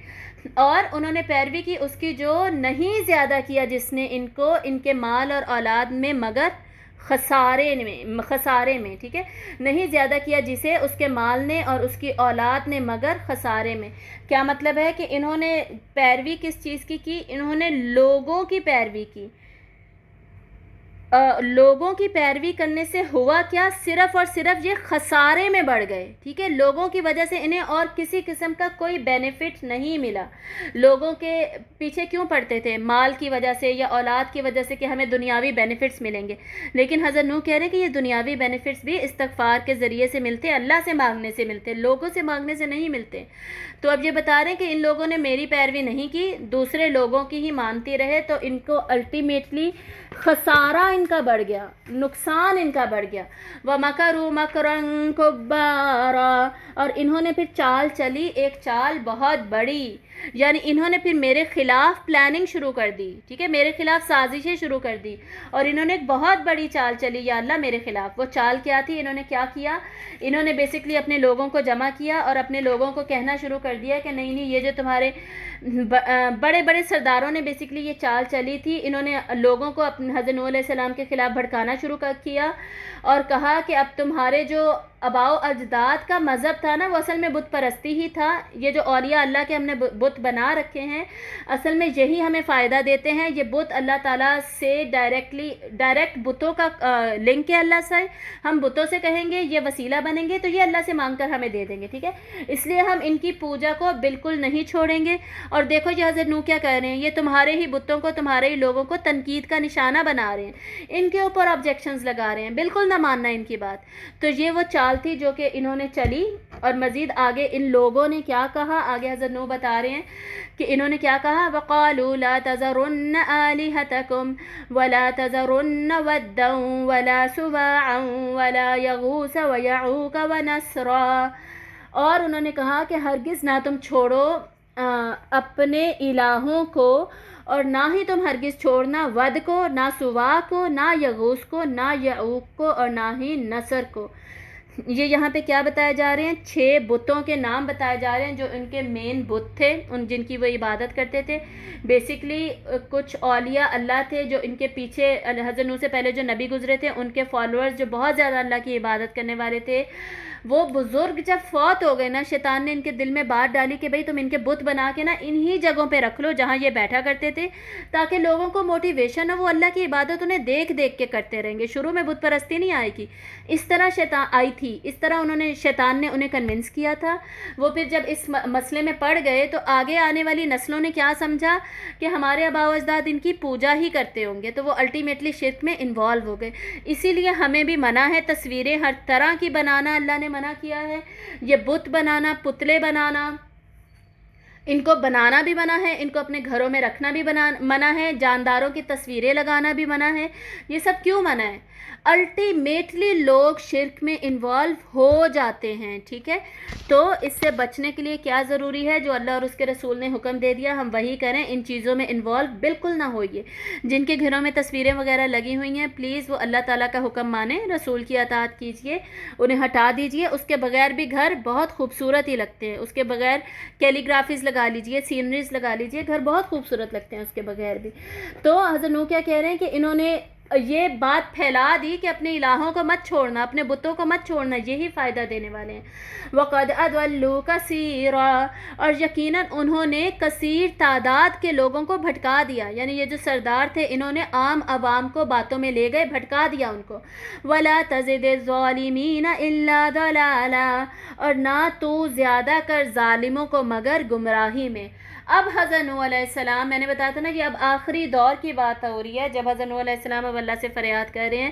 اور انہوں نے پیروی کی اس کی جو نہیں زیادہ کیا جس نے ان کو ان کے مال اور اولاد میں مگر خسارے میں، ٹھیک ہے، نہیں زیادہ کیا جسے اس کے مال نے اور اس کی اولاد نے مگر خسارے میں۔ کیا مطلب ہے کہ انہوں نے پیروی کس چیز کی، انہوں نے لوگوں کی پیروی کی۔ لوگوں کی پیروی کرنے سے ہوا کیا، صرف اور صرف یہ خسارے میں بڑھ گئے، ٹھیک ہے۔ لوگوں کی وجہ سے انہیں اور کسی قسم کا کوئی بینیفٹ نہیں ملا۔ لوگوں کے پیچھے کیوں پڑتے تھے، مال کی وجہ سے یا اولاد کی وجہ سے کہ ہمیں دنیاوی بینیفٹس ملیں گے، لیکن حضرت نوح کہہ رہے ہیں کہ یہ دنیاوی بینیفٹس بھی استغفار کے ذریعے سے ملتے، اللہ سے مانگنے سے ملتے، لوگوں سے مانگنے سے نہیں ملتے۔ تو اب یہ بتا رہے ہیں کہ ان لوگوں نے میری پیروی نہیں کی، دوسرے لوگوں کی ہی مانتی رہے، تو ان کو الٹیمیٹلی خسارہ ان کا بڑھ گیا، نقصان ان کا بڑھ گیا۔ وَمَكَرُوا مَكْرًا كُبَّارًا، اور انہوں نے پھر چال چلی ایک چال بہت بڑی، یعنی انہوں نے پھر میرے خلاف پلاننگ شروع کر دی، ٹھیک ہے، میرے خلاف سازشیں شروع کر دی، اور انہوں نے ایک بہت بڑی چال چلی یا اللہ میرے خلاف۔ وہ چال کیا تھی، انہوں نے کیا کیا، انہوں نے بیسکلی اپنے لوگوں کو جمع کیا اور اپنے لوگوں کو کہنا شروع کر دیا کہ نہیں یہ جو تمہارے بڑے بڑے سرداروں نے بیسکلی یہ چال چلی تھی، انہوں نے لوگوں کو اپنے حضرت نوح علیہ السلام کے خلاف بھڑکانا شروع کیا اور کہا کہ اب تمہارے جو آباء و اجداد کا مذہب تھا نا، وہ اصل میں بت پرستی ہی تھا، یہ جو اولیاء اللہ کے ہم نے بت بنا رکھے ہیں اصل میں یہی ہمیں فائدہ دیتے ہیں، یہ بت اللہ تعالیٰ سے ڈائریکٹ بتوں کا لنک ہے اللہ سے، ہم بتوں سے کہیں گے یہ وسیلہ بنیں گے تو یہ اللہ سے مانگ کر ہمیں دے دیں گے، ٹھیک ہے، اس لیے ہم ان کی پوجا کو بالکل نہیں چھوڑیں گے۔ اور دیکھو یہ حضرت نوح کیا کہہ رہے ہیں، یہ تمہارے ہی بتوں کو، تمہارے ہی لوگوں کو تنقید کا نشانہ بنا رہے ہیں، ان کے اوپر آبجیکشنز لگا رہے ہیں، بالکل نہ ماننا ان کی بات۔ تو یہ وہ چال تھی جو کہ انہوں نے چلی اور مزید آگے ان لوگوں نے کیا کہا، آگے حضرت نوح بتا رہے ہیں کہ انہوں نے کیا کہا، وَقَالُوا لَا تَذَرُنَّ آلِهَتَكُمْ وَلَا تَذَرُنَّ وَدًّا وَلَا سُوَاعًا وَلَا يَغُوثَ وَيَعُوقَ وَنَسْرًا، اور انہوں نے کہا کہ ہرگز نہ تم چھوڑو اپنے الہوں کو، اور نہ ہی تم ہرگز چھوڑنا ود کو، نہ سوا کو، نہ یغوث کو، نہ یعوق کو، اور نہ ہی نصر کو۔ یہ یہاں پہ کیا بتائے جا رہے ہیں، 6 بتوں کے نام بتائے جا رہے ہیں جو ان کے مین بت تھے، جن کی وہ عبادت کرتے تھے۔ بیسکلی کچھ اولیاء اللہ تھے جو ان کے پیچھے، حضرت نوح سے پہلے جو نبی گزرے تھے ان کے فالوورز جو بہت زیادہ اللہ کی عبادت کرنے والے تھے، وہ بزرگ جب فوت ہو گئے نا، شیطان نے ان کے دل میں بات ڈالی کہ بھئی تم ان کے بت بنا کے نا انہی جگہوں پہ رکھ لو جہاں یہ بیٹھا کرتے تھے، تاکہ لوگوں کو موٹیویشن ہو، وہ اللہ کی عبادت انہیں دیکھ دیکھ کے کرتے رہیں گے۔ شروع میں بت پرستی نہیں آئی کی، اس طرح شیطان آئی تھی، اس طرح شیطان نے انہیں کنونس کیا تھا۔ وہ پھر جب اس مسئلے میں پڑ گئے تو آگے آنے والی نسلوں نے کیا سمجھا کہ ہمارے آباء و اجداد ان کی پوجا ہی کرتے ہوں گے، تو وہ الٹیمیٹلی شرک میں انوالو ہو گئے۔ اسی لیے ہمیں بھی منع ہے تصویریں ہر طرح کی بنانا، اللہ نے منع کیا ہے۔ یہ بت بنانا، پتلے بنانا، ان کو بنانا بھی منع ہے، ان کو اپنے گھروں میں رکھنا بھی منع ہے، جانداروں کی تصویریں لگانا بھی منع ہے۔ یہ سب کیوں منع ہے؟ الٹیمیٹلی لوگ شرک میں انوالو ہو جاتے ہیں، ٹھیک ہے؟ تو اس سے بچنے کے لیے کیا ضروری ہے؟ جو اللہ اور اس کے رسول نے حکم دے دیا ہم وہی کریں، ان چیزوں میں انوالو بالکل نہ ہوئیے۔ جن کے گھروں میں تصویریں وغیرہ لگی ہوئی ہیں پلیز وہ اللہ تعالیٰ کا حکم مانیں، رسول کی اطاعت کیجئے، انہیں ہٹا دیجئے۔ اس کے بغیر بھی گھر بہت خوبصورت ہی لگتے ہیں، اس کے بغیر کیلیگرافیز لگا لیجئے، سینریز لگا لیجئے، گھر بہت خوبصورت لگتے ہیں اس کے بغیر بھی۔ تو حضرت نوح کیا کہہ رہے ہیں کہ انہوں نے یہ بات پھیلا دی کہ اپنے الہوں کو مت چھوڑنا، اپنے بتوں کو مت چھوڑنا، یہی فائدہ دینے والے ہیں۔ وَقَدْ أَضَلُّوا كَثِيرًا، اور یقیناً انہوں نے کثیر تعداد کے لوگوں کو بھٹکا دیا، یعنی یہ جو سردار تھے انہوں نے عام عوام کو باتوں میں لے گئے، بھٹکا دیا ان کو۔ وَلَا تَزِدِ الظَّالِمِينَ إِلَّا ضَلَالًا، اور نہ تو زیادہ کر ظالموں کو مگر گمراہی میں۔ اب حضرت نوح علیہ السلام، میں نے بتایا تھا نا کہ اب آخری دور کی بات ہو رہی ہے جب حضرت نوح علیہ السلام اب اللہ سے فریاد کر رہے ہیں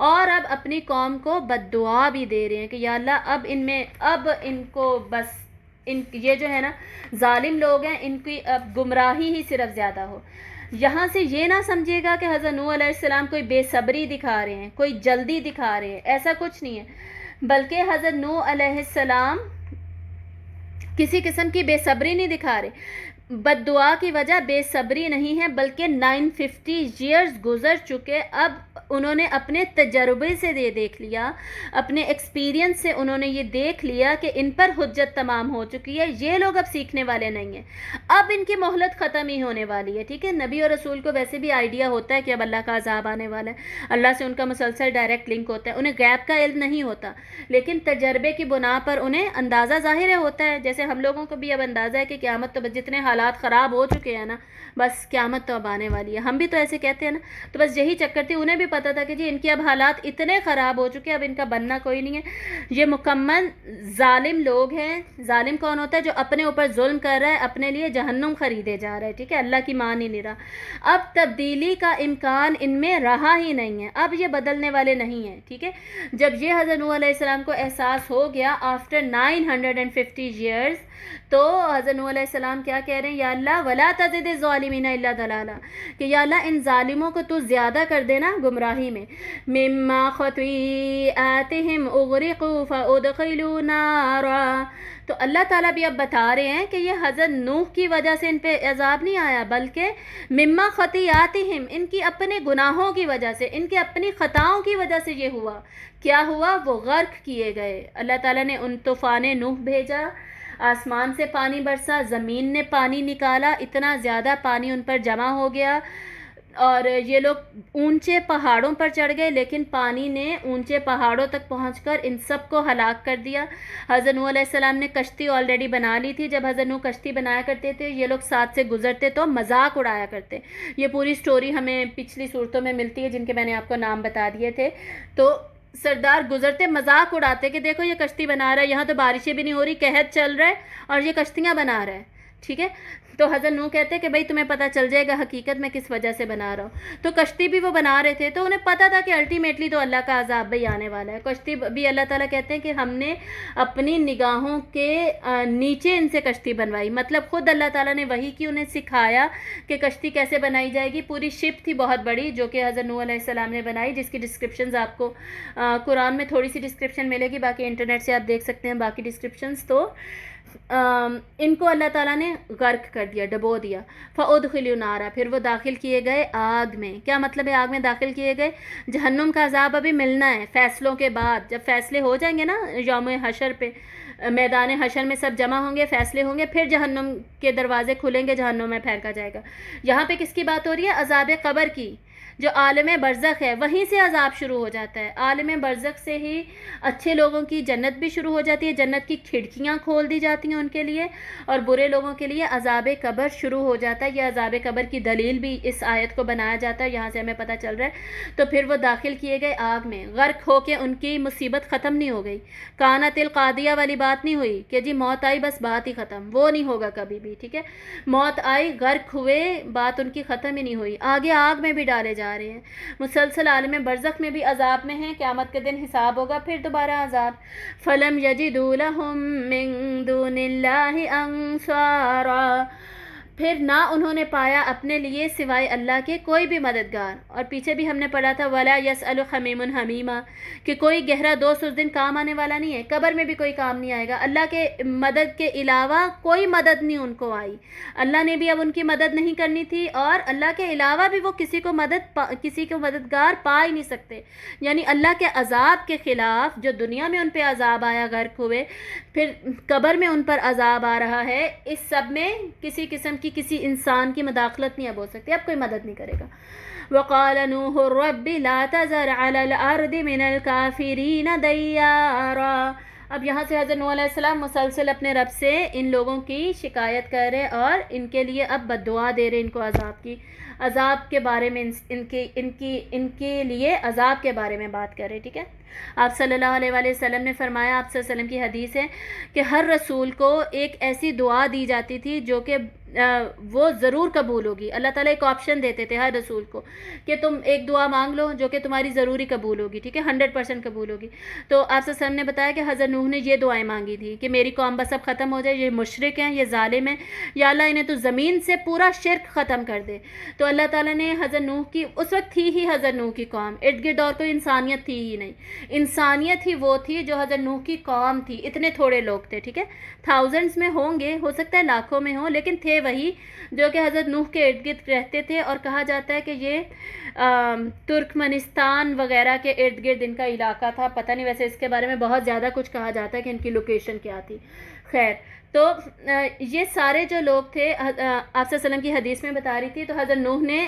اور اب اپنی قوم کو بد دعا بھی دے رہے ہیں کہ یا اللہ اب ان کو بس یہ جو ہے نا ظالم لوگ ہیں ان کی اب گمراہی ہی صرف زیادہ ہو۔ یہاں سے یہ نہ سمجھے گا کہ حضرت نوح علیہ السلام کوئی بے صبری دکھا رہے ہیں، کوئی جلدی دکھا رہے ہیں، ایسا کچھ نہیں ہے، بلکہ حضرت نوح علیہ السلام کسی قسم کی بے صبری نہیں دکھا رہے۔ بد دعا کی وجہ بے صبری نہیں ہے بلکہ 950 ایئرز گزر چکے، اب انہوں نے اپنے تجربے سے دیکھ لیا، اپنے ایکسپیرینس سے انہوں نے یہ دیکھ لیا کہ ان پر حجت تمام ہو چکی ہے، یہ لوگ اب سیکھنے والے نہیں ہیں، اب ان کی مہلت ختم ہی ہونے والی ہے، ٹھیک ہے؟ نبی اور رسول کو ویسے بھی آئیڈیا ہوتا ہے کہ اب اللہ کا عذاب آنے والا ہے، اللہ سے ان کا مسلسل ڈائریکٹ لنک ہوتا ہے، انہیں غیب کا علم نہیں ہوتا، لیکن تجربے کی بنا پر انہیں اندازہ ظاہر ہوتا ہے، جیسے ہم لوگوں کو بھی اب اندازہ ہے کہ قیامت تو جتنے حالات خراب ہو چکے ہیں نا، بس قیامت تو اب آنے والی ہے، ہم بھی تو ایسے کہتے ہیں نا، تو بس یہی چکر تھی، انہیں بھی پتا تھا کہ جی ان کے اب حالات اتنے خراب ہو چکے، اب ان کا بننا کوئی نہیں ہے، یہ مکمل ظالم لوگ ہیں۔ ظالم کون ہوتا ہے؟ جو اپنے اوپر ظلم کر رہا ہے، اپنے لیے جہنم خریدے جا رہا ہے، ٹھیک ہے؟ اللہ کی مان ہی نہیں رہا، اب تبدیلی کا امکان ان میں رہا ہی نہیں ہے، اب یہ بدلنے والے نہیں ہیں، ٹھیک ہے؟ جب یہ حضرت نوح علیہ السلام کو احساس ہو گیا آفٹر 950 ایئرز، تو حضرت نوح علیہ السلام کیا کہہ رہے ہیں، یا اللہ ولا تزد الظالمین الا ضلالا، کہ یا اللہ ان ظالموں کو تو زیادہ کر دینا گمراہی میں۔ مما خطیئاتہم اغرقوا فادخلوا نارا، تو اللہ تعالیٰ بھی اب بتا رہے ہیں کہ یہ حضرت نوح کی وجہ سے ان پہ عذاب نہیں آیا، بلکہ مما خطیئاتہم، ان کی اپنے گناہوں کی وجہ سے، ان کے اپنی خطاؤں کی وجہ سے یہ ہوا۔ کیا ہوا؟ وہ غرق کیے گئے، اللہ تعالیٰ نے ان طوفان نوح بھیجا، آسمان سے پانی برسا، زمین نے پانی نکالا، اتنا زیادہ پانی ان پر جمع ہو گیا، اور یہ لوگ اونچے پہاڑوں پر چڑھ گئے، لیکن پانی نے اونچے پہاڑوں تک پہنچ کر ان سب کو ہلاک کر دیا۔ حضرت نوح علیہ السلام نے کشتی آلریڈی بنا لی تھی، جب حضرت نوح کشتی بنایا کرتے تھے یہ لوگ ساتھ سے گزرتے تو مذاق اڑایا کرتے، یہ پوری سٹوری ہمیں پچھلی صورتوں میں ملتی ہے جن کے میں نے آپ کو نام بتا دیے تھے۔ تو سردار گزرتے مذاق اڑاتے کہ دیکھو یہ کشتی بنا رہا ہے، یہاں تو بارشیں بھی نہیں ہو رہی، قحط چل رہا ہے اور یہ کشتیاں بنا رہا ہے، ٹھیک ہے. تو حضرت نوح کہتے ہیں کہ بھائی تمہیں پتہ چل جائے گا حقیقت میں کس وجہ سے بنا رہا ہوں. تو کشتی بھی وہ بنا رہے تھے تو انہیں پتہ تھا کہ الٹیمیٹلی تو اللہ کا عذاب بھی آنے والا ہے. کشتی بھی اللہ تعالیٰ کہتے ہیں کہ ہم نے اپنی نگاہوں کے نیچے ان سے کشتی بنوائی. مطلب خود اللہ تعالیٰ نے وہی کی انہیں سکھایا کہ کشتی کیسے بنائی جائے گی. پوری شپ تھی بہت بڑی جو کہ حضرت نوح علیہ السلام نے بنائی، جس کی ڈسکرپشنز آپ کو قرآن میں تھوڑی سی ڈسکرپشن ملے گی، باقی انٹرنیٹ سے آپ دیکھ سکتے ہیں باقی ڈسکرپشنز. تو ان کو اللہ تعالیٰ نے غرق کر دیا، ڈبو دیا. فَأُدْخِلُوا نَارًا، پھر وہ داخل کیے گئے آگ میں. کیا مطلب ہے آگ میں داخل کیے گئے؟ جہنم کا عذاب ابھی ملنا ہے فیصلوں کے بعد. جب فیصلے ہو جائیں گے نا یوم حشر پہ، میدان حشر میں سب جمع ہوں گے، فیصلے ہوں گے، پھر جہنم کے دروازے کھلیں گے، جہنم میں پھینکا جائے گا. یہاں پہ کس کی بات ہو رہی ہے؟ عذاب قبر کی. جو عالم برزخ ہے وہیں سے عذاب شروع ہو جاتا ہے. عالم برزخ سے ہی اچھے لوگوں کی جنت بھی شروع ہو جاتی ہے، جنت کی کھڑکیاں کھول دی جاتی ہیں ان کے لیے، اور برے لوگوں کے لیے عذاب قبر شروع ہو جاتا ہے. یہ عذاب قبر کی دلیل بھی اس آیت کو بنایا جاتا ہے، یہاں سے ہمیں پتہ چل رہا ہے. تو پھر وہ داخل کیے گئے آگ میں، غرق ہو کے ان کی مصیبت ختم نہیں ہو گئی. کانت القادیہ والی بات نہیں ہوئی کہ جی موت آئی بس بات ہی ختم، وہ نہیں ہوگا کبھی بھی. ٹھیک ہے، موت آئی، غرق ہوئے، بات ان کی ختم ہی نہیں ہوئی، آگے آگ میں بھی ڈالے جا رہے ہیں. مسلسل عالم برزخ میں بھی عذاب میں ہیں، قیامت کے دن حساب ہوگا، پھر دوبارہ عذاب. فَلَمْ يَجِدُوا لَهُم مِّن دُونِ اللَّهِ أَنصَارًا، پھر نہ انہوں نے پایا اپنے لیے سوائے اللہ کے کوئی بھی مددگار. اور پیچھے بھی ہم نے پڑھا تھا وَلَا يَسْأَلُ حَمِيمٌ حَمِيمًا، کہ کوئی گہرا دوست اس دن کام آنے والا نہیں ہے. قبر میں بھی کوئی کام نہیں آئے گا. اللہ کے مدد کے علاوہ کوئی مدد نہیں ان کو آئی. اللہ نے بھی اب ان کی مدد نہیں کرنی تھی، اور اللہ کے علاوہ بھی وہ کسی کو مددگار پا ہی نہیں سکتے. یعنی اللہ کے عذاب کے خلاف جو دنیا میں ان پہ عذاب آیا، غرق ہوئے، پھر قبر میں ان پر عذاب آ رہا ہے، اس سب میں کسی قسم کی کسی انسان کی مداخلت نہیں اب ہو سکتی، اب کوئی مدد نہیں کرے گا. وَقَالَ نُوحٌ رَبِّ لَا تَذَرْ عَلَى الْأَرْضِ مِنَ الْكَافِرِينَ دَيَّارًا. اب یہاں سے حضرت نوح علیہ السلام مسلسل اپنے رب سے ان لوگوں کی شکایت کر رہے اور ان کے لیے اب بد دعا دے رہے ان کو عذاب کے بارے میں، ان کے لیے عذاب کے بارے میں بات کر رہے. ٹھیک ہے، آپ صلی اللہ علیہ وآلہ وسلم نے فرمایا، آپ صلی اللہ علیہ وسلم کی حدیث ہے کہ ہر رسول کو ایک ایسی دعا دی جاتی تھی جو کہ وہ ضرور قبول ہوگی. اللہ تعالیٰ ایک آپشن دیتے تھے ہر رسول کو کہ تم ایک دعا مانگ لو جو کہ تمہاری ضروری قبول ہوگی. ٹھیک ہے، 100% قبول ہوگی. تو آپ صلی اللہ علیہ وسلم نے بتایا کہ حضرت نوح نے یہ دعائیں مانگی تھی کہ میری قوم بس اب ختم ہو جائے، یہ مشرک ہیں، یہ ظالم ہیں، یا اللہ انہیں تو زمین سے پورا شرک ختم کر دے. تو اللہ تعالیٰ نے حضرت نوح کی، اس وقت تھی ہی حضرت نوح کی قوم، ارد گرد اور کوئی انسانیت تھی ہی نہیں. انسانیت ہی وہ تھی جو حضرت نوح کی قوم تھی. اتنے تھوڑے لوگ تھے. ٹھیک ہے، تھاؤزنڈز میں ہوں گے، ہو سکتا ہے لاکھوں میں ہوں، لیکن تھے وہی جو کہ حضرت نوح کے ارد گرد رہتے تھے. اور کہا جاتا ہے کہ یہ ترکمنستان وغیرہ کے ارد گرد ان کا علاقہ تھا. پتہ نہیں، ویسے اس کے بارے میں بہت زیادہ کچھ کہا جاتا ہے کہ ان کی لوکیشن کیا تھی. خیر، تو یہ سارے جو لوگ تھے، آپ صلی اللہ علیہ وسلم کی حدیث میں بتا رہی تھی، تو حضرت نوح نے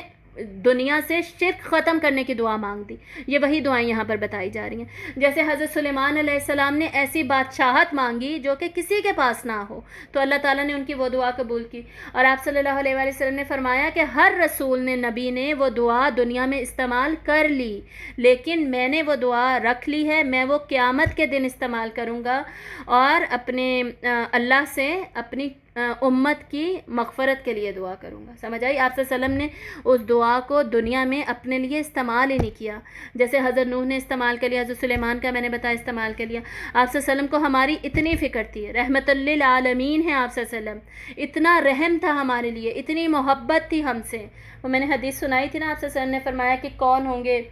دنیا سے شرک ختم کرنے کی دعا مانگ دی. یہ وہی دعائیں یہاں پر بتائی جا رہی ہیں. جیسے حضرت سلیمان علیہ السلام نے ایسی بادشاہت مانگی جو کہ کسی کے پاس نہ ہو، تو اللہ تعالیٰ نے ان کی وہ دعا قبول کی. اور آپ صلی اللہ علیہ وآلہ وسلم نے فرمایا کہ ہر رسول نے، نبی نے وہ دعا دنیا میں استعمال کر لی، لیکن میں نے وہ دعا رکھ لی ہے، میں وہ قیامت کے دن استعمال کروں گا اور اپنے اللہ سے اپنی امت کی مغفرت کے لیے دعا کروں گا. سمجھ آئی؟ آپ صلی اللہ علیہ وسلم نے اس دعا کو دنیا میں اپنے لیے استعمال ہی نہیں کیا، جیسے حضرت نوح نے استعمال کر لیا، حضرت سلیمان کا میں نے بتایا استعمال کر لیا. آپ صلی اللہ علیہ وسلم کو ہماری اتنی فکر تھی، رحمت للعالمین ہیں آپ صلی اللہ علیہ وسلم، اتنا رحم تھا ہمارے لیے، اتنی محبت تھی ہم سے. وہ میں نے حدیث سنائی تھی نا، آپ صلی اللہ علیہ وسلم نے فرمایا کہ کون ہوں گے،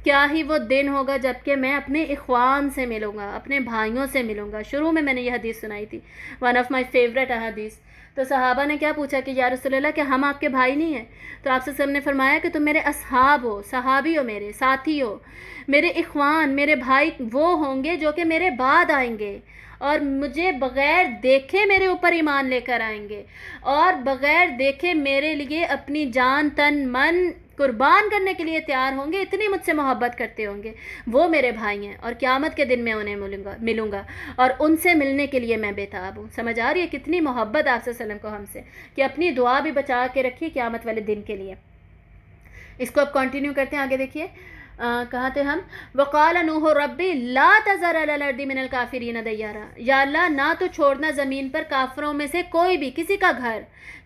کیا ہی وہ دن ہوگا جب کہ میں اپنے اخوان سے ملوں گا، اپنے بھائیوں سے ملوں گا. شروع میں نے یہ حدیث سنائی تھی، ون آف مائی فیوریٹ حدیث. تو صحابہ نے کیا پوچھا کہ یا رسول اللہ کہ ہم آپ کے بھائی نہیں ہیں؟ تو آپ سے سب نے فرمایا کہ تم میرے اصحاب ہو، صحابی ہو، میرے ساتھی ہو، میرے اخوان، میرے بھائی وہ ہوں گے جو کہ میرے بعد آئیں گے اور مجھے بغیر دیکھے میرے اوپر ایمان لے کر آئیں گے، اور بغیر دیکھے میرے لیے اپنی جان تن من قربان کرنے کے لیے تیار ہوں گے، اتنی مجھ سے محبت کرتے ہوں گے. وہ میرے بھائی ہیں اور قیامت کے دن میں انہیں ملوں گا اور ان سے ملنے کے لیے میں بےتاب ہوں. سمجھ آ رہی ہے کتنی محبت آپ صلی اللہ علیہ وسلم کو ہم سے، کہ اپنی دعا بھی بچا کے رکھی قیامت والے دن کے لیے. اس کو اب کنٹینیو کرتے ہیں، آگے دیکھیے. کہاں تھے ہم؟ وقال نوح ربی لا تذر علی الارض من الکافرین دیارا، یا اللہ نہ تو چھوڑنا زمین پر کافروں میں سے کوئی بھی، کسی کا گھر،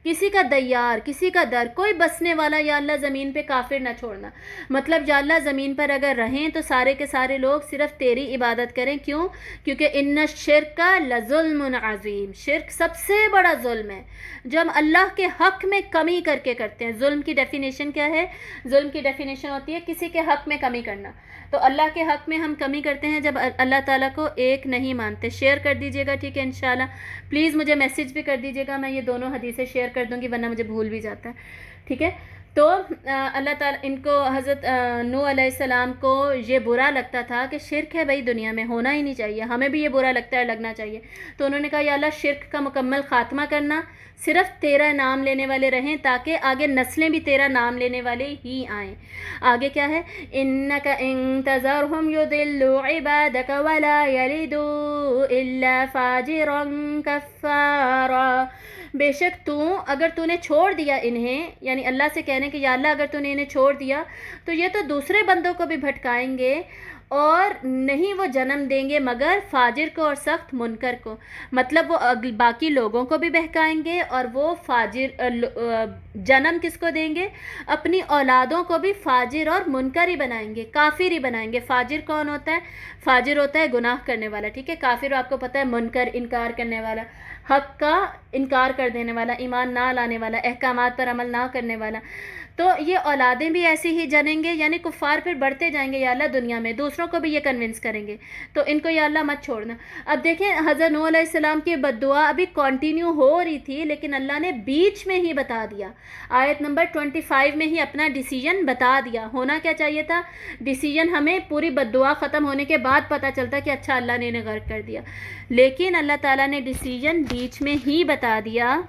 کسی کا دیار، کسی کا در، کوئی بسنے والا یا اللہ زمین پہ کافر نہ چھوڑنا۔ مطلب یا اللہ زمین پر اگر رہیں تو سارے کے سارے لوگ صرف تیری عبادت کریں۔ کیوں؟ کیونکہ ان الشرک لظلم عظیم، شرک سب سے بڑا ظلم ہے جو ہم اللہ کے حق میں کمی کر کے کرتے ہیں۔ ظلم کی ڈیفینیشن کیا ہے؟ ظلم کی ڈیفینیشن ہوتی ہے کسی کے حق میں کمی کرنا۔ تو اللہ کے حق میں ہم کمی کرتے ہیں جب اللہ تعالیٰ کو ایک نہیں مانتے۔ شیئر کر دیجیے گا، ٹھیک ہے انشاءاللہ۔ پلیز مجھے میسیج بھی کر دیجیے گا، میں یہ دونوں حدیثیں شیئر کر دوں گی ورنہ مجھے بھول بھی جاتا ہے، ٹھیک ہے۔ تو اللہ تعالیٰ ان کو حضرت نوح علیہ السلام کو یہ برا لگتا تھا کہ شرک ہے بھائی دنیا میں، ہونا ہی نہیں چاہیے، ہمیں بھی یہ برا لگتا ہے، لگنا چاہیے۔ تو انہوں نے کہا یا اللہ شرک کا مکمل خاتمہ کرنا، صرف تیرا نام لینے والے رہیں تاکہ آگے نسلیں بھی تیرا نام لینے والے ہی آئیں۔ آگے کیا ہے؟ انک ان تذرہم یضلوا عبادک ولا یلدوا الا فاجرا کفارا، بے شک اگر تو نے چھوڑ دیا انہیں، یعنی اللہ سے کہنے کہ یا اللہ اگر تو نے انہیں چھوڑ دیا تو یہ تو دوسرے بندوں کو بھی بھٹکائیں گے اور نہیں وہ جنم دیں گے مگر فاجر کو اور سخت منکر کو۔ مطلب وہ باقی لوگوں کو بھی بہکائیں گے اور وہ فاجر جنم کس کو دیں گے؟ اپنی اولادوں کو بھی فاجر اور منکر ہی بنائیں گے، کافر ہی بنائیں گے۔ فاجر کون ہوتا ہے؟ فاجر ہوتا ہے گناہ کرنے والا، ٹھیک ہے۔ کافر آپ کو پتہ ہے منکر، انکار کرنے والا، حق کا انکار کر دینے والا، ایمان نہ لانے والا، احکامات پر عمل نہ کرنے والا۔ تو یہ اولادیں بھی ایسی ہی جنیں گے، یعنی کفار پھر بڑھتے جائیں گے یا اللہ دنیا میں، دوسروں کو بھی یہ کنونس کریں گے، تو ان کو یا اللہ مت چھوڑنا۔ اب دیکھیں حضرت نوح علیہ السلام کی بد دعا ابھی کنٹینیو ہو رہی تھی لیکن اللہ نے بیچ میں ہی بتا دیا، آیت نمبر 25 میں ہی اپنا ڈیسیجن بتا دیا۔ ہونا کیا چاہیے تھا؟ ڈیسیجن ہمیں پوری بد دعا ختم ہونے کے بعد پتہ چلتا کہ اچھا اللہ نے انہیں غرق کر دیا، لیکن اللہ تعالیٰ نے ڈیسیجن بیچ میں ہی بتا دیا۔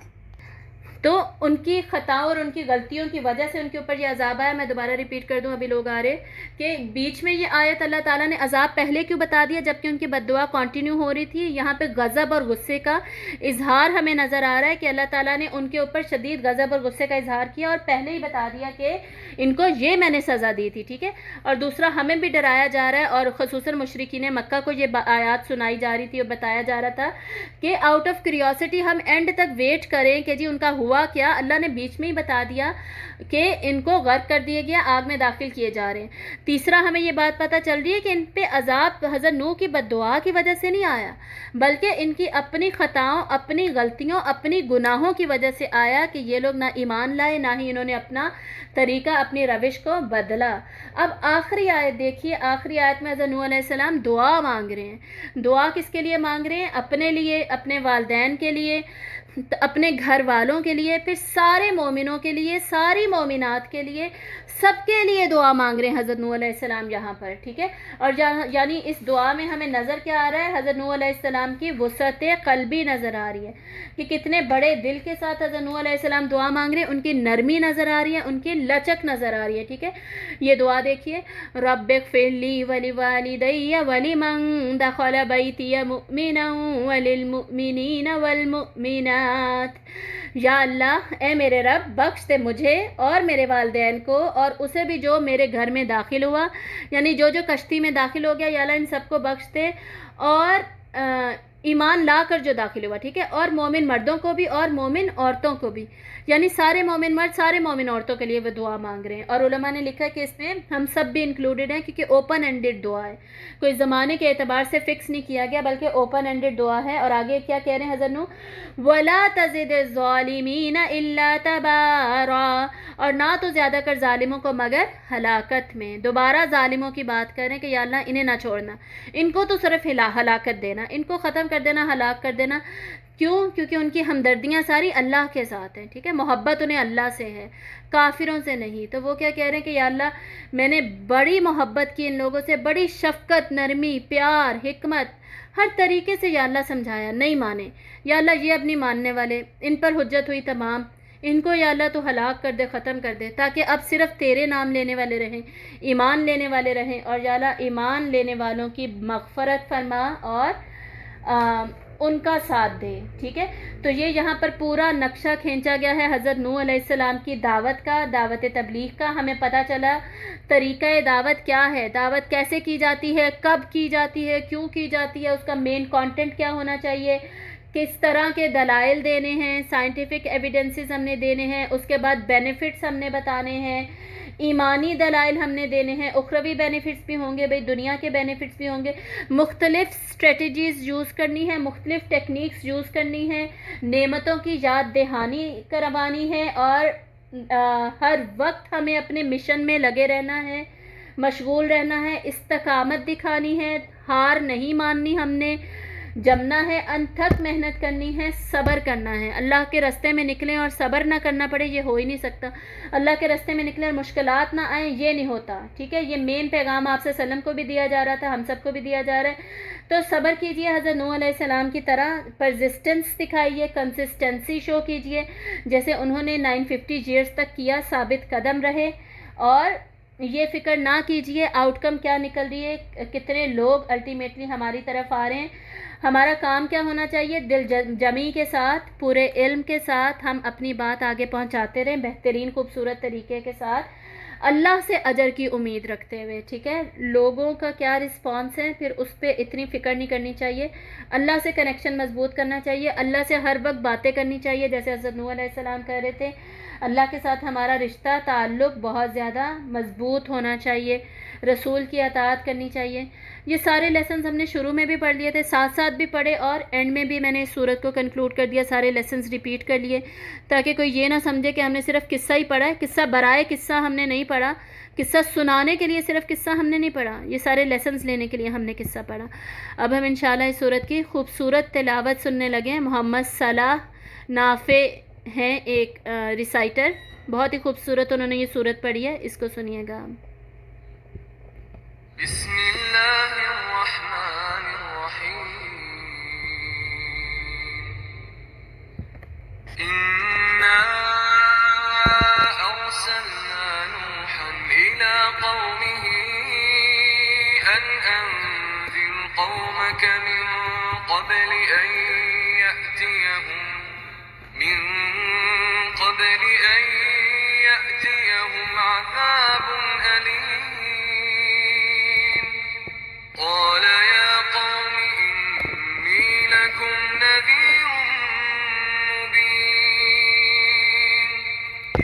تو ان کی خطاؤں اور ان کی غلطیوں کی وجہ سے ان کے اوپر یہ عذاب آیا۔ میں دوبارہ ریپیٹ کر دوں، ابھی لوگ آ رہے کہ بیچ میں یہ آیت اللہ تعالیٰ نے عذاب پہلے کیوں بتا دیا جبکہ ان کی بد دعا کنٹینیو ہو رہی تھی۔ یہاں پہ غضب اور غصے کا اظہار ہمیں نظر آ رہا ہے کہ اللہ تعالیٰ نے ان کے اوپر شدید غضب اور غصے کا اظہار کیا اور پہلے ہی بتا دیا کہ ان کو یہ میں نے سزا دی تھی، ٹھیک ہے۔ اور دوسرا ہمیں بھی ڈرایا جا رہا ہے اور خصوصاً مشرکین مکہ کو یہ آیات سنائی جا رہی تھی اور بتایا جا رہا تھا کہ آؤٹ آف کیوریوسٹی ہم اینڈ تک ویٹ کریں کہ جی ان کا ہوا کیا۔ اللہ نے بیچ میں ہی بتا دیا کہ ان کو غرق کر دیا گیا، آگ میں داخل کیے جا رہے ہیں۔ تیسرا ہمیں یہ بات پتہ چل رہی ہے کہ ان پہ عذاب حضرت نوح کی بد دعا کی وجہ سے نہیں آیا بلکہ ان کی اپنی خطاؤں، اپنی غلطیوں، اپنی گناہوں کی وجہ سے آیا کہ یہ لوگ نہ ایمان لائے نہ ہی انہوں نے اپنا طریقہ، اپنی روش کو بدلا۔ اب آخری آیت دیکھیے، آخری آیت میں حضرت نوح علیہ السلام دعا مانگ رہے ہیں۔ دعا کس کے لیے مانگ رہے ہیں؟ اپنے لیے، اپنے والدین کے لیے، اپنے گھر والوں کے لیے، پھر سارے مومنوں کے لیے، ساری مومنات کے لیے، سب کے لیے دعا مانگ رہے ہیں حضرت نوح علیہ السلام یہاں پر، ٹھیک ہے۔ اور یعنی اس دعا میں ہمیں نظر کیا آ رہا ہے؟ حضرت نوح علیہ السلام کی وسعت قلبی نظر آ رہی ہے کہ کتنے بڑے دل کے ساتھ حضرت نوح علیہ السلام دعا مانگ رہے ہیں، ان کی نرمی نظر آ رہی ہے، ان کی لچک نظر آ رہی ہے، ٹھیک ہے۔ یہ دعا دیکھیے، رب اغفر لی ولوالدی ولمن دخل بیتی مؤمنا وللمؤمنین والمؤمنات، یا اللہ اے میرے رب بخش دے مجھے اور میرے والدین کو اور اسے بھی جو میرے گھر میں داخل ہوا، یعنی جو جو کشتی میں داخل ہو گیا، یا اللہ ان سب کو بخش دے، اور ایمان لا کر جو داخل ہوا، ٹھیک ہے، اور مومن مردوں کو بھی اور مومن عورتوں کو بھی، یعنی سارے مومن مرد، سارے مومن عورتوں کے لیے وہ دعا مانگ رہے ہیں۔ اور علماء نے لکھا کہ اس میں ہم سب بھی انکلوڈڈ ہیں کیونکہ اوپن اینڈڈ دعا ہے، کوئی زمانے کے اعتبار سے فکس نہیں کیا گیا بلکہ اوپن اینڈڈ دعا ہے۔ اور آگے کیا کہہ رہے ہیں حضرت نوح؟ وَلَا تَزِدِ الظَّالِمِينَ إِلَّا تَبَارًا، اور نہ تو زیادہ کر ظالموں کو مگر ہلاکت میں۔ دوبارہ ظالموں کی بات کر رہے ہیں کہ یا اللہ انہیں نہ چھوڑنا، ان کو تو صرف ہلاکت دینا، ان کو ختم کر دینا، ہلاک کر دینا۔ کیوں؟ کیونکہ ان کی ہمدردیاں ساری اللہ کے ساتھ ہیں، ٹھیک ہے، محبت انہیں اللہ سے ہے، کافروں سے نہیں۔ تو وہ کیا کہہ رہے ہیں کہ یا اللہ میں نے بڑی محبت کی ان لوگوں سے، بڑی شفقت، نرمی، پیار، حکمت، ہر طریقے سے یا اللہ سمجھایا، نہیں مانے، یا اللہ یہ اب نہیں ماننے والے، ان پر حجت ہوئی تمام، ان کو یا اللہ تو ہلاک کر دے، ختم کر دے، تاکہ اب صرف تیرے نام لینے والے رہیں، ایمان لینے والے رہیں، اور یا اللہ ایمان لینے والوں کی مغفرت فرما اور ان کا ساتھ دے. ٹھیک ہے, تو یہ یہاں پر پورا نقشہ کھینچا گیا ہے حضرت نوح علیہ السلام کی دعوت کا, دعوت تبلیغ کا. ہمیں پتہ چلا طریقہ دعوت کیا ہے, دعوت کیسے کی جاتی ہے, کب کی جاتی ہے, کیوں کی جاتی ہے, اس کا مین کانٹینٹ کیا ہونا چاہیے, کس طرح کے دلائل دینے ہیں, سائنٹیفک ایویڈنسز ہم نے دینے ہیں, اس کے بعد بینیفٹس ہم نے بتانے ہیں, ایمانی دلائل ہم نے دینے ہیں, اخروی بینیفٹس بھی ہوں گے, بھئی دنیا کے بینیفٹس بھی ہوں گے, مختلف اسٹریٹجیز یوز کرنی ہے, مختلف ٹیکنیکس یوز کرنی ہے, نعمتوں کی یاد دہانی کروانی ہے, اور ہر وقت ہمیں اپنے مشن میں لگے رہنا ہے, مشغول رہنا ہے, استقامت دکھانی ہے, ہار نہیں ماننی, ہم نے جمنا ہے, انتھک محنت کرنی ہے, صبر کرنا ہے. اللہ کے راستے میں نکلیں اور صبر نہ کرنا پڑے, یہ ہو ہی نہیں سکتا. اللہ کے راستے میں نکلیں اور مشکلات نہ آئیں, یہ نہیں ہوتا. ٹھیک ہے, یہ مین پیغام آپ صلی اللہ علیہ وسلم کو بھی دیا جا رہا تھا, ہم سب کو بھی دیا جا رہا ہے. تو صبر کیجئے حضرت نوح علیہ السلام کی طرح, پرزسٹنس دکھائیے, کنسسٹنسی شو کیجئے, جیسے انہوں نے 950 ایئرس تک کیا, ثابت قدم رہے, اور یہ فکر نہ کیجئے آؤٹ کم کیا نکل رہی ہے, کتنے لوگ الٹیمیٹلی ہماری طرف آ رہے ہیں. ہمارا کام کیا ہونا چاہیے, دل جمی کے ساتھ, پورے علم کے ساتھ ہم اپنی بات آگے پہنچاتے رہیں, بہترین خوبصورت طریقے کے ساتھ, اللہ سے اجر کی امید رکھتے ہوئے. ٹھیک ہے, لوگوں کا کیا رسپانس ہے پھر اس پہ اتنی فکر نہیں کرنی چاہیے. اللہ سے کنیکشن مضبوط کرنا چاہیے, اللہ سے ہر وقت باتیں کرنی چاہیے, جیسے حضرت نوح علیہ السلام کہہ رہے تھے, اللہ کے ساتھ ہمارا رشتہ تعلق بہت زیادہ مضبوط ہونا چاہیے, رسول کی اطاعت کرنی چاہیے. یہ سارے لیسنز ہم نے شروع میں بھی پڑھ لیے تھے, ساتھ ساتھ بھی پڑھے, اور اینڈ میں بھی میں نے اس صورت کو کنکلوڈ کر دیا, سارے لیسنز ریپیٹ کر لیے, تاکہ کوئی یہ نہ سمجھے کہ ہم نے صرف قصہ ہی پڑھا ہے. قصہ برائے قصہ ہم نے نہیں پڑھا, قصہ سنانے کے لیے صرف قصہ ہم نے نہیں پڑھا, یہ سارے لیسنز لینے کے لیے ہم نے قصہ پڑھا. اب ہم انشاءاللہ اس صورت کی خوبصورت تلاوت سننے لگے ہیں. محمد صلاح نافع ہیں ایک ریسائٹر, بہت ہی خوبصورت انہوں نے یہ صورت پڑھی ہے, اس کو سنیے گا. بسم اللہ الرحمن الرحیم. انا ارسلنا نوحا الى قومه ان انذر قومك من قبل ان يأتيهم عذاب أليم. قال يا قوم إني لكم نذير مبين.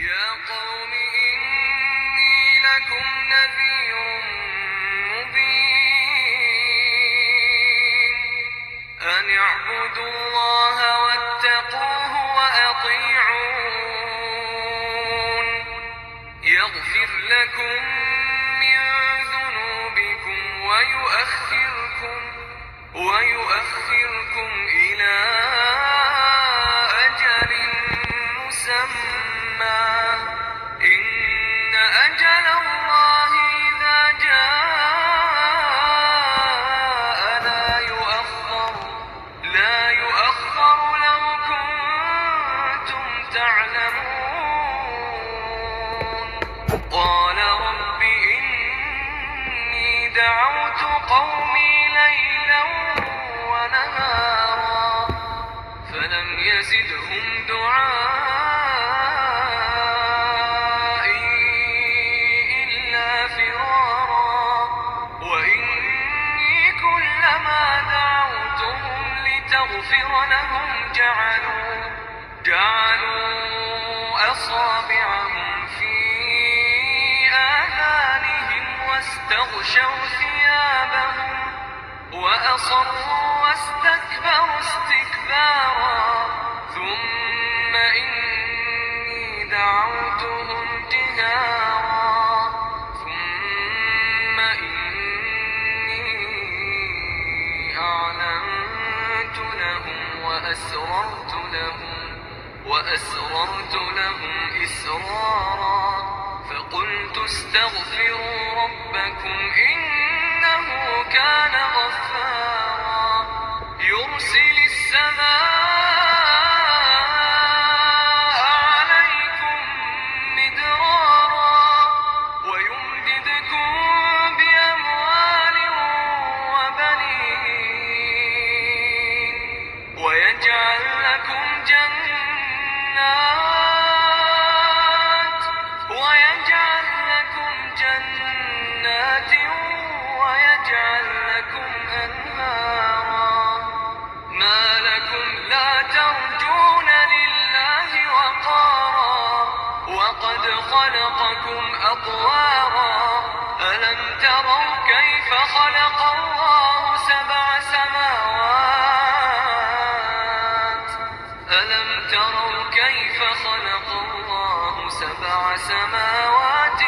يا قوم إني لكم نذير مبين. أن اعبدوا الله واتقوه وأطيعون. يغفر لكم من ذنوبكم ويؤخركم إلى أجل مسمى. إن أجل الله إذا جاء لا يؤخر لو كنتم تعلمون. قال رب إني دعوت قومي ليلا ونهارا فلم يزدهم دعائي إلا فرارا. وإني كلما دعوتهم لتغفر لهم جعلوا أصابعهم في آذانهم واستغشوا ثيابهم وأصروا واستكبروا استكبارا. ثم إني دعوتهم جهارا ثم إني أعلنت لهم وأسررت لهم إسرارا. فقلت استغفروا ربكم إنه كان غفارا. يرسل السماء عليكم مدرارا ويمددكم بأموال وبنين جنات ويجعل لكم جنات ويجعل لكم أنهارا ما لكم لا ترجون لله وقارا وقد خلقكم أطوارا ألم تروا كيف خلق الله سبع سماوات ألم تروا كيف خلق الله سبع سماوات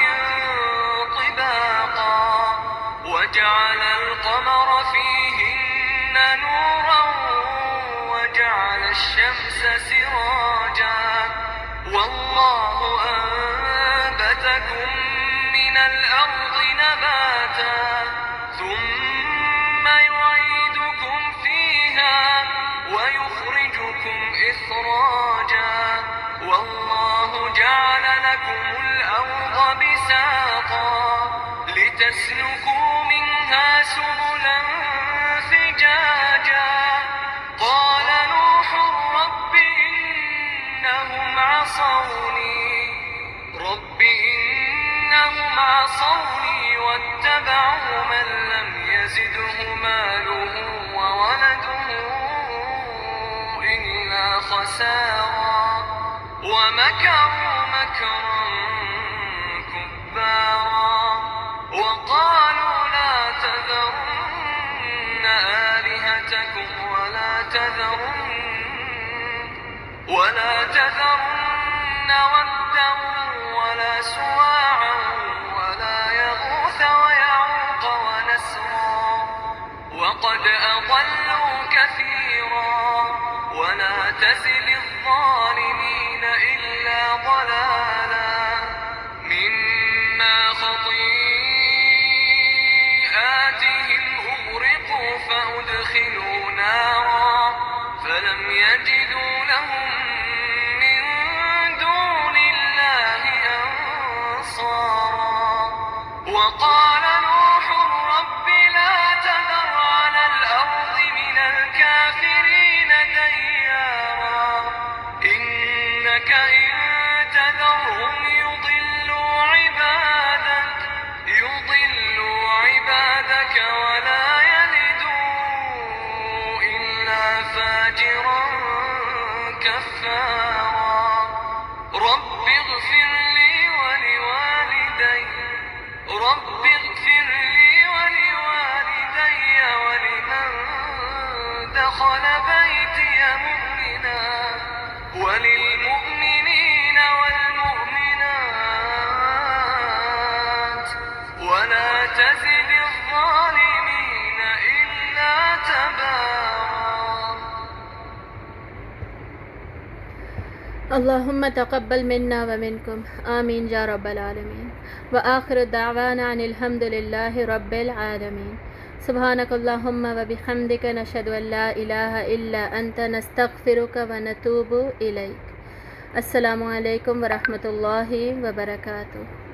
طباقا وجعل القمر فيهن نورا وجعل الشمس سراجا والله أنبتكم من الأرض نباتا ثم يعيدكم فيها ويخرجكم إخراجا والله جعل لكم الأرض بساطا لتسلكوا منها سبلا فجاجا قال نوح رب إنهم عصوني واتبعوا من لم يزده ماله وولده إلا خسارا ومكروا مكرا كبارا وقالوا لا تذرن آلهتكم ولا تذرن ودا ولا سواعا ولا يغوث ويعوق ونسرا وقد أضلوا كثيرا ولا تزد الظالمين إلا ضلالا مما خطيئاتهم أغرقوا فأدخلوا نارا فلم يجدوا لهم من دون الله أنصارا وقال نوح رب لا تذر على الأرض من الكافرين ديارا إنك إن تذرهم يضلوا عبادك ولا يلدوا إلا فاجرا كفارا رب اغفر لي ولوالدي ولمن دخل بيتي مؤمنا وللمؤمنين والمؤمنات ولا تزد الظالمين إلا تبارا اللهم تقبل منا ومنكم آمين يا رب العالمين وآخر دعوانا عن الحمد لله رب العالمين سبحانك اللهم وبحمدك نشهد أن لا إله إلا أنت نستغفرك ونتوب إليك السلام علیکم ورحمۃ اللہ وبرکاتہ.